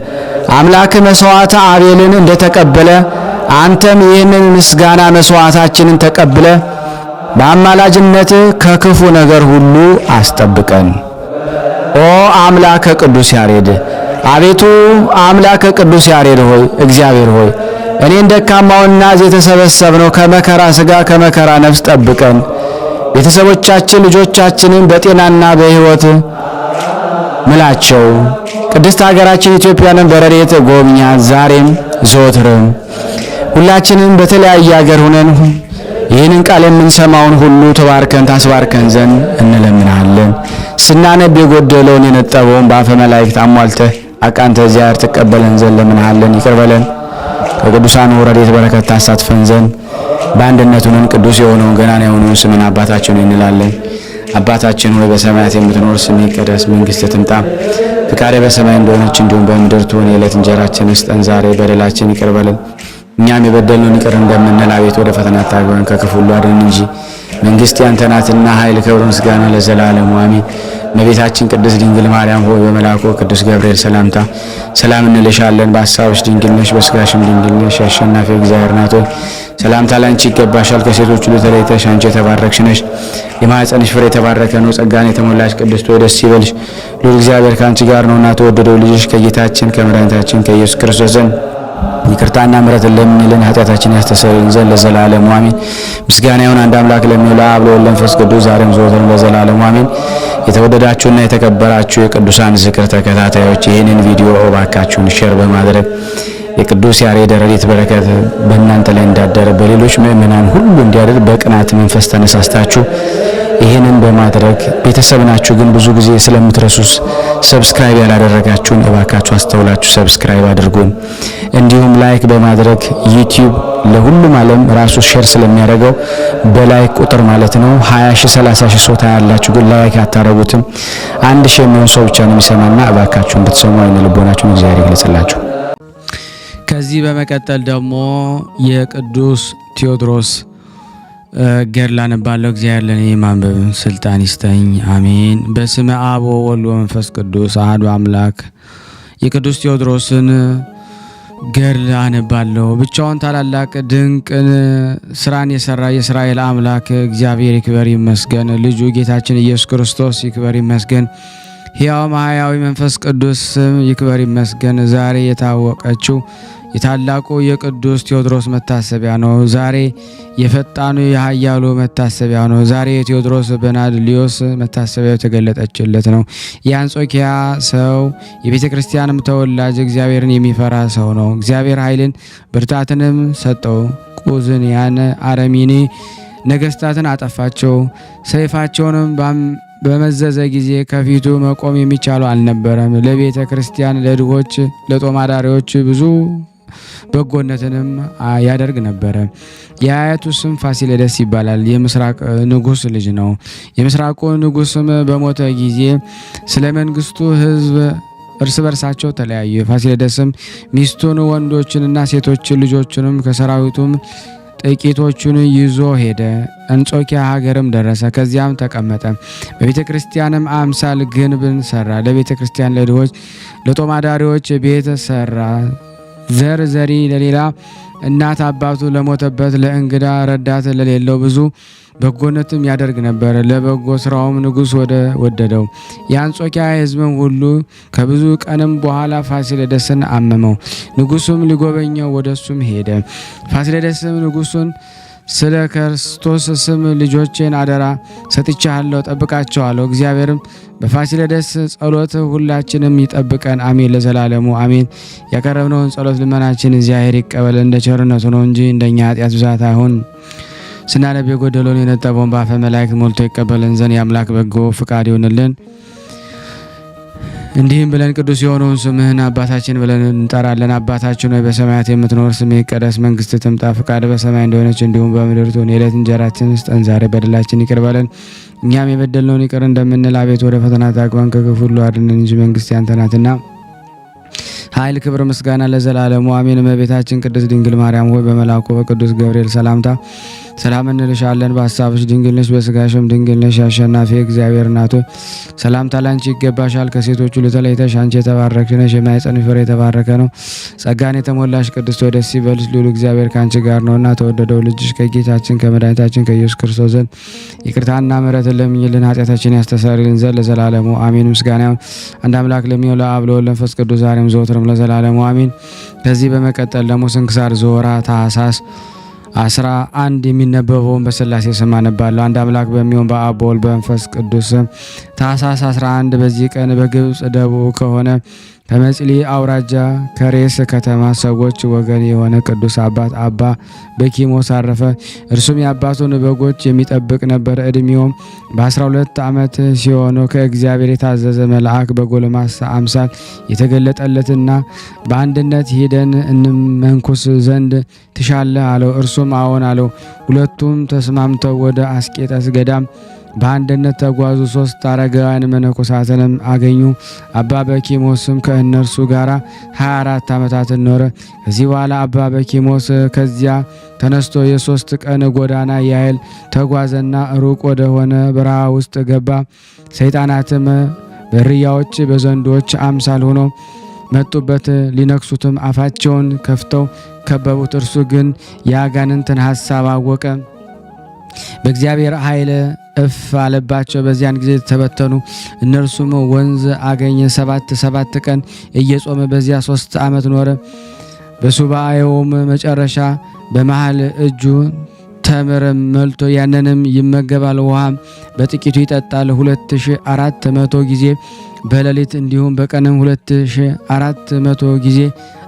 አምላክ መስዋዕተ አቤልን እንደተቀበለ አንተም ይህንን ምስጋና መስዋዕታችንን ተቀብለ በአማላጅነት ከክፉ ነገር ሁሉ አስጠብቀን። ኦ አምላከ ቅዱስ ያሬድ አቤቱ አምላከ ቅዱስ ያሬድ ሆይ እግዚአብሔር ሆይ እኔን ደካማውና እዚህ የተሰበሰብነው ከመከራ ሥጋ ከመከራ ነፍስ ጠብቀን። ቤተሰቦቻችን ልጆቻችንን በጤናና በሕይወት ምላቸው። ቅድስት ሀገራችን ኢትዮጵያንን በረድኤት ጎብኛት ዛሬም ዘወትርም። ሁላችንም በተለያየ ሀገር ሆነን ይህንን ቃል የምንሰማውን ሁሉ ተባርከን ታስባርከን ዘንድ እንለምናለን። ስናነብ የጎደለውን የነጠበውን በአፈ መላእክት አሟልተህ አቃንተ እግዚአብሔር ተቀበለን ዘንድ ለምንሃለን። ይቅር በለን ከቅዱሳን ረድኤት በረከት ታሳትፈን ዘንድ በአንድነት ሆነን ቅዱስ የሆነውን ገናና የሆነውን ስምን አባታችን እንላለን። አባታችን ሆይ በሰማያት የምትኖር ስምህ ይቀደስ፣ መንግሥትህ ትምጣ፣ ፍቃድህ በሰማይ እንደሆነች እንዲሁም በምድር ትሁን። የዕለት እንጀራችንን ስጠን ዛሬ፣ በደላችን ይቅር በለን እኛም የበደልነውን ይቅር እንደምንል፣ አቤቱ ወደ ፈተና አታግባን ከክፉ ሁሉ አድነን እንጂ መንግስት ያንተ ናትና ኃይል፣ ክብር፣ ምስጋና ለዘላለሙ አሜን። እመቤታችን ቅድስት ድንግል ማርያም ሆይ በመልአኩ ቅዱስ ገብርኤል ሰላምታ ሰላም እንልሻለን። በሐሳብሽ ድንግል ነሽ፣ በሥጋሽም ድንግል ነሽ። የአሸናፊ እግዚአብሔር እናት ሆይ ሰላምታ ላንቺ ይገባሻል። ከሴቶች ሁሉ ተለይተሽ አንቺ የተባረክሽ ነሽ፣ የማኅፀንሽ ፍሬ የተባረከ ነው። ጸጋን የተሞላሽ ቅድስት ሆይ ደስ ይበልሽ፣ ልዑል እግዚአብሔር ከአንቺ ጋር ነውና ተወደደው ልጅሽ ከጌታችን ከመድኃኒታችን ከኢየሱስ ክርስቶስ ዘንድ ይቅርታና ምሕረትን ለምኝልን ኃጢአታችን ያስተሰርይልን ዘንድ ለዘላለሙ አሜን። ምስጋና ይሁን አንድ አምላክ ለሚውላ አብ ለወልድ ለመንፈስ ቅዱስ ዛሬም ዘወትርም ለዘላለሙ አሜን። የተወደዳችሁና የተከበራችሁ የቅዱሳን ዝክር ተከታታዮች ይህንን ቪዲዮ እባካችሁን ሼር በማድረግ የቅዱስ ያሬድ ረድኤት በረከት በእናንተ ላይ እንዳደረ በሌሎች ምእመናን ሁሉ እንዲያደር በቅናት መንፈስ ተነሳስታችሁ ይህንን በማድረግ ቤተሰብ ናችሁ፣ ግን ብዙ ጊዜ ስለምትረሱስ ሰብስክራይብ ያላደረጋችሁን እባካችሁ አስተውላችሁ ሰብስክራይብ አድርጉን። እንዲሁም ላይክ በማድረግ ዩቲዩብ ለሁሉም ዓለም ራሱ ሼር ስለሚያደርገው በላይክ ቁጥር ማለት ነው 20 ሺህ 30 ሺህ ሰው ታያላችሁ፣ ግን ላይክ አታረጉትም። 1 ሺህ የሚሆን ሰው ብቻ ነው የሚሰማና እባካችሁ እንድትሰሙ አይነ ልቦናችሁን እግዚአብሔር ይግለጽላችሁ። ከዚህ በመቀጠል ደግሞ የቅዱስ ቴዎድሮስ ገድል አነባለሁ። እግዚአብሔር ለኔ ማንበብ ስልጣን ይስጠኝ፣ አሜን። በስመ አብ ወወልድ ወመንፈስ ቅዱስ አሐዱ አምላክ። የቅዱስ ቴዎድሮስን ገድል አነባለሁ። ብቻውን ታላላቅ ድንቅን ስራን የሰራ የእስራኤል አምላክ እግዚአብሔር ይክበር ይመስገን። ልጁ ጌታችን ኢየሱስ ክርስቶስ ይክበር ይመስገን። ሕያው ማህያዊ መንፈስ ቅዱስ ይክበር ይመስገን። ዛሬ የታወቀችው የታላቁ የቅዱስ ቴዎድሮስ መታሰቢያ ነው። ዛሬ የፈጣኑ የኃያሉ መታሰቢያ ነው። ዛሬ የቴዎድሮስ በናድሊዮስ መታሰቢያው የተገለጠችለት ነው። የአንጾኪያ ሰው የቤተ ክርስቲያንም ተወላጅ እግዚአብሔርን የሚፈራ ሰው ነው። እግዚአብሔር ኃይልን ብርታትንም ሰጠው። ቁዝንያን አረሚኒ ነገስታትን አጠፋቸው። ሰይፋቸውንም በመዘዘ ጊዜ ከፊቱ መቆም የሚቻለው አልነበረም። ለቤተ ክርስቲያን፣ ለድሆች፣ ለጦማዳሪዎች ብዙ በጎነትንም ያደርግ ነበረ። የአያቱ ስም ፋሲለደስ ይባላል። የምስራቅ ንጉስ ልጅ ነው። የምስራቁ ንጉስም በሞተ ጊዜ ስለ መንግስቱ ህዝብ እርስ በርሳቸው ተለያዩ። ፋሲለደስም ሚስቱን ወንዶችንና ሴቶች ልጆችንም ከሰራዊቱም ጥቂቶቹን ይዞ ሄደ። አንጾኪያ ሀገርም ደረሰ። ከዚያም ተቀመጠ። በቤተ ክርስቲያንም አምሳል ግንብን ሰራ። ለቤተ ክርስቲያን፣ ለድሆች፣ ለጦማዳሪዎች ቤት ሰራ። ዘር ዘሪ ለሌላ እናት አባቱ ለሞተበት ለእንግዳ ረዳት ለሌለው ብዙ በጎነትም ያደርግ ነበር። ለበጎ ስራውም ንጉስ ወደደው። የአንጾኪያ ሕዝብም ሁሉ ከብዙ ቀንም በኋላ ፋሲለደስን አመመው። ንጉሱም ሊጎበኘው ወደሱም ሄደ። ፋሲለደስም ንጉሱን ስለ ክርስቶስ ስም ልጆቼን አደራ ሰጥቻለሁ፣ ጠብቃቸዋለሁ። እግዚአብሔርም በፋሲለደስ ጸሎት ሁላችንም ይጠብቀን፣ አሜን ለዘላለሙ አሜን። ያቀረብነውን ጸሎት ልመናችን እግዚአብሔር ይቀበል፣ እንደ ቸርነቱ ነው እንጂ እንደኛ ኃጢአት ብዛት አይሁን። ስናነብ የጎደለውን የነጠበውን በአፈ መላእክት ሞልቶ ይቀበልን ዘንድ የአምላክ በጎ ፍቃድ ይሆንልን። እንዲህም ብለን ቅዱስ የሆነውን ስምህን አባታችን ብለን እንጠራለን። አባታችን ሆይ በሰማያት የምትኖር፣ ስምህ ይቀደስ፣ መንግስትህ ትምጣ፣ ፈቃድህ በሰማይ እንደሆነች እንዲሁም በምድር ትሁን። የዕለት እንጀራችንን ስጠን ዛሬ፣ በደላችን ይቅር በለን እኛም የበደልነውን ይቅር እንደምንል፣ አቤቱ ወደ ፈተና አታግባን ከክፉ ሁሉ አድነን እንጂ መንግስት ያንተ ናትና ኃይል፣ ክብር፣ ምስጋና ለዘላለሙ አሜን። እመቤታችን ቅድስት ድንግል ማርያም ሆይ በመልአኩ በቅዱስ ገብርኤል ሰላምታ ሰላም እንልሻለን። በሀሳብሽ ድንግል ነሽ፣ በስጋሽም ድንግል ነሽ። አሸናፊ እግዚአብሔር እናት ሆይ ሰላምታ ላንቺ ይገባሻል። ከሴቶች ሁሉ ተለይተሽ አንቺ የተባረክሽ ነሽ፣ የማኅፀንሽ ፍሬ የተባረከ ነው። ጸጋን የተሞላሽ ቅድስት ሆይ ደስ ይበልሽ፣ ልዑል እግዚአብሔር ከአንቺ ጋር ነውና ተወደደው ልጅሽ ከጌታችን ከመድኃኒታችን ከኢየሱስ ክርስቶስ ዘንድ ይቅርታና ምሕረትን ለምኝልን ኃጢአታችን ያስተሰርይልን ዘንድ ለዘላለሙ አሜን። ምስጋና ይሁን አንድ አምላክ ለሚሆን ለአብ ለወልድ ለመንፈስ ቅዱስ ዛሬም ዘወትርም ለዘላለሙ አሜን። ከዚህ በመቀጠል ደግሞ ስንክሳር ዘወርኀ ታኅሳስ 11 የሚነበበውን በሥላሴ ስም አነባለሁ። አንድ አምላክ በሚሆን በአብ በወልድ በመንፈስ ቅዱስ ታኅሳስ 11 በዚህ ቀን በግብፅ ደቡብ ከሆነ ከመጽሊ አውራጃ ከሬስ ከተማ ሰዎች ወገን የሆነ ቅዱስ አባት አባ በኪሞስ አረፈ። እርሱም የአባቱን በጎች የሚጠብቅ ነበር። ዕድሜውም በ12 ዓመት ሲሆነው ከእግዚአብሔር የታዘዘ መልአክ በጎልማሳ አምሳል የተገለጠለትና በአንድነት ሄደን እንመንኩስ ዘንድ ትሻለህ አለው። እርሱም አዎን አለው። ሁለቱም ተስማምተው ወደ አስቄጠስ ገዳም በአንድነት ተጓዙ። 3 አረጋውያን መነኮሳትንም አገኙ። አባ በኪሞስም ከእነርሱ ጋር 24 ዓመታትን ኖረ። ከዚህ በኋላ አባ በኪሞስ ከዚያ ተነስቶ የ3 ቀን ጎዳና ያህል ተጓዘና ሩቅ ወደ ሆነ በረሃ ውስጥ ገባ። ሰይጣናትም በእሪያዎች በዘንዶች አምሳል ሆኖ መጡበት። ሊነክሱትም አፋቸውን ከፍተው ከበቡት። እርሱ ግን የአጋንንትን ሐሳብ አወቀ። በእግዚአብሔር ኃይል እፍ አለባቸው። በዚያን ጊዜ ተበተኑ። እነርሱም ወንዝ አገኘ። 7 ቀን እየጾመ በዚያ 3 ዓመት ኖረ። በሱባኤውም መጨረሻ በመሃል እጁ ተምር መልቶ ያንንም ይመገባል፣ ውሃም በጥቂቱ ይጠጣል። 2400 ጊዜ በሌሊት እንዲሁም በቀንም 2400 ጊዜ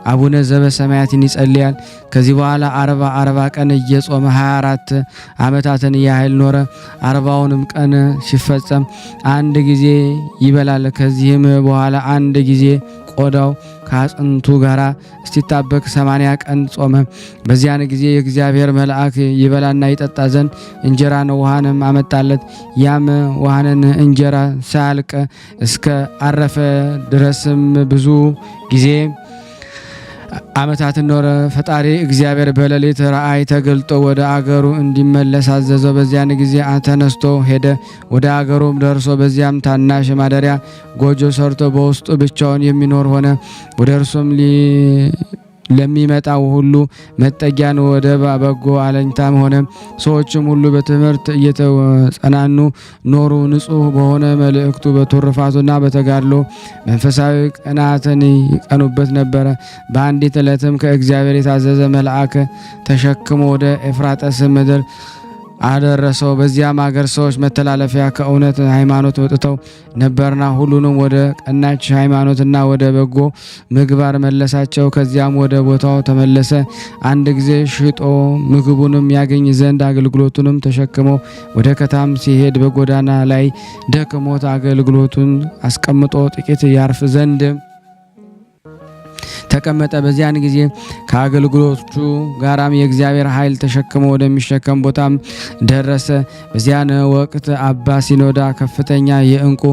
አቡነ ዘበሰማያትን ይጸልያል። ከዚህ በኋላ 40 ቀን እየጾመ 24 ዓመታትን ያህል ኖረ። 40ውንም ቀን ሲፈጸም አንድ ጊዜ ይበላል። ከዚህም በኋላ አንድ ጊዜ ቆዳው ከአጥንቱ ጋር እስቲጣበቅ 80 ቀን ጾመ። በዚያን ጊዜ የእግዚአብሔር መልአክ ይበላና ይጠጣ ዘንድ እንጀራን ውሃንም አመጣለት። ያም ውሃንን እንጀራ ሳያልቅ እስከ አረፈ ድረስም ብዙ ጊዜ ዓመታትን ኖረ። ፈጣሪ እግዚአብሔር በሌሊት ራእይ ተገልጦ ወደ አገሩ እንዲመለስ አዘዘው። በዚያን ጊዜ ተነስቶ ሄደ። ወደ አገሩም ደርሶ በዚያም ታናሽ ማደሪያ ጎጆ ሰርቶ በውስጡ ብቻውን የሚኖር ሆነ። ወደ እርሱም ለሚመጣው ሁሉ መጠጊያን ወደ በጎ አለኝታም ሆነ። ሰዎችም ሁሉ በትምህርት እየተጸናኑ ኖሩ። ንጹሕ በሆነ መልእክቱ በትሩፋቱና በተጋድሎ መንፈሳዊ ቅናትን ይቀኑበት ነበረ። በአንዲት ዕለትም ከእግዚአብሔር የታዘዘ መልአክ ተሸክሞ ወደ ኤፍራጠስ ምድር አደረሰው። በዚያም አገር ሰዎች መተላለፊያ ከእውነት ሃይማኖት ወጥተው ነበርና ሁሉንም ወደ ቀናች ሃይማኖትና ወደ በጎ ምግባር መለሳቸው። ከዚያም ወደ ቦታው ተመለሰ። አንድ ጊዜ ሽጦ ምግቡንም ያገኝ ዘንድ አገልግሎቱንም ተሸክሞ ወደ ከተማ ሲሄድ በጎዳና ላይ ደክሞት አገልግሎቱን አስቀምጦ ጥቂት ያርፍ ዘንድ ተቀመጠ። በዚያን ጊዜ ከአገልግሎቱ ጋራም የእግዚአብሔር ኃይል ተሸክሞ ወደሚሸከም ቦታም ደረሰ። በዚያን ወቅት አባ ሲኖዳ ከፍተኛ የእንቁ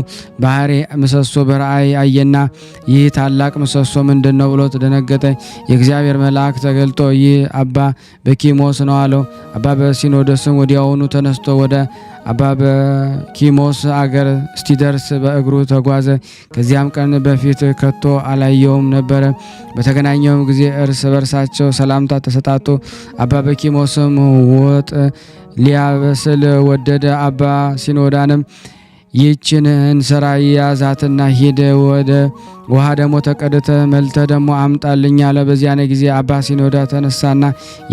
ባህሪ ምሰሶ በራእይ አየና ይህ ታላቅ ምሰሶ ምንድነው ብሎ ተደነገጠ። የእግዚአብሔር መልአክ ተገልጦ ይህ አባ በኪሞስ ነው አለው። አባ በሲኖዶስም ወዲያውኑ ተነስቶ ወደ አባ በኪሞስ አገር እስቲደርስ በእግሩ ተጓዘ። ከዚያም ቀን በፊት ከቶ አላየውም ነበረ። በተገናኘውም ጊዜ እርስ በርሳቸው ሰላምታ ተሰጣጡ። አባ በኪሞስም ወጥ ሊያበስል ወደደ። አባ ሲኖዳንም ይህችን እንስራ ያዛትና ሂድ፣ ወደ ውሃ ደግሞ ተቀድተ መልተ ደግሞ አምጣልኝ አለ። በዚያን ጊዜ አባ ሲኖዳ ተነሳና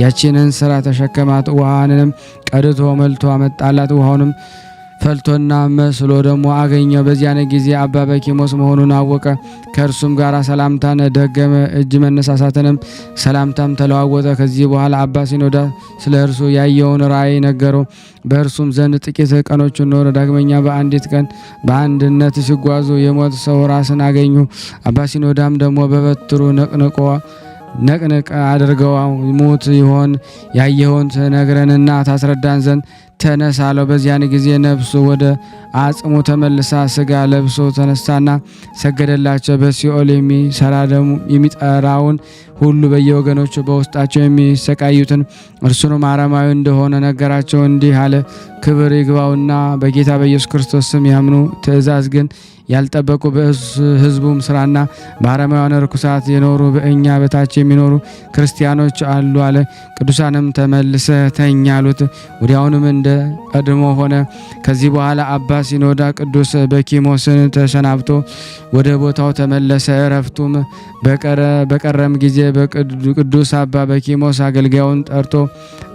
ያችን እንስራ ተሸከማት። ውሃንንም ቀድቶ መልቶ አመጣላት። ውሃውንም ፈልቶና መስሎ ደግሞ አገኘው። በዚያን ጊዜ አባ በኪሞስ መሆኑን አወቀ። ከእርሱም ጋር ሰላምታን ደገመ። እጅ መነሳሳትንም ሰላምታም ተለዋወጠ። ከዚህ በኋላ አባ ሲኖዳ ስለ እርሱ ያየውን ራእይ ነገረው። በእርሱም ዘንድ ጥቂት ቀኖችን ኖረ። ዳግመኛ በአንዲት ቀን በአንድነት ሲጓዙ የሞት ሰው ራስን አገኙ። አባ ሲኖዳም ደግሞ በበትሩ ነቅንቅ አድርገው ሙት ይሆን ያየኸውን ትነግረንና ታስረዳን ዘንድ ተነስ አለው። በዚያን ጊዜ ነፍሱ ወደ አጽሙ ተመልሳ ስጋ ለብሶ ተነሳና ሰገደላቸው። በሲኦል የሚጠራውን ሁሉ በየወገኖቹ በውስጣቸው የሚሰቃዩትን እርሱንም አረማዊ እንደሆነ ነገራቸው። እንዲህ አለ። ክብር ይግባውና በጌታ በኢየሱስ ክርስቶስ ስም ያምኑ፣ ትእዛዝ ግን ያልጠበቁ በሕዝቡም ስራና በአረማውያን ርኩሳት የኖሩ በእኛ በታች የሚኖሩ ክርስቲያኖች አሉ አለ። ቅዱሳንም ተመልሰህ ተኛ አሉት። ወዲያውኑም እንደ ቀድሞ ሆነ። ከዚህ በኋላ አባ ሲኖዳ ቅዱስ በኪሞስን ተሰናብቶ ወደ ቦታው ተመለሰ። እረፍቱም በቀረም ጊዜ በቅዱስ አባ በኪሞስ አገልጋዩን ጠርቶ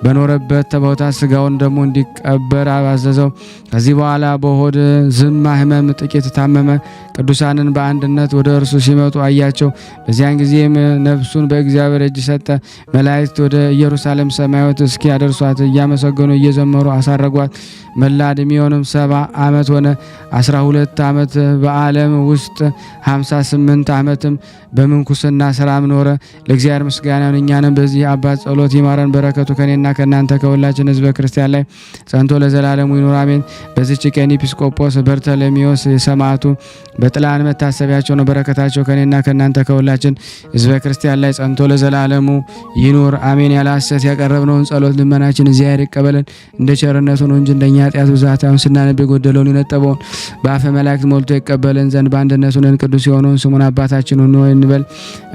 በኖረበት ቦታ ስጋውን ደግሞ እንዲቀበር አዘዘው። ከዚህ በኋላ በሆድ ዝማ ሕመም ጥቂት ታመመ። ቅዱሳንን በአንድነት ወደ እርሱ ሲመጡ አያቸው። በዚያን ጊዜም ነፍሱን በእግዚአብሔር እጅ ሰጠ። መላእክት ወደ ኢየሩሳሌም ሰማያዊት እስኪያደርሷት እያመሰገኑ እየዘመሩ አሳረጓት። መላ ዕድሜውንም 70 ዓመት ሆነ። 12 ዓመት በዓለም ውስጥ 58 ዓመትም በምንኩስና ስራም ኖረ። ለእግዚአብሔር ምስጋና ይሁን። እኛንም በዚህ አባት ጸሎት ይማረን፣ በረከቱ ከኔና ከኔና ከእናንተ ከሁላችን ሕዝበ ክርስቲያን ላይ ጸንቶ ለዘላለሙ ይኑር አሜን። በዚች ቀን ኤጲስቆጶስ በርተሎሜዎስ ሰማዕቱ በጥላን መታሰቢያቸው ነው። በረከታቸው ከኔና ከእናንተ ከሁላችን ሕዝበ ክርስቲያን ላይ ጸንቶ ለዘላለሙ ይኑር አሜን። ያለ ሐሰት ያቀረብነውን ጸሎት ልመናችን እግዚአብሔር ይቀበለን እንደ ቸርነቱ ነው እንጂ እንደኛ ኃጢአት ብዛት አሁን ስናነብ የጎደለውን የነጠበውን በአፈ መላእክት ሞልቶ ይቀበለን ዘንድ በአንድነቱ ነን። ቅዱስ የሆነውን ስሙን አባታችን ሆይ እንበል።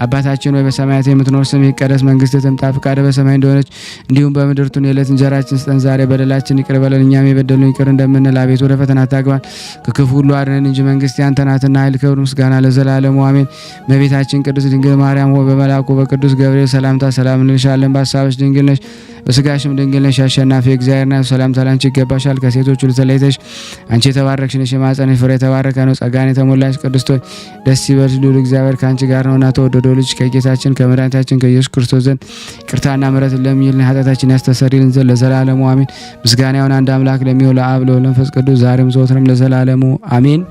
አባታችን ሆይ በሰማያት የምትኖር ስምህ ይቀደስ፣ መንግስትህ ትምጣ፣ ፈቃድህ በሰማይ እንደሆነች እንዲሁም በምድር ትሁን። የዕለት እንጀራችንን ስጠን ዛሬ፣ በደላችን ይቅር በለን እኛም የበደሉንን ይቅር እንደምንል፣ አቤቱ ወደ ፈተና አታግባን ከክፉ ሁሉ አድነን እንጂ መንግስት ያንተ ናትና ኃይል፣ ክብር፣ ምስጋና ለዘላለሙ አሜን። እመቤታችን ቅድስት ድንግል ማርያም ሆይ በመልአኩ በቅዱስ ገብርኤል ሰላምታ ሰላም እንልሻለን። በሐሳብሽ ድንግል ነሽ፣ በስጋሽም ድንግል ነሽ። አሸናፊ እግዚአብሔር ናት፣ ሰላምታ ላንቺ ይገባሻል። ከሴቶች ሁሉ ተለይተሽ አንቺ የተባረክሽ ነሽ፣ የማኅፀንሽ ፍሬ የተባረከ ነው። ጸጋን የተሞላሽ ቅድስት ሆይ ደስ ይበልሽ፣ ልዑል እግዚአብሔር ከአንቺ ጋር ነውና ተወደደው ልጅ ከጌታችን ከመድኃኒታችን ከኢየሱስ ክርስቶስ ዘንድ ይቅርታና ምሕረት ለሚልን ኃጢአታችን ያስተሰርይልን ዘንድ ለዘላለሙ አሜን። ምስጋና ይሁን አንድ አምላክ ለሚሆን ለአብ ለወልድ ለመንፈስ ቅዱስ ዛሬም ዘወትርም ለዘላለሙ አሜን።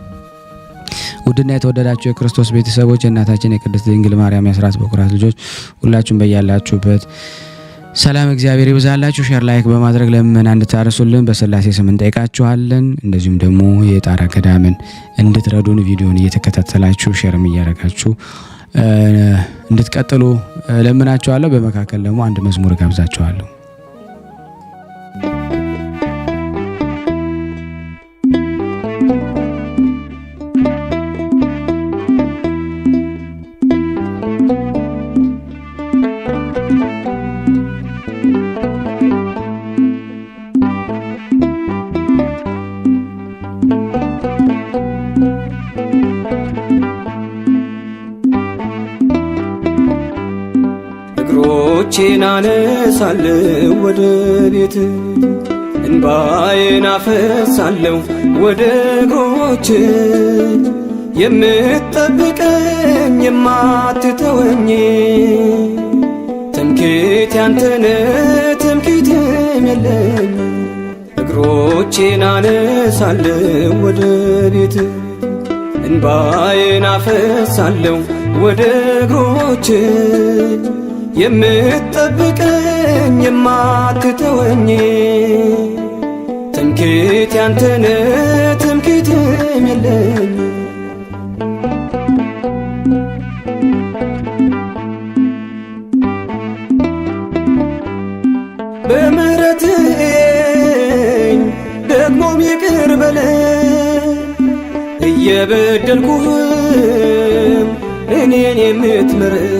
ውድና የተወደዳችሁ የክርስቶስ ቤተሰቦች የእናታችን የቅድስት ድንግል ማርያም የአስራት በኩራት ልጆች ሁላችሁም በያላችሁበት ሰላም እግዚአብሔር ይብዛላችሁ። ሼር ላይክ በማድረግ ለምእመናን እንድታርሱልን በስላሴ ስም እንጠይቃችኋለን። እንደዚሁም ደግሞ የጣራ ገዳምን እንድትረዱን ቪዲዮን እየተከታተላችሁ ሼርም እያደረጋችሁ እንድትቀጥሉ ለምናችኋለሁ። በመካከል ደግሞ አንድ መዝሙር ጋብዛችኋለሁ። እግሮቼን አነሳለሁ ወደ ቤት፣ እንባዬን አፈሳለሁ ወደ እግሮች፣ የምትጠብቀኝ የማትተወኝ፣ ትምክህቴ ያንተነ ትምክህትም የለኝ። እግሮቼን አነሳለሁ ወደ ቤት፣ እንባዬን አፈሳለሁ ወደ እግሮች፣ የምትጠብቀኝ የማትተወኝ፣ ትምክህቴ ያንተነ ትምክህትም የለኝ። በምሕረትህ ደግሞም ይቅር በለኝ፣ እየበደልኩህም እኔን የምትምረኝ።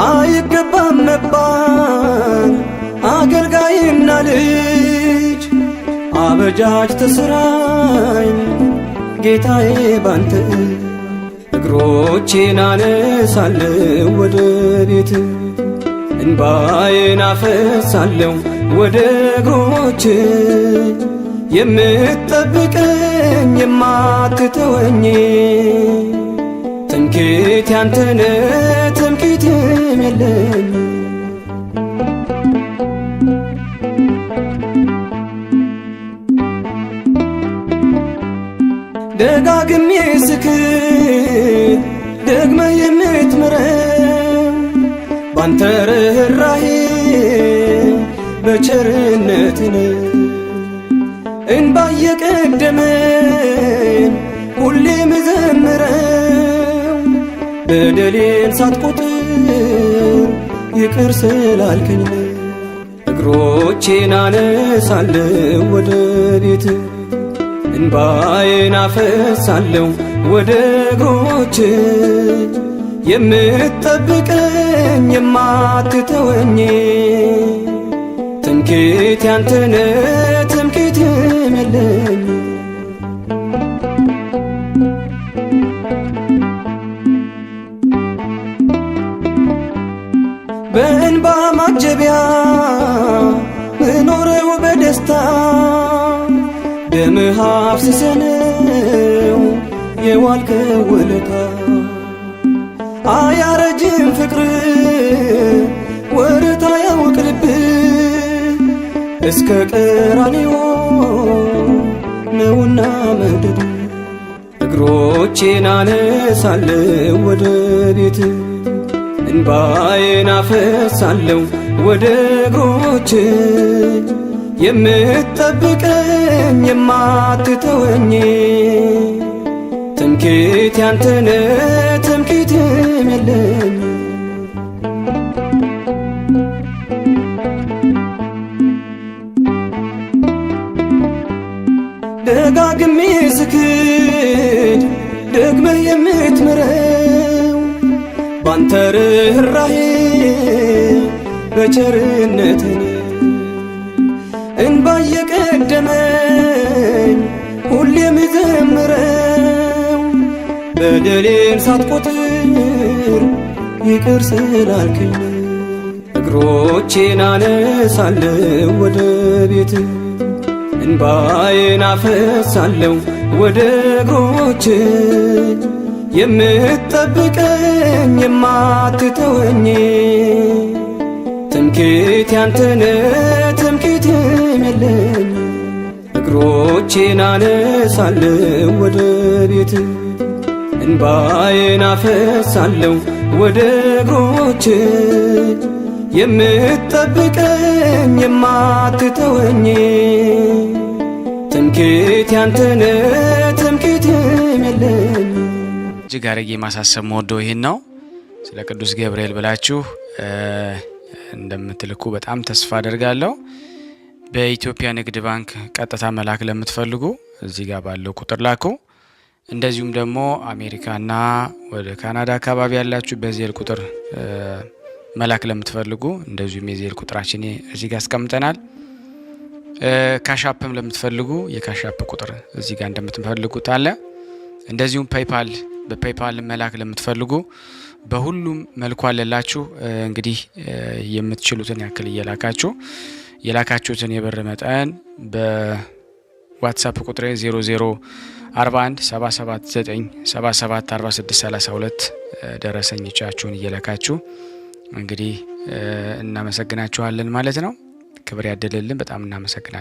አይገባም መባል አገልጋይና ልጅ፣ አበጃጅ ተስራኝ ጌታዬ ባንተ። እግሮቼን አነሳለሁ ወደ ቤት፣ እንባዬን አፈሳለሁ ወደ እግሮች፣ የምትጠብቀኝ የማትተወኝ፣ ትምክህቴ ያንተነ ትምክህትም የለኝ። ደጋግሜ ስክር ደግመህ የምትምረኝ፣ ባንተ ርኅራኄ በቸርነትህ ነው። እንባ እየቀደመኝ ሁሌ ምዘምረው፣ በደሌን ሳትቆጥር ይቅር ስላልከኝ። እግሮቼን አነሳለሁ ወደ ቤት፣ እንባዬን አፈሳለሁ ወደ እግሮች፣ የምትጠብቀኝ የማትተወኝ፣ ትምክህቴ ያንተነ ትምክህትም የለኝ። በእንባ ማጀቢያ ምኖረው በደስታ፣ ደምህ አፍስሰህ ነው የዋልከው ውለታ። አያረጅም ፍቅር ወርታ ያውቅ ልብህ፣ እስከ ቀራንዮ ነውና መውደድ። እግሮቼን አነሳለሁ ወደ ቤት፣ እንባዬን አፈሳለሁ ወደ እግሮች የምትጠብቀኝ የማትተወኝ ትምክህት ያንተነ ትምክህትም የለኝ ደጋግሜ ስክድ ደግመህ የምትምረው ባንተ ርኅራኄ በቸርነትህ እንባ የቀደመኝ ሁሌም ዘምረው በደሌን ሳትቆጥር ይቅር ስላልከኝ እግሮቼን አነሳለሁ ወደ ቤት እንባዬን አፈሳለሁ ወደ እግሮች የምትጠብቀኝ የማትተወኝ ትምክህት ያንተነ ትምክህትም የለኝ እግሮቼን አነሳለሁ ወደ ቤት እንባዬን አፈሳለሁ ወደ እግሮች የምትጠብቀኝ የማትተወኝ ትምክህት ያንተነ ትምክህትም የለኝ። እጅግ አድርጌ ማሳሰብ መወደው ይህን ነው። ስለ ቅዱስ ገብርኤል ብላችሁ እንደምትልኩ በጣም ተስፋ አደርጋለሁ። በኢትዮጵያ ንግድ ባንክ ቀጥታ መላክ ለምትፈልጉ እዚህ ጋር ባለው ቁጥር ላኩ። እንደዚሁም ደግሞ አሜሪካና ወደ ካናዳ አካባቢ ያላችሁ በዚህ ቁጥር መላክ ለምትፈልጉ እንደዚሁም የዚህ ቁጥራችን እዚህ ጋር አስቀምጠናል። ካሻፕም ለምትፈልጉ የካሻፕ ቁጥር እዚህ ጋር እንደምትፈልጉት አለ። እንደዚሁም ፔይፓል በፔይፓል መላክ ለምትፈልጉ በሁሉም መልኩ አለላችሁ። እንግዲህ የምትችሉትን ያክል እየላካችሁ የላካችሁትን የብር መጠን በዋትስአፕ ቁጥሬ 004177977462 ደረሰኞቻችሁን እየላካችሁ እንግዲህ እናመሰግናችኋለን ማለት ነው። ክብር ያደለልን። በጣም እናመሰግናለን።